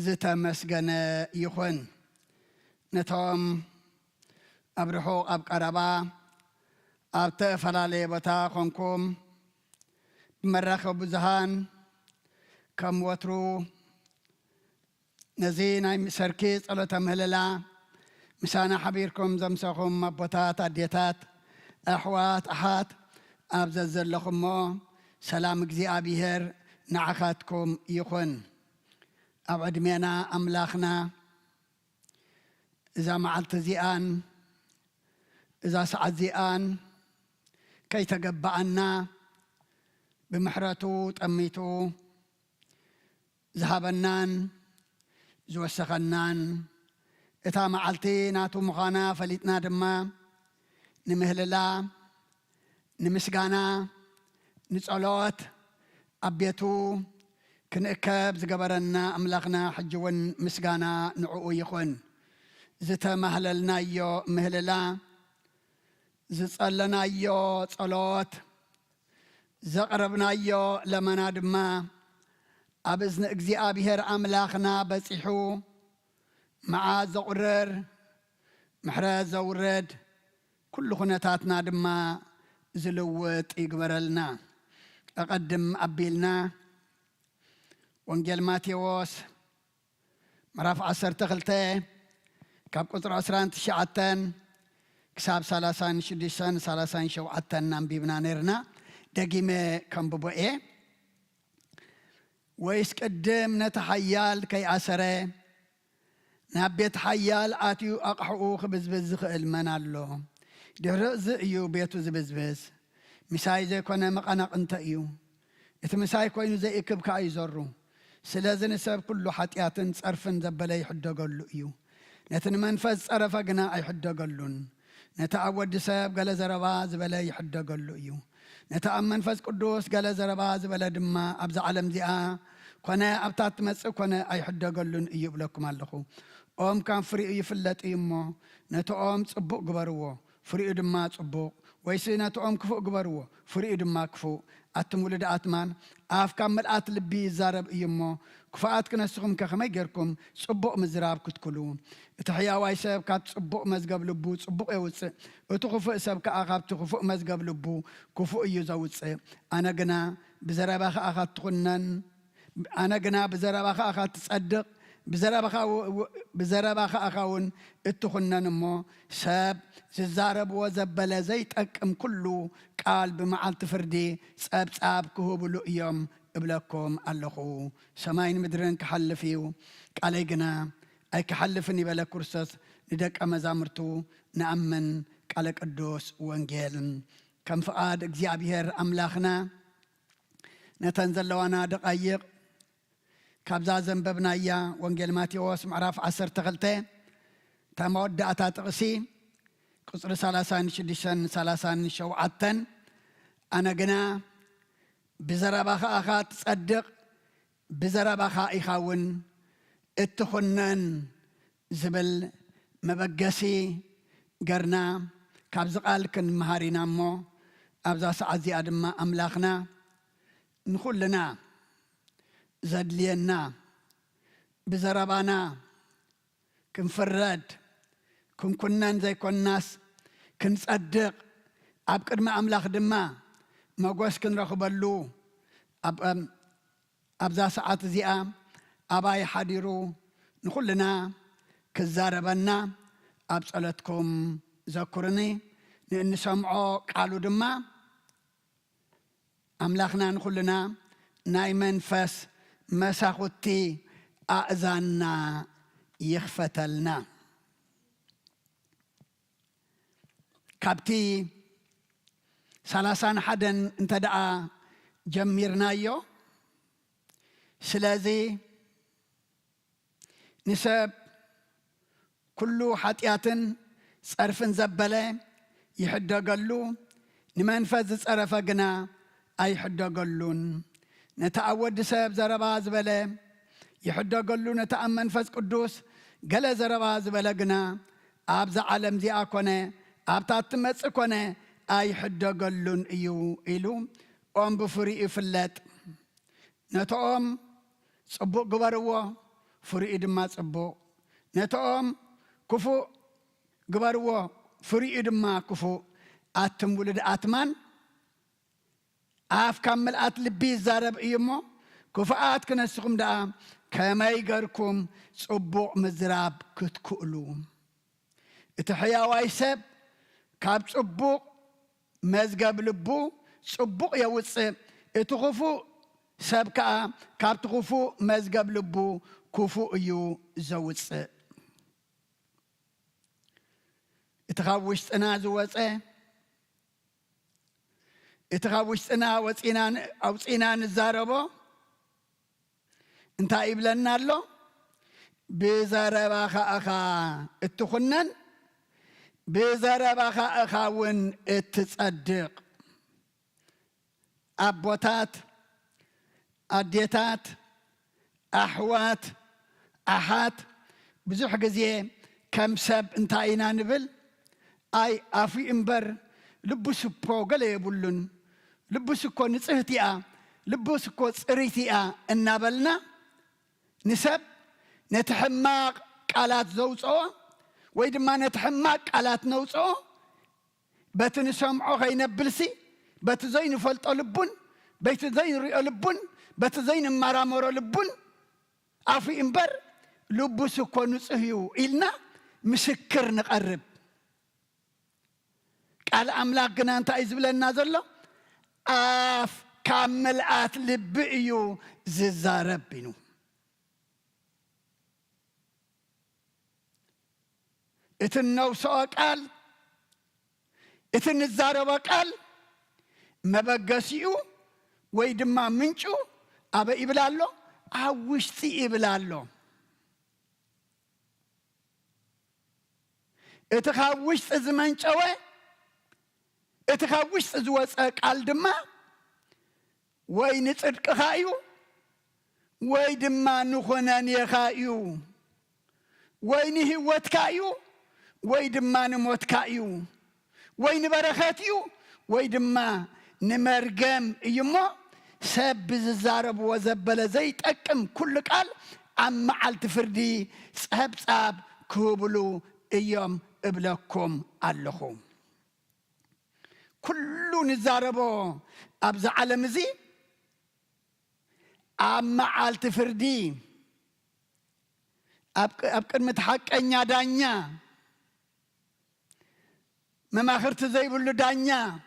[SPEAKER 1] ዝተመስገነ ይኹን። ነቶም ኣብ ርሑቕ ኣብ ቀረባ ኣብ ተፈላለየ ቦታ ኮንኩም ብመራኸቢ ብዙሃን ከም ወትሩ ነዚ ናይ ሰርኪ ጸሎተ ምህለላ ምሳና ሓቢርኩም ዘምሰኹም ኣቦታት ኣዴታት ኣሕዋት ኣሓት ኣብ ዘዘለኹሞ ሰላም እግዚኣብሔር ንዓኻትኩም ይኹን። ኣብ ዕድሜና ኣምላኽና እዛ መዓልቲ እዚኣን እዛ ሰዓት እዚኣን ከይተገባአና ብምሕረቱ ጠሚቱ ዝሃበናን ዝወሰኸናን እታ መዓልቲ ናቱ ምዃና ፈሊጥና ድማ ንምህልላ ንምስጋና ንጸሎት ኣብ ቤቱ ክንእከብ ዝገበረና ኣምላኽና ሕጂ እውን ምስጋና ንዕኡ ይኹን። ዝተማህለልናዮ ምህልላ ዝጸለናዮ ጸሎት ዘቕረብናዮ ለመና ድማ ኣብ እዝኒ እግዚኣብሔር ኣምላኽና በጺሑ መዓዝ ዘቑርር ምሕረት ዘውርድ ኩሉ ኩነታትና ድማ ዝልውጥ ይግበረልና። أقدم أبيلنا وانجيل ماتيوس مرافع 10 تغلتي كاب قطر 10 تشعتن كساب 36 شوعتن نمبيبنا نيرنا دقيمة كم ببوئي ويسقدم نتحيال كي أسره نبيت حيال آتيو أقحقو خبزبز خئل منالو درز إيو بيتو زبزبز مساي زي كونه مقنق انت ايو اتمساي كوينو زي اكب كاي زرو سلازن السبب كله حطياتن صرفن زبله يحدقلو ايو نتن منفس صرفا غنا يحدقلون نتعود سبب قال زربا زبله يحدقلو ايو نتأم منفس قدوس قال زربا زبله دما ابز عالم زيا كونه ابتات مص كونه يحدقلون ايو بلكم اللهو ام كان فري يفلط يمو نتأم صبق غبرو فري دما صبق ويسينا توم كفو قبروا فريد ما كفو أتمولد أتمان أف كمل أتلبي زارب يمو كفاءات كنسخم كخمي جركم صبق مزراب كتكلون تحيا وايسب كات صبق مزقب لبو صبق يوص وتخفق سب كأخاب تخفق مزقب لبو كفو يزوص أنا جنا بزرابخ أخات تخنن أنا جنا بزرابخ أخات تصدق بزرابخ أخاون اتخنن مو سب زارب وزبل زيت أكم كله قال بمعالت فردي ساب كهوبلو يوم ابلكم اللخو سماين مدرن كحلفيو قاليقنا أي كحلفني بلا كرسس ندك أمزامرتو نأمن قالك الدوس وانجيل كم فقاد اكزيابير أملاخنا نتنزل لوانا دقايق كابزا زنببنا إياه وانجيل ماتيوس معراف 10 تغلتي تمود أتا تغسي قصر 36 شوعتن أنا قنا بزرابخ أخات تصدق بزرابخ إخاون اتخنن زبل مبقسي قرنا كابزقال كن مهارينا مو أبزا سعزي أدما أملاخنا نخلنا زدلينا بزرابانا كنفرد كنن زي كناس كنصدق أبقد ما أملاخ دما ما قوس كنرخبلو أبزا ساعات زيام أباي حديرو نخلنا كزاربنا أبسألتكم ذكرني لأن سمعوا قالوا دما أملاخنا نخلنا نايمن فس مساخوتي أأذانا يخفتلنا كابتي 31 انت دعا جميرنايو سلازي نسب كله حطياتن صرفن زبله يحدقلو نمنفذ صرفا غنا اي حدقلون نتأود سب زربا زبلة يحدى قلو نتأمن فس قدوس قال زربا زبلة قنا أبز عالم زي أكونه أبتات تمس أكونه أي حدى قلون إلو أم بفريق فلت نتأم صبو قبروا فريق دما صبو نتأم كفو قبروا فريق دما كفو آتم ولد آتمان آف كامل آتلبي زارب إيمو كفاءات كنسكم دا كما يقركم صبو مزراب كتكؤلو اتحيا وايسب كاب صبو مزقب لبو صبو يوصي اتخفو سبكا كاب تخفو مزقب لبو كفو يو زوصي اتخاوشت انا زوصي اتخاوشتنا وصينان اوصينان الزاربو انت يبلنا له بزرباخ اخا اتخنن بزرباخ اخاون اتصدق ابوتات اديتات احوات احات بزح غزي كم سب انتاينا نبل اي افي امبر لبسكو قال يبلون لبسكو نصهتيا لبسكو صريتيا انابلنا نسب نتحماق قالات زوصو ويدما نتحماق قالات نوصو بتنسمعو غينبلسي بتزين فلطو لبون بتزين ريو لبون بتزين مرامورو لبون افي امبر لبسكو نصهيو إلنا مسكر نقرب قال أملاك قنا أنت إزبل النازل آف كامل لبئيو ززارب بينو اتنو سوى قال اتن الزارب قال مبقسيو ويدما منشو أبا إبلالو عوشتي إبلالو اتخاوشت ازمان شوي اتخاوشت ازواج قال دما وين صدق خايو وي دما نخونان يخايو وين هوت كايو وي دما نموت كايو وين بركاتيو وي دما نمرقم يمو سب زارب وزبل زي تقم كل قال عم علت فردي صاب كوبلو ايام ابلكم اللهم كلو نزاربو أبز عالم زي أما عالت فردي أبقى متحق أنيا دانيا مما خرت زي بلو دانيا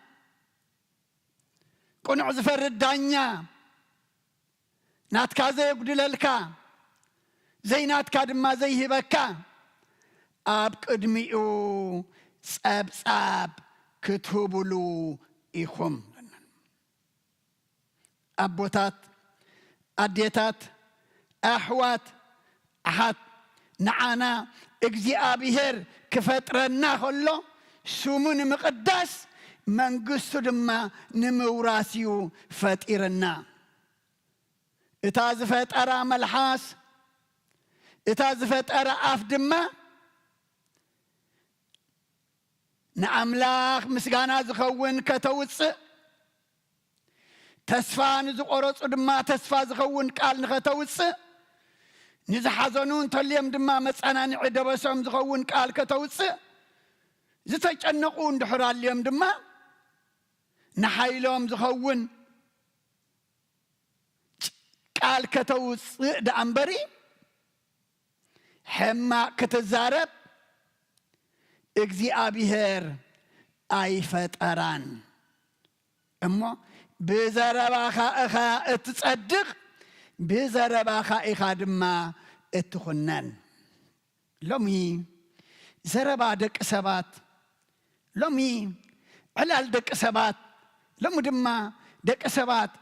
[SPEAKER 1] كون عزفر الدانيا ناتكا زي يقدل لكا زي ناتكا دما زي هبكا أبقى دميئو صاب كتبلو إخوم أبوتات أديتات أحوات أحد نعانا اجزي أبيهر كفترنا خلو سومون مقدس من قصد ما نموراسيو فتيرنا اتازفت أرى ملحاس اتازفت أرى أفدما نعملاخ مسغانا زخون كتوص تسفان زقرص دما تسفا زخون قال نختوص نزحزنون تليم دما مصانان عدبسم زخون قال كتوص زتጨነቁ እንድሕር አልዮም ድማ ንሓይሎም ዝኸውን ቃል ከተውፅእ ደኣንበሪ ሕማቅ ክትዛረብ እግዚአብሔር አይፈጠራን እሞ ብዘረባኻ ኢኻ እትጸድቕ ብዘረባኻ ኢኻ ድማ እትኹነን ሎሚ ዘረባ ደቂ ሰባት ሎሚ ዕላል ደቂ ሰባት ሎሚ ድማ ደቂ ሰባት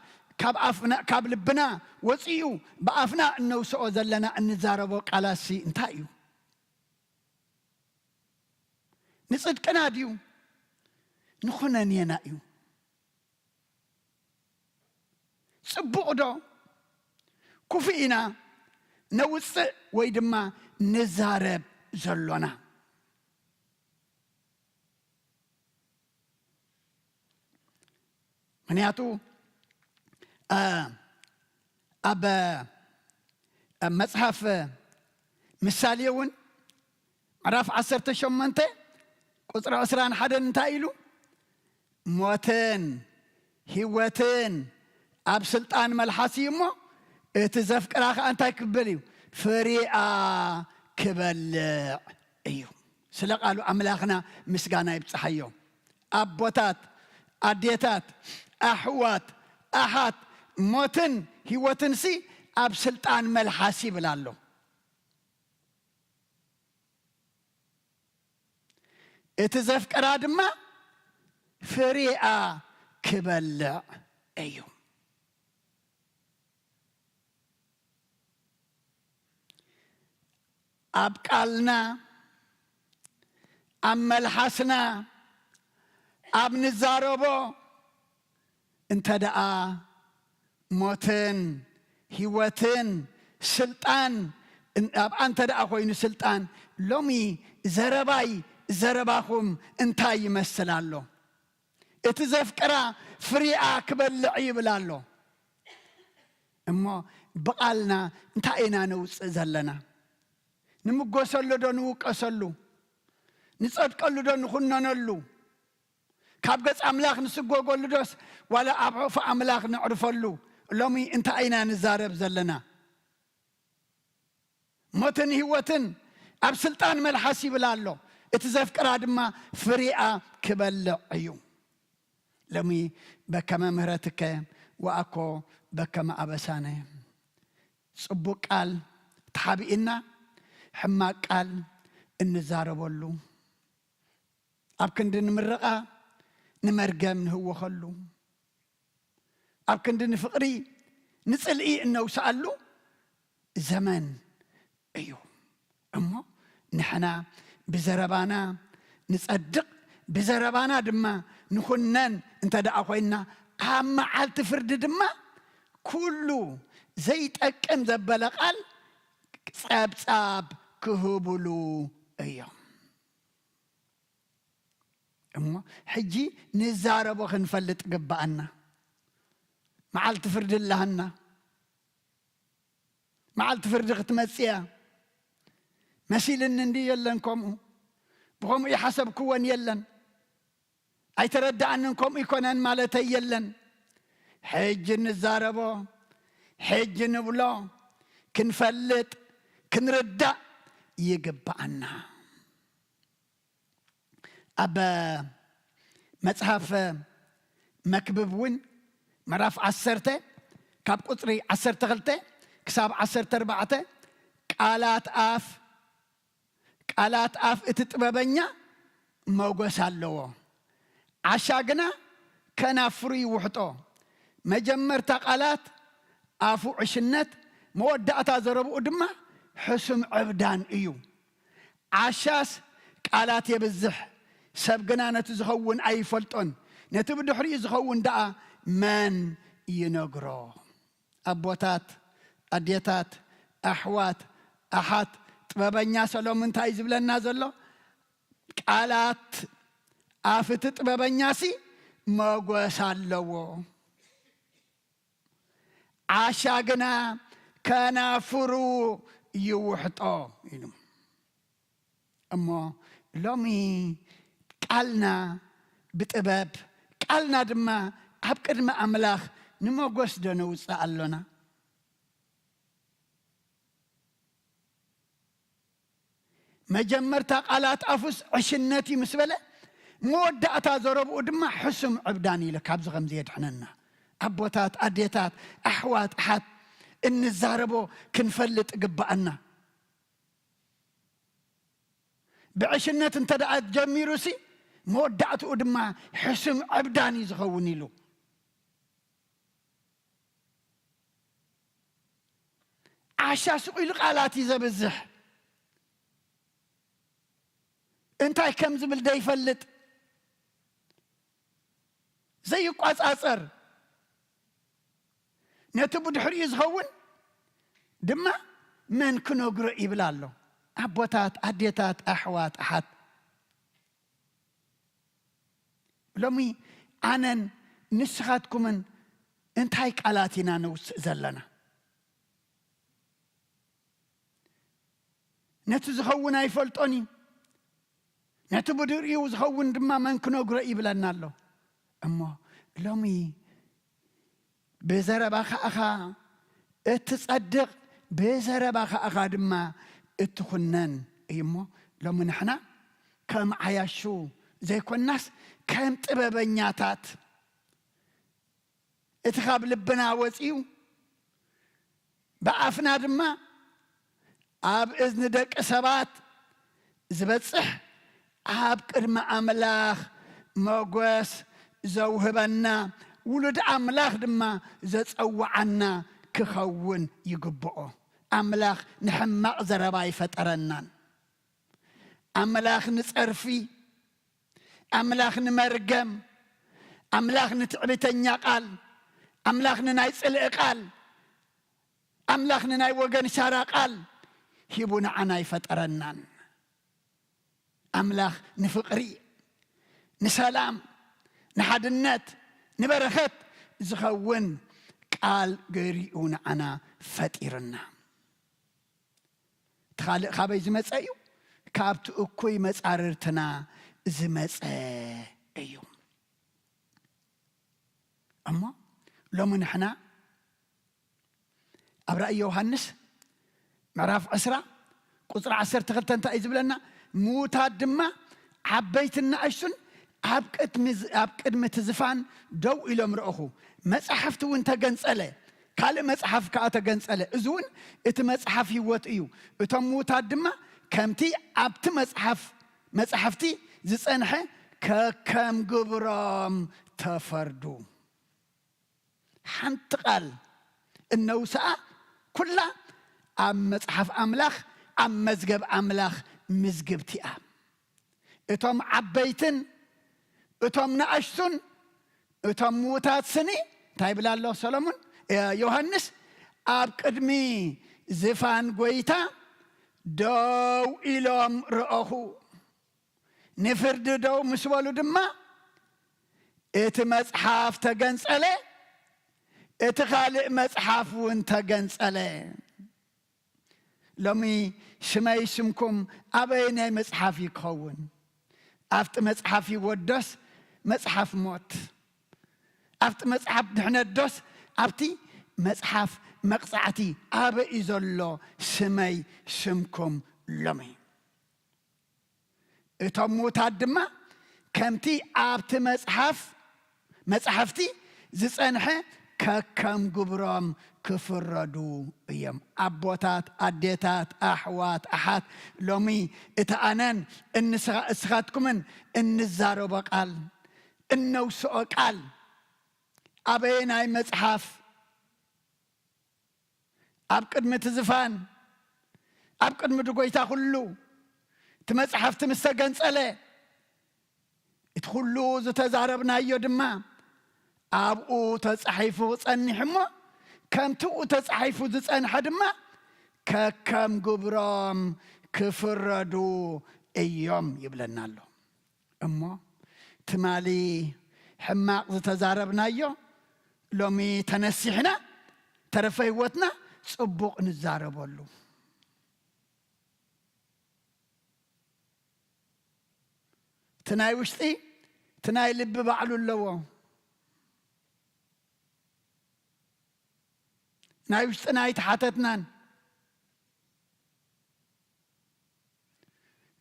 [SPEAKER 1] ካብ ልብና ወፂኡ ብኣፍና እነውስኦ ዘለና እንዛረቦ ቃላሲ እንታይ እዩ ንጽድቅና ድዩ ንኹነንየና እዩ ጽቡቕዶ ኩፊኢና ነውፅእ ወይ ድማ ንዛረብ ዘሎና ምክንያቱ ኣብ መጽሐፍ ምሳሌ እውን ምዕራፍ 18 ቁጽሪ 21 እንታይ ኢሉ ሞትን ህይወትን ኣብ ስልጣን መልሓሲ እሞ እቲ ዘፍቅራ ከዓ እንታይ ክብል እዩ ፍሪኣ ክበልዕ እዩ ስለ ቃሉ ኣምላኽና ምስጋና ይብፅሓዮ ኣቦታት ኣዴታት ኣሕዋት ኣሓት ሞትን ህይወትን ሲ ኣብ ስልጣን መልሓሲ ይብል ኣሎ እቲ ዘፍቅራ ድማ ፍሪኣ ክበልዕ እዩ ኣብ ቃልና ኣብ መልሓስና ኣብ ንዛረቦ እንተደኣ ሞትን ህይወትን ስልጣን ኣብ እንተደኣ ኮይኑ ስልጣን ሎሚ ዘረባይ ዘረባኹም እንታይ ይመስል ኣሎ እቲ ዘፍቅራ ፍሪኣ ክበልዕ ይብል ኣሎ እሞ ብቓልና እንታይ ኢና ነውፅእ ዘለና ንምጎሰሉ ዶ ንውቀሰሉ ንጸድቀሉ ዶ ንኹነነሉ ካብ ገጽ ኣምላኽ ንስጎገሉ ዶስ ዋላ ኣብ ዕፉ ኣምላኽ ንዕርፈሉ ሎሚ እንታይ ኢና ንዛረብ ዘለና ሞትን ህይወትን ኣብ ስልጣን መልሓስ ይብል ኣሎ እቲ ዘፍቅራ ድማ ፍሪኣ ክበልዕ እዩ ሎሚ በከመ ምህረትከ ወኣኮ በከመ ኣበሳነ ጽቡቕ ቃል ተሓቢእና ሕማቅ ቃል እንዛረበሉ ኣብ ክንዲ ንምረቓ ንመርገም ንህወኸሉ ኣብ ክንዲ ንፍቕሪ ንጽልኢ እነውስኣሉ ዘመን እዩ እሞ ንሕና ብዘረባና ንጸድቕ ብዘረባና ድማ ንኹነን እንተደኣ ኮይና ኣብ መዓልቲ ፍርዲ ድማ ኩሉ ዘይጠቅም ዘበለ ቃል ጸብጻብ ክህብሉ እዮም እሞ ሕጂ ንዛረቦ ክንፈልጥ ግባአና መዓልቲ ፍርዲ ኣለሃና መዓልቲ ፍርዲ ክትመጽያ መሲልን እንዲ የለን ከምኡ ብኸምኡ ይሓሰብክወን የለን ኣይተረዳእንን ከምኡ ይኮነን ማለተይ የለን ሕጂ ንዛረቦ ሕጂ ንብሎ ክንፈልጥ ክንርዳእ ይግባአና ኣብ መጽሐፍ መክብብ እውን ምዕራፍ 10 ካብ ቁጽሪ 12 ክሳብ 14 ቃላት ኣፍ እቲ ጥበበኛ መጎስ ኣለዎ ዓሻ ግና ከናፍሩ ይውሕጦ መጀመርታ ቃላት ኣፉ ዕሽነት መወዳእታ ዘረብኡ ድማ ሕሱም ዕብዳን እዩ ዓሻስ ቃላት የብዝሕ ሰብ ግና ነቲ ዝኸውን ኣይፈልጦን ነቲ ብድሕሪኡ ዝኸውን ደኣ መን ይነግሮ ኣቦታት ኣዴታት ኣሕዋት ኣሓት ጥበበኛ ሰሎሞን እንታይ ዝብለና ዘሎ ቃላት ኣፍቲ ጥበበኛ ሲ መጎስ ኣለዎ ዓሻ ግና ከናፍሩ ይውሕጦ ኢሉ እሞ ሎሚ ቃልና ብጥበብ ቃልና ድማ ኣብ ቅድሚ ኣምላኽ ንመጎስ ዶ ነውፅእ ኣሎና መጀመርታ ቃላት ኣፉስ ዕሽነት እዩ ምስ በለ መወዳእታ ዘረብኡ ድማ ሕሱም ዕብዳን ኢለ ካብዚ ከምዚ የድሕነና ኣቦታት ኣዴታት ኣሕዋት ኣሓት እንዛረቦ ክንፈልጥ ግባአና ብዕሽነት እንተደኣ ጀሚሩ ሲ መወዳእትኡ ድማ ሕሱም ዕብዳን እዩ ዝኸውን ኢሉ ዓሻ ስቑኢሉ ቃላት እዩ ዘብዝሕ እንታይ ከም ዝብል ደይፈልጥ ዘይቋጻጸር نتبو دحري يزخون دما من كنوغر يبلالو أبوتات أديتات أحوات أحد لومي أنا نسخاتكم انت هاي قالاتنا نوس زلنا نتزخون يفلطوني نتبو دحري يزخون دما من كنوغر يبلالنا له أما لومي بزرباخ أخا اتصدق بزرباخ أخا دما اتخنن ايمو لما نحنا كم عياشو زي كل الناس كم طببنياتات اتخاب لبنا وصيو بافنا دما اب اذن دق سبات زبصح اب قدم املاخ موغس زوهبنا ولد املاخ دما زصوعنا كخون يقبؤو أملاخ نحمق زرباي فترنان أملاخ نصرفي أملاخ نمرقم أملاخ نتعبتنيا قال أملاخ نناي صلق قال أملاخ نناي وغن شارع قال هيبونا عناي فترنان أملاخ نفقري نسلام نحدنت نبرخت زخون قال غيريون أنا فتيرنا تخالق خابي زمص ايو كابت اكوي مصاررتنا زمص ايو اما لمن احنا ابرا يوحنس معراف 10 قصر 10 تخلتن تا يزبلنا موتا دما عبيتنا اشن عبقد متزفان دو الى مرخو مصحفت وانت غنصله قال مصحف كاته غنصله ازون ات مصحف يوت ايو اتموت دما كمتي ابت مصحفتي زصنحه ككم غبرام تفردو حنت قال انه ساعه كلها ام مصحف املاخ ام مزغب املاخ مزغبتي ام اتم عبيتن اتم ناشسن اتم موتات سني تايبل الله سلامون يوحنس اب قدمي زفان غويتا دو إلهم رأخو نفرد دو مسوالو دما ات مصحف تغنصله ات خالق مصحف وانت غنصله لمي شماي شمكم ابينا مصحف يكون افت مصحف يودس مصحف موت افت مصحف دحنا دوس ابتي مصحف مقصعتي ابا يزلو سمي شمكم لمي اتموت دما كمتي ابت مصحفتي زصنحه ككم غبرام كفردو يم ابوتات اديتات احوات احات لومي اتانن ان اسخاتكمن ان زارو بقال انو سوقال ابيناي مصحف اب قدم تزفان اب قدم دغويتا كله تمصحف تمسغنصله اتخلو زتزاربنا يدما ابو تصحيفو صنحما كمتو تصحيفو زصنح دما ككم غبرام كفردو ايام يبلنا له اما تمالي حماق زتزاربنا يو لومي تنسحنا ترفيوتنا صبوق نزاربولو تناي وشتي تناي لب بعلو اللو ناي وشت ناي تحاتتنان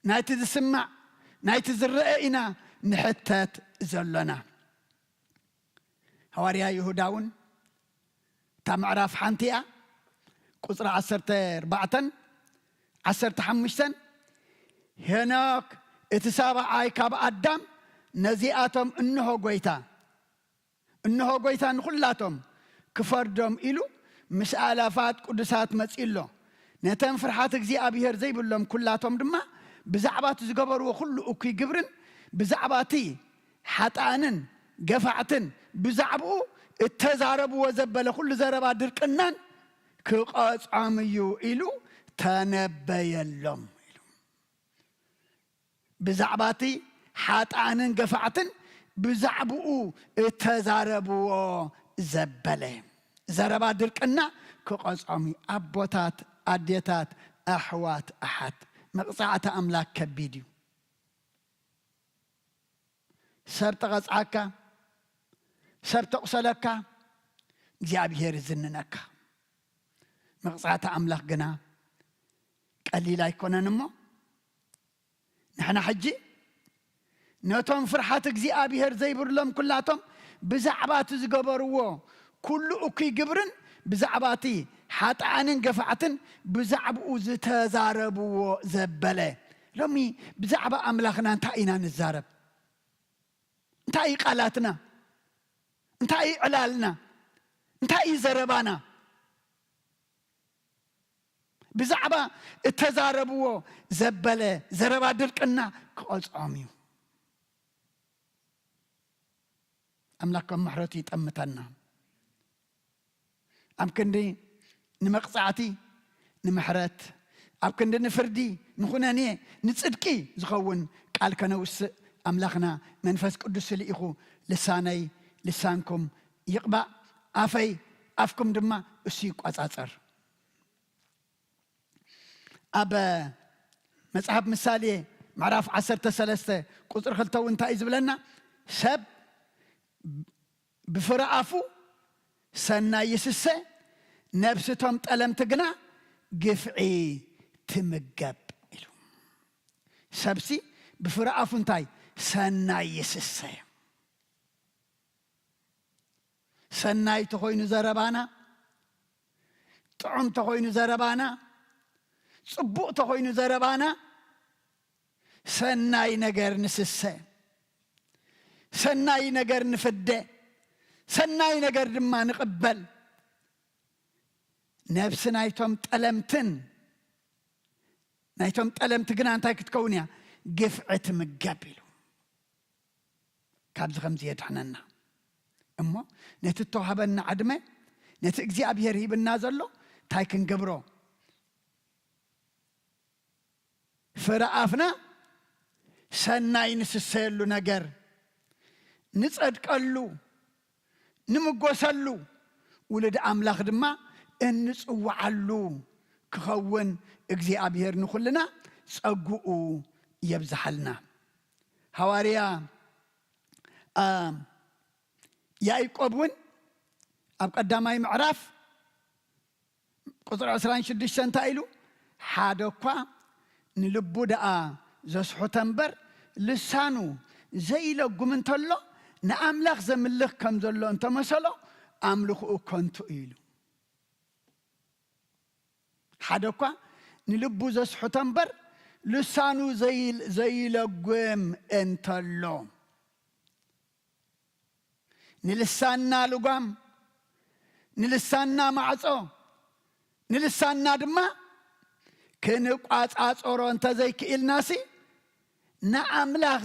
[SPEAKER 1] ناي تسمع ناي تزرئنا نحتت زلنا حواريا يهوداون تمعرف حنتيا قصر 14 15 هناك اتسابع اي كاب ادم نزياتهم انه غويتا نخلاتهم كفردهم إلو مش آلافات قدسات مسئلو نتن فرحات اكزي ابيهر زي بلهم كلاتهم دما بزعبات زقبروا كله اوكي قبرن بزعباتي حتانن قفعتن بزعبو እተዛረብዎ ዘበለ ኩሉ ዘረባ ድርቅናን ክቐጽዖም እዩ ኢሉ ተነበየሎም ኢሉ ብዛዕባቲ ሓጣንን ገፋዕትን ብዛዕብኡ እተዛረብዎ ዘበለ ዘረባ ድርቅና ክቐጽዖም እዩ ኣቦታት ኣዴታት ኣሕዋት ኣሓት መቕጻዕቲ ኣምላክ ከቢድ እዩ ሰብ ተቐጽዓካ ሰብ ተቑሰለካ እግዚኣብሔር ዝንነካ መቕጻዕቲ ኣምላኽ ግና ቀሊል ኣይኮነን እሞ ንሕና ሕጂ ነቶም ፍርሓት እግዚኣብሔር ዘይብሎም ኩላቶም ብዛዕባቲ ዝገበርዎ ኩሉ እኩይ ግብርን ብዛዕባቲ ሓጣንን ገፋዕትን ብዛዕብኡ ዝተዛረብዎ ዘበለ ሎሚ ብዛዕባ ኣምላኽና እንታይ ኢና ንዛረብ እንታይ ቃላትና እንታይ ዕላልና እንታይ ዘረባና ብዛዕባ እተዛረብዎ ዘበለ ዘረባ ድርቅና ክቐጽዖም እዩ ኣምላክም ምሕረቱ ይጠምተና ኣብ ክንዲ ንመቕጻዕቲ ንምሕረት ኣብ ክንዲ ንፍርዲ ንኹነኔ ንጽድቂ ዝኸውን ቃል ከነውስእ ኣምላኽና መንፈስ ቅዱስ ልኢኹ ልሳነይ ልሳንኩም ይቕባእ ኣፈይ ኣፍኩም ድማ እሱ ይቋጻጸር ኣብ መጽሓፍ ምሳሌ ምዕራፍ 13 ቁጽሪ 2 እንታይ እዩ ዝብለና ሰብ ብፍረ ኣፉ ሰናይ ይስሰ ነብስቶም ጠለምቲ ግና ግፍዒ ትምገብ ኢሉ ሰብሲ ብፍረ ኣፉ እንታይ ሰናይ ይስሰ ሰናይ ተኾይኑ ዘረባና ጥዑም ተኾይኑ ዘረባና ጽቡቕ ተኾይኑ ዘረባና ሰናይ ነገር ንስሰ ሰናይ ነገር ንፍደ ሰናይ ነገር ድማ ንቕበል ነብሲ ናይቶም ጠለምቲ ግና እንታይ ክትከውን እያ ግፍዒ ትምገብ ኢሉ ካብዚ ከምዚ የድሕነና እሞ ነቲ እተዋህበና ዕድመ ነቲ እግዚኣብሔር ሂብና ዘሎ እንታይ ክንገብሮ ፍረ ኣፍና ሰናይ ንስሰየሉ ነገር ንጸድቀሉ ንምጎሰሉ ውልድ ኣምላኽ ድማ እንጽዋዓሉ ክኸውን እግዚኣብሔር ንኹልና ጸጉኡ የብዝሓልና ሐዋርያ ያዕቆብ እውን ኣብ ቀዳማይ ምዕራፍ ቁጽሪ 26 እንታይ ኢሉ ሓደ እኳ ንልቡ ደኣ ዘስሑተ እምበር ልሳኑ ዘይለጉም እንተሎ ንኣምላኽ ዘምልኽ ከም ዘሎ እንተመሰሎ ኣምልኽኡ ከንቱ ኢሉ ሓደ እኳ ንልቡ ዘስሑተ እምበር ልሳኑ ዘይለጉም እንተሎ ንልሳና ልጓም ንልሳና ማዕጾ ንልሳና ድማ ክንቋጻጾሮ እንተዘይክኢልናሲ ንኣምላኽ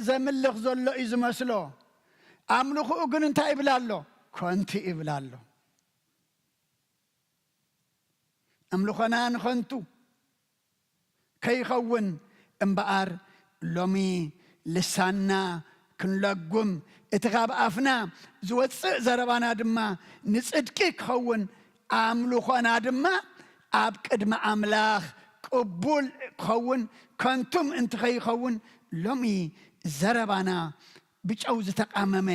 [SPEAKER 1] ዘምልኽ ዘሎ እዩ ዝመስሎ ኣምልኽኡ ግን እንታይ ይብላ ኣሎ ከንቱ ይብላ ኣሎ ኣምልኾና ንኸንቱ ከይኸውን እምበኣር ሎሚ ልሳና ክንለጉም እቲ ካብ ኣፍና ዝወፅእ ዘረባና ድማ ንጽድቂ ክኸውን ኣምልኾና ድማ ኣብ ቅድሚ ኣምላኽ ቅቡል ክኸውን ከንቱም እንትኸይኸውን ሎሚ ዘረባና ብጨው ዝተቃመመ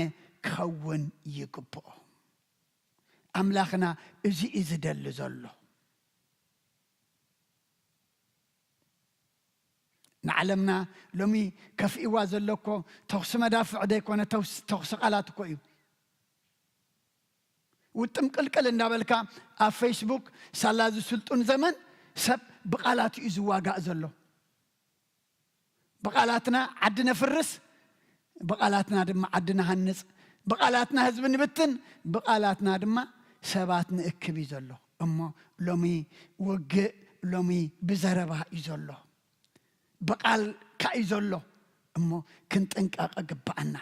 [SPEAKER 1] ክኸውን ይግብኦ ኣምላኽና እዚ እዩ ዝደሊ ዘሎ ንዓለምና ሎሚ ከፍኢዋ ዘለኮ ተኽሲ መዳፍዕ ደይኮነ ተኽሲ ቃላት እኮ እዩ ውጥም ቅልቅል እንዳበልካ ኣብ ፌስቡክ ሳላ ዝስልጡን ዘመን ሰብ ብቃላት እዩ ዝዋጋእ ዘሎ ብቃላትና ዓዲ ነፍርስ ብቃላትና ድማ ዓዲ ነሃንጽ ብቃላትና ህዝቢ ንብትን ብቃላትና ድማ ሰባት ንእክብ እዩ ዘሎ እሞ ሎሚ ውግእ ሎሚ ብዘረባ እዩ ዘሎ በቃል ካይ ዘሎ እሞ ክንጥንቃቐ ግባአና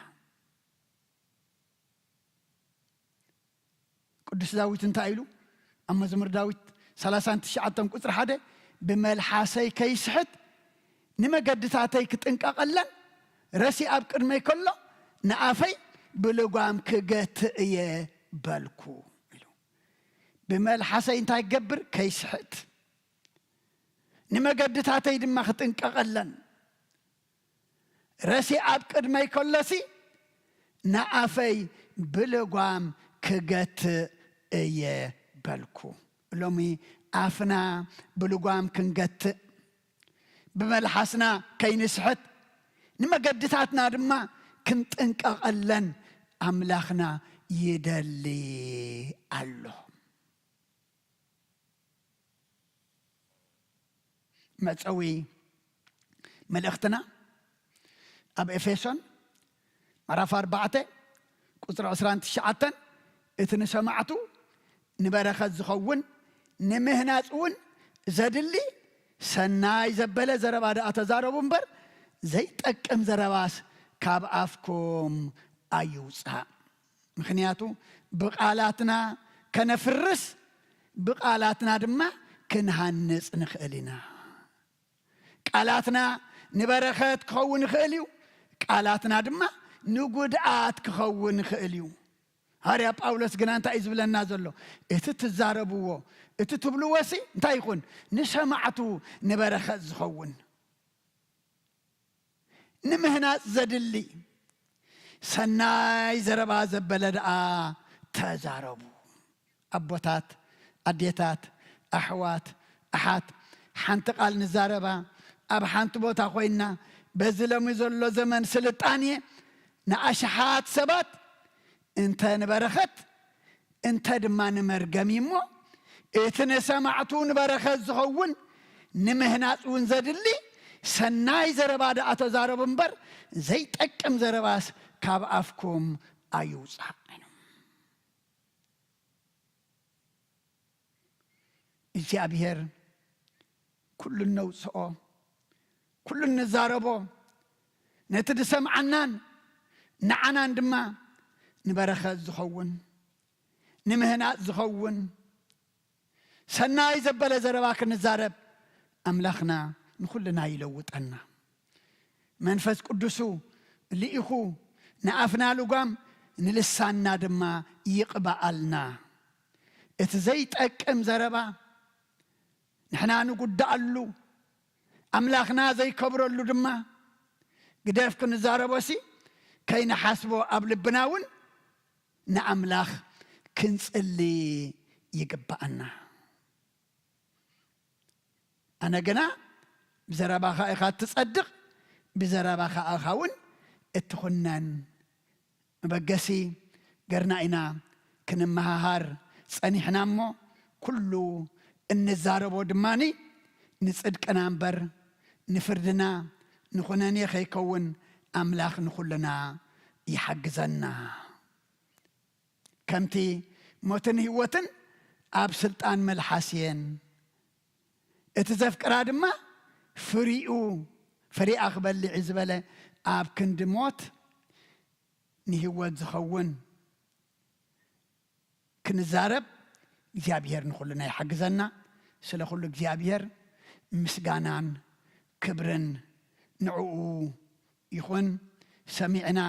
[SPEAKER 1] ቅዱስ ዳዊት እንታይ ኢሉ ኣብ መዝሙር ዳዊት 39 ቁጥሪ 1 ብመልሓሰይ ከይስሕት ንመገድታተይ ክጥንቀቐለን ረሲ ኣብ ቅድመይ ከሎ ንኣፈይ ብልጓም ክገትእ እየ በልኩ ኢሉ ብመልሓሰይ እንታይ ክገብር ከይስሕት ንመገድታተይ ድማ ክጥንቀቐለን ረሲ ኣብ ቅድመይ ከሎሲ ንኣፈይ ብልጓም ክገትእ እየ በልኩ ሎሚ ኣፍና ብልጓም ክንገትእ ብመልሓስና ከይንስሕት ንመገድታትና ድማ ክንጥንቀቐለን ኣምላኽና ይደሊ ኣሎ መፀዊ መልእኽትና ኣብ ኤፌሶን ምዕራፍ 4 ቁፅሪ 29 እቲ ንሰማዕቱ ንበረኸት ዝኸውን ንምህናፅ እውን ዘድሊ ሰናይ ዘበለ ዘረባ ደኣ ተዛረቡ እምበር ዘይጠቅም ዘረባስ ካብ ኣፍኩም ኣይውፃእ ምክንያቱ ብቓላትና ከነፍርስ ብቓላትና ድማ ክንሃንፅ ንኽእል ኢና ቃላትና ንበረኸት ክኸውን ይኽእል እዩ ቃላትና ድማ ንጉድኣት ክኸውን ይኽእል እዩ ሃርያ ጳውሎስ ግና እንታይ እዩ ዝብለና ዘሎ እቲ ትዛረብዎ እቲ ትብልዎሲ እንታይ ይኹን ንሰማዕቱ ንበረኸት ዝኸውን ንምህናፅ ዘድሊ ሰናይ ዘረባ ዘበለ ደኣ ተዛረቡ ኣቦታት ኣዴታት ኣሕዋት ኣሓት ሓንቲ ቃል ንዛረባ ኣብ ሓንቲ ቦታ ኮይና በዚ ሎሚ ዘሎ ዘመን ስልጣንየ ንኣሽሓት ሰባት እንተ ንበረኸት እንተ ድማ ንመርገሚ እሞ እቲ ንሰማዕቱ ንበረኸት ዝኸውን ንምህናፅ እውን ዘድሊ ሰናይ ዘረባ ደኣ ተዛረቡ እምበር ዘይጠቅም ዘረባስ ካብ ኣፍኩም ኣይውፃእ እግዚኣብሔር ኩሉ ነውፅኦ ኩሉ ንዛረቦ ነቲ ድሰምዓናን ንዓናን ድማ ንበረኸት ዝኸውን ንምህናፅ ዝኸውን ሰናይ ዘበለ ዘረባ ክንዛረብ ኣምላኽና ንኩልና ይለውጠና መንፈስ ቅዱሱ ልኢኹ ንኣፍና ልጓም ንልሳና ድማ ይቕባኣልና እቲ ዘይጠቅም ዘረባ ንሕና ንጉዳኣሉ ኣምላኽና ዘይከብረሉ ድማ ግደፍ ክንዛረቦሲ ከይንሓስቦ ኣብ ልብና እውን ንኣምላኽ ክንጽሊ ይግባአና ኣነ ግና ብዘረባኻ ኢኻ ትጸድቕ ብዘረባኻ ኢኻ እውን እትኹነን መበገሲ ገርና ኢና ክንመሃሃር ጸኒሕና እሞ ኩሉ እንዛረቦ ድማኒ ንጽድቅና እምበር ንፍርድና ንኹነኔ ኸይከውን ኣምላኽ ንኹልና ይሓግዘና ከምቲ ሞትን ህይወትን ኣብ ስልጣን መልሓስየን እቲ ዘፍቅራ ድማ ፍሪኣ ክበልዕ ዝበለ ኣብ ክንዲ ሞት ንህይወት ዝኸውን ክንዛረብ እግዚኣብሔር ንኹልና ይሓግዘና ስለ ኩሉ እግዚኣብሔር ምስጋናን ክብርን ንዕኡ ይኹን ሰሚዕና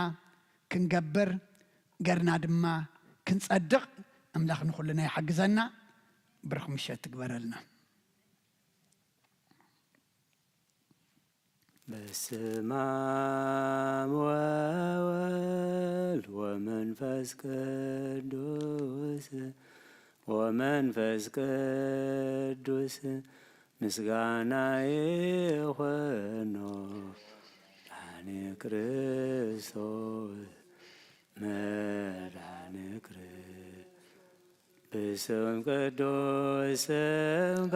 [SPEAKER 1] ክንገብር ገርና ድማ ክንጸድቕ ኣምላኽ ንኹልና ይሓግዘና ብርኽ ምሸት ትግበረልና
[SPEAKER 2] በስመ አብ ወወልድ ወመንፈስ ቅዱስ ምስጋና ይኹኖ ዳኒ ክርስቶስ መድኃኔ ክርስቶስ ብስም ቅዱስ ስምካ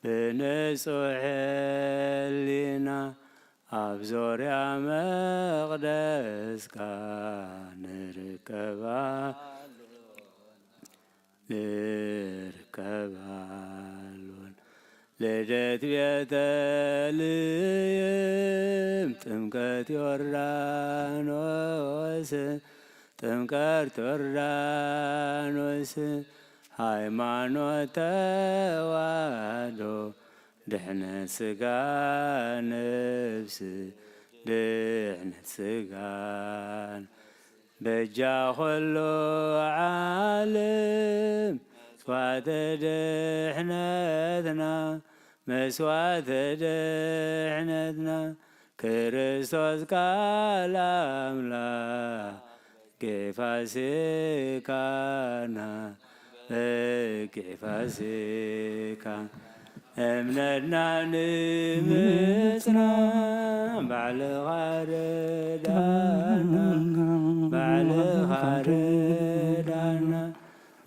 [SPEAKER 2] ብንጹሕ ሕሊና ኣብ ዙርያ መቕደስካ ንርከባሉን ልደት ቤተልሔም ጥምቀት ዮርዳኖስ ጥምቀት ዮርዳኖስ ሃይማኖት ተዋህዶ ድሕነት ስጋ ነፍስ ድሕነት ስጋን በጃ ኸሎ ዓለም መስዋዕተ ድሕነትና መስዋዕተ ድሕነትና ክርስቶስ ቃል አምላክ ጌፋሲካና ጌፋሲካ እምነትና ንምፅና ባዕልኻ ረዳና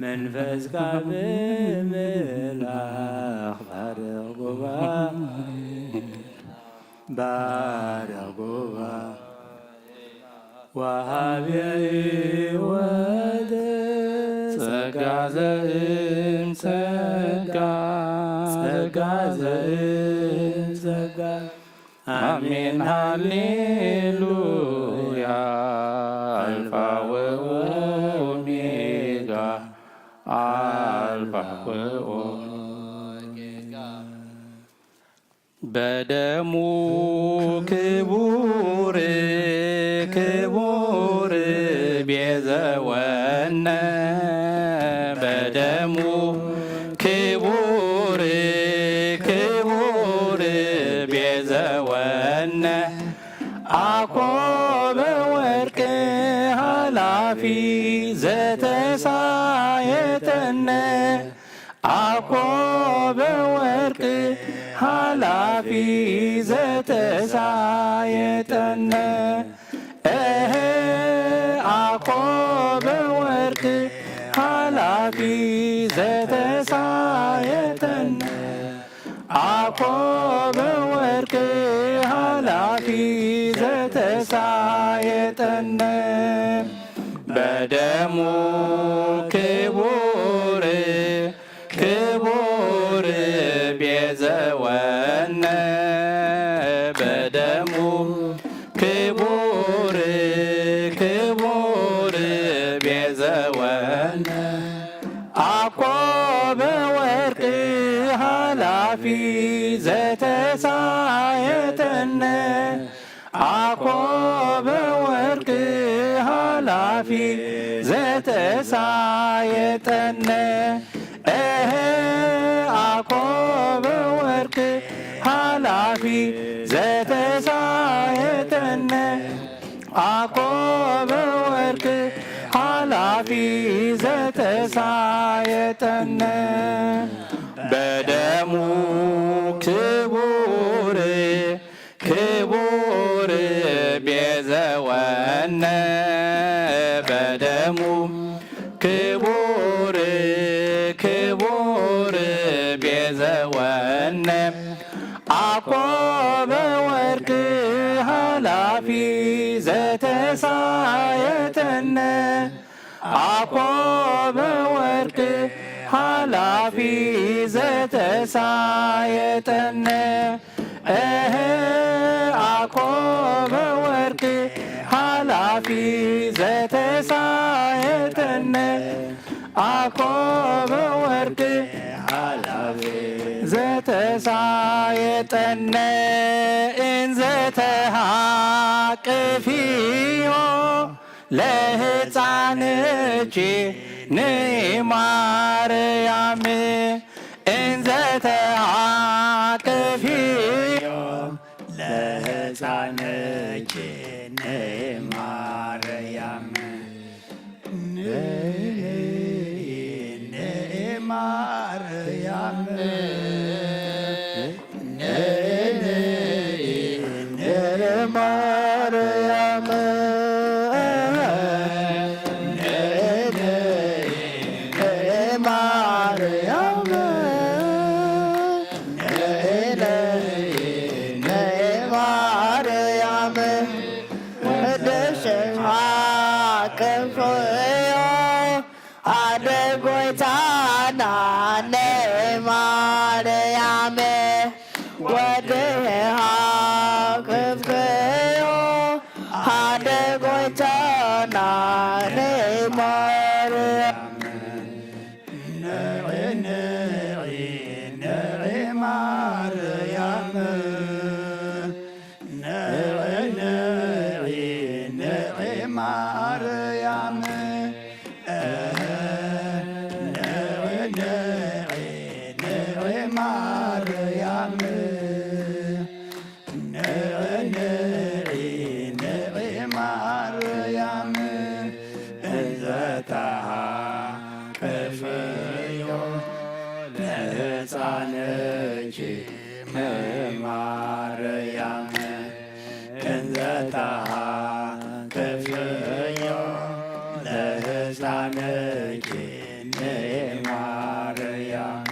[SPEAKER 2] መንፈስካ ብምምላኽ ባርኽ ጉባኤ ወሃብየ ሕይወት ጸጋ ዘእምጸጋ አሜን ሃሌሉያ አልፋ ወኦሜጋ አልፋ ወኦሜጋ በደሙ ክቡር ክቡር ቤዘወነ በደሙ ክቡር ክቡር ቤዘወነ አኮበ ወርቅ ሃላፊ ዘተሳየጠነ አኮበ ወርቅ ሃላፊ ዘተሳየጠነ አኮበ ወርቅ ሃላፊ ዘተሳየጠነ አኮበ ወርቅ ሃላፊ ዘተሳየጠነ በደሙ ክቡር ክቡር ቤዘወነ በደሙ ክቡር ክቡር ቤዘወነ አኮበ ወርቅ ሃላፊ ዘተሳየጠነ አኮበ ወርቅ ሃላፊ ዘተሳየጠነ አኮበ ወርቅ ሃላፊ ዘተሳየጠነ አኮበ ወርቅ ሃላፊ ዘተሳየጠነ በደሙ ክቡር ክቡር ቤዘወነ በደሙ ክቡር ክቡር ቤዘወነ አኮበ ወርቅ ሃላፊ ዘተሳየጠነ አኮበ ወርቅ ሃላፊ ዘተሳየጠነ አኮበ ወርቅ ሃላፊ ዘተሳየጠነ አኮበ ወርቅ ሃላፊ ዘተሳየጠነ እንዘ ተሃቅፊዮ ለሕፃንች ንማርያም እንዘ ተሃቅፊዮ ለሕፃንች ንማርያም ንማርያም ንማርያም ማርያም ወድሃ ክፍዮ
[SPEAKER 1] ማርያም ማርያም ማርያም እንዘታቀፈዮ ለሕፃንኪ ማርያም እንዘታቀፈዮ ለሕፃንኪ ማርያም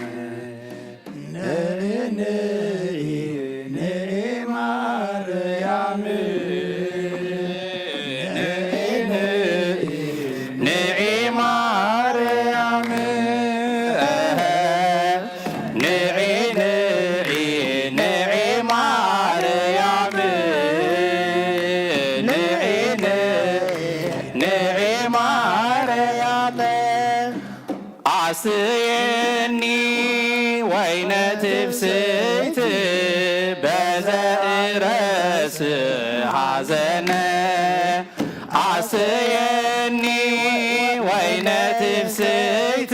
[SPEAKER 11] አስየኒ ወይነ ትፍስሕት በዘእረስ ሐዘነ አስየኒ ወይነ ትፍስሕት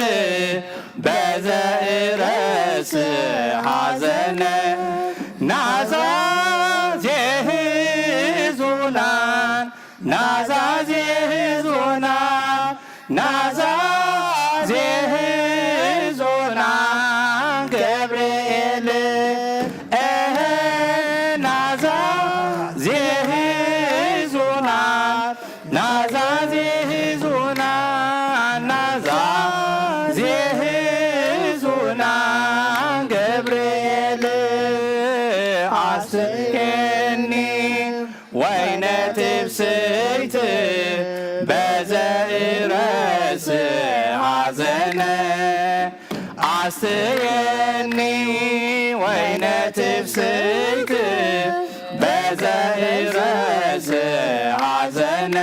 [SPEAKER 11] በዘእረስ ሐዘነ ናዛዜ ሕዙናን ናዛዜ ሕዙናን ናዛዜ ሕዙናን ገብርኤል ናዛዜ ሕዙናን ናዛዜ ሕዙናን ናዛዜ ሕዙናን ገብርኤል አስየኒ ወይነ ትፍስሕት በዘእረስ ሐዘነ አስየኒ ወይነ ትፍስሕት በዘእረስ ሐዘነ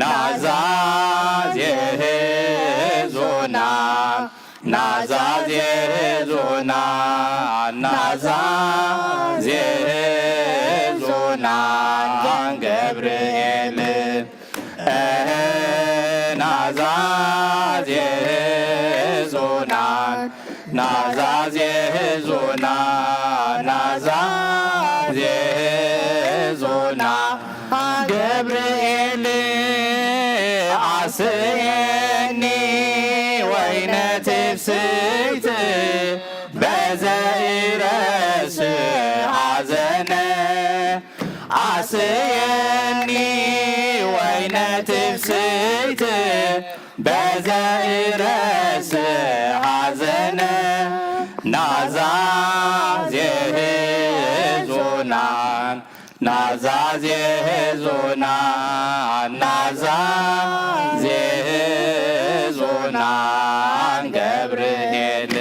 [SPEAKER 11] ናዛዜ ሕዙናን ናዛዜ ሕዙናን ናዛዜ ሕዙናን ገብርኤል ናዛዜ ሕዙናን ናዛዜ ሕዙናን ናዛዜ ሕዙናን ገብርኤል አስየኒ ወይነ ትፍስሕት በዘእረስ ሐዘነ አስየኒ ወይነ ትፍስሕት በዘእረስ ሐዘነ ናዛዜ ሕዙናን ናዛዜ ሕዙናን ናዛዜ ሕዙናን ገብርኤል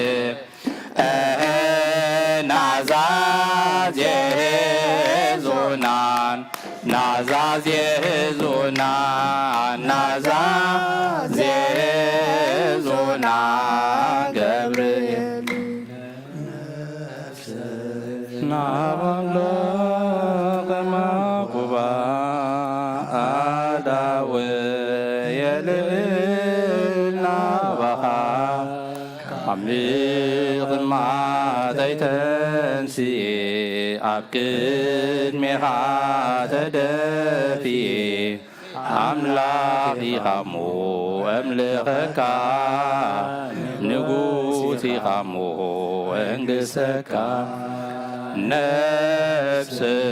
[SPEAKER 11] ናዛዜ ሕዙናን ናዛዜ ሕዙናን ናዛዜ ሕዙናን ገብርኤል ናባሎቀ ማቁባ አዳወ የልዕልና ባኻ ዓሚቕ ማተይተንስኤ ኣብ ቅድሜኻ ተደፊኤ ኣምላኽ ኢኻሞ ኣምልኸካ ንጉስ ኢኻሞ እንግሰካ ነፍሰይ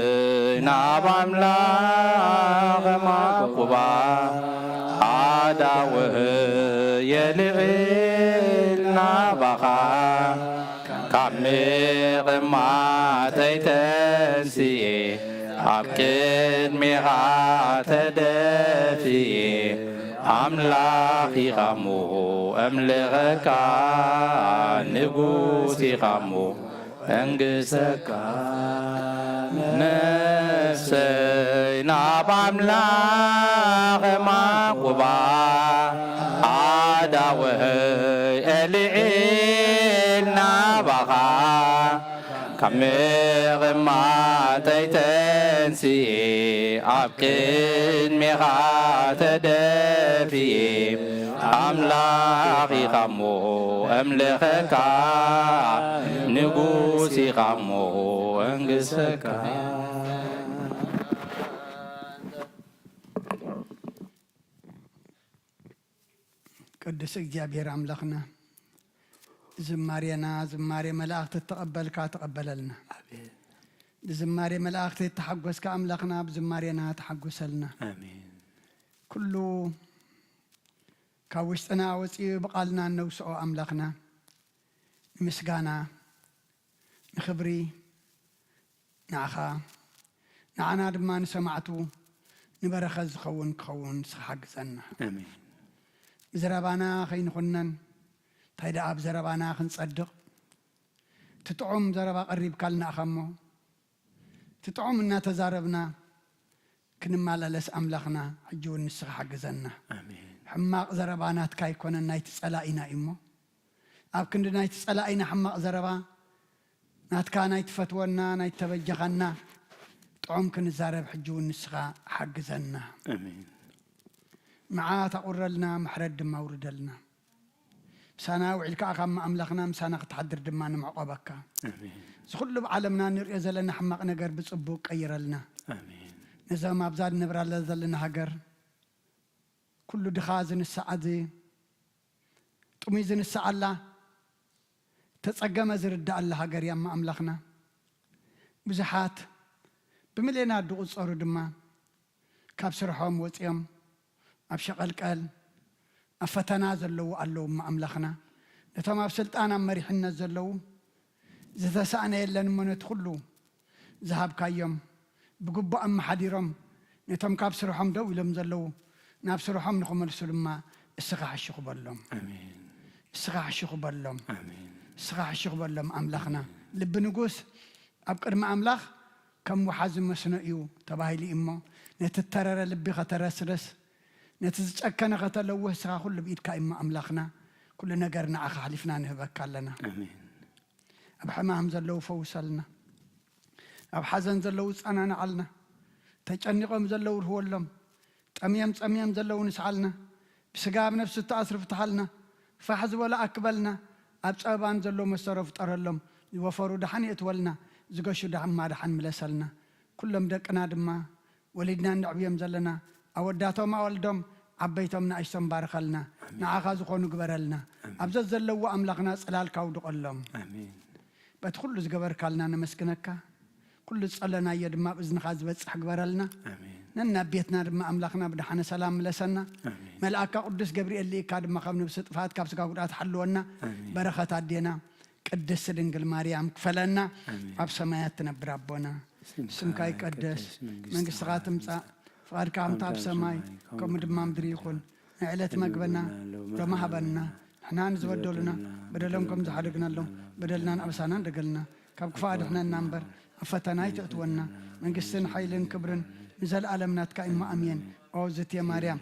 [SPEAKER 11] ናብ ኣምላኽ ማቁባ ኣዳወህ የልዕልና ባኻ ካብ ምቕማተይ ተንስኤ ኣብ ቅድሜኻ ተደፊኤ ኣምላኽ ኢኻሞ ኣምልኸካ ንጉስ ኢኻሞ እንግሰካ ነፍሰይ ናብ ኣምላኽ ማቁባ ኣዳወህይ ኤልዒልና ባኻ ካብ ምቕማተይ ተንስኤ ተንስኤ ኣብ ቅድሜኻ ተደፊኤ ኣምላኽ ኢኻ እሞ ኣምልኸካ ንጉስ ኢኻ እሞ እንግሰካ
[SPEAKER 1] ቅዱስ እግዚአብሔር አምላክና ዝማሬና ዝማሬ መላእክት ተቀበልካ ተቀበለልና አሜን ዝማሬ መላእክት ተሐጎስካ አምላክና በዝማሬና ተሐጎሰልና አሜን ኩሉ ካውስጥና ወፂ በቃልና ነውስኦ አምላክና ምስጋና ንኽብሪ ንዓኻ ንዓና ድማ ንሰማዕቱ ንበረኸት ዝኸውን ክኸውን ስሓግዘና አሜን زربانا خين خنن تايدا أب زربانا خن صدق تطعم زربا قريب كلنا خمو تطعم إننا تزاربنا كنما للس أملخنا حجون نسخ حق زنا آمين حماق زربانا تكاي كون نايت تسألائنا إمو أب كند نايت تسألائنا حماق زربا ناتكا نايت فتونا نايت تبجغنا طعم كن زارب حجون نسخ حق زنا آمين معاه تقرلنا محرد ما وردلنا سانا وعلك أخام أملخنا مسانا تحضر دمان معقبك آمين سخل بعالمنا نرئي زلنا حمق نقر بصبوك أيرلنا آمين نزام أبزاد نبرا لزلنا هقر كل دخازن السعادة تميزن السعالة تتسقم زرد الله هقر ياما أملخنا بزحات بملينا دوغز أردما كابسرحهم وطيام أبشغل قال أفتنا زلوا قالوا ما أملخنا لتما بسلطانا مريحنا زلوا زذا سأنا يلا نمنا تخلوا ذهب كايم بقبة أم حديرم نتم كابسرهم دو لم زلوا نابسرهم نخم السلمة السقاح الشيخ بلهم آمين السقاح الشيخ بلهم آمين السقاح الشيخ بلهم أملخنا لب نقوس أبكر ما أملخ كم وحزم مسنئيو تباهي لي إمه نتترر لبي خطرسرس نتزكنا قتلوه سخا كل بيد كائم أملاخنا كل نجرنا أخ حلفنا نهبك لنا آمين أبحمام زلوا فوصلنا أبحزن زلوا أنا نعلنا تجنقهم زلوا هو اللهم تأميم زلوا نسعلنا بسقاب نفس التأثر فتحلنا فحز ولا أقبلنا أبصابان زلوا مصرف ترلهم يوفروا دحن يتولنا زقشوا دحن ما دحن ملسلنا كلهم دقنا دما ولدنا نعبيهم زلنا أوداتهم أولدهم عبيتهم نعيشهم بارخلنا نعاخذ خونو قبرلنا أبزز زلوا أملخنا سلال كاودو قلهم آمين بتخلص قبر كالنا نمسكنك كل صلنا يدما بإذن خاز بس قبرلنا آمين ننا بيتنا دما أملخنا بدحنا سلام لسنا آمين ملائك قدس جبريل اللي كاد ما خبنا بصفات كابسكا قدرات حلونا بركة عدينا قدس دنجل مريم كفلنا أب سماياتنا بربنا سمكاي قدس من قصاتهم فقد كام تاب سماي كم دمام دريخون نعلت مقبلنا رما هبنا احنا نزودوا لنا بدلهم كم زحرقنا لهم بدلنا أبسانا دقلنا كم كفاد احنا النمبر أفتناي تأتونا من قسن حيلن كبرن نزل عالمنا تكاين ما أمين أو زت يا مريم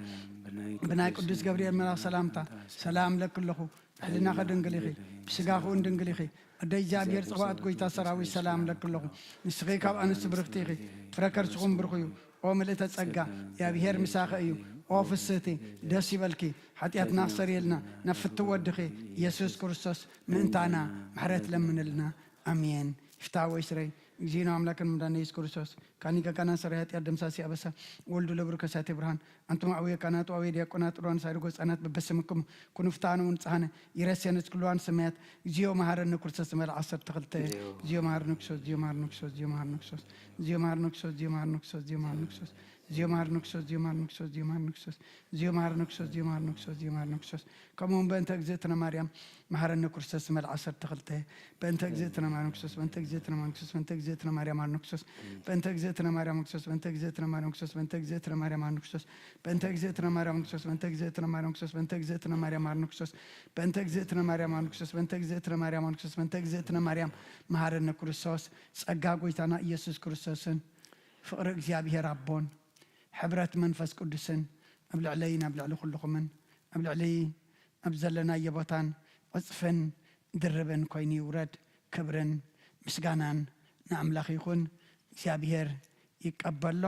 [SPEAKER 1] بناي قدس جبريل ملا سلامتا سلام لك له حلنا خدن قليخي بسقاخون دن قليخي أدي جابير صوات قويتا سراوي سلام لك له نسخي كاب أنس برختيخي فركر سخون برخيو وملئت تسقى يا بهير مساخيو وفستي دسي بالكي حتى ناصر يلنا نفت ودخي يسوع كريستوس من تانا محرت لمن لنا امين فتاوي سري جينا املاك المدان يسوع كريستوس كاني كان سريات يدم ساسي ابسا ولد لبركسات برهان انتم اوي كانات اوي ديقونات روان سايرغوس انات ببسمكم كن فتانو نصحنا يرسينت كلوان سميات جيو مهارن كريستوس مال 10 تخلت جيو مهارن كريستوس جيو مهارن كريستوس جيو مهارن كريستوس جيو مهارن كريستوس جيو مهارن كريستوس جيو مهارن كريستوس زيو مارنوكسوس زيو مارنوكسوس زيو مارنوكسوس زيو مارنوكسوس زيو مارنوكسوس زيو مارنوكسوس كمون بنت اجزتنا مريم مهرنا كرسس مال 10 تخلته بنت اجزتنا مارنوكسوس بنت اجزتنا مارنوكسوس بنت اجزتنا مريم مارنوكسوس بنت اجزتنا مريم مارنوكسوس بنت اجزتنا مارنوكسوس بنت اجزتنا مريم مارنوكسوس بنت اجزتنا مريم مارنوكسوس بنت اجزتنا مارنوكسوس بنت اجزتنا مريم مارنوكسوس بنت اجزتنا مريم مارنوكسوس بنت اجزتنا مريم مارنوكسوس بنت اجزتنا مريم مهرنا كرسس ጸጋ ጎይታና ኢየሱስ ክርስቶስን ፍቅሪ እግዚአብሔር አቦን حبرت منفس قدسن أبلع علينا أبلع لكلكمن أبلع علي أبزلنا يبطان عصفن دربن كويني ورد كبرن مسجانان نعم لاخيخون سيابير ይቀበሎ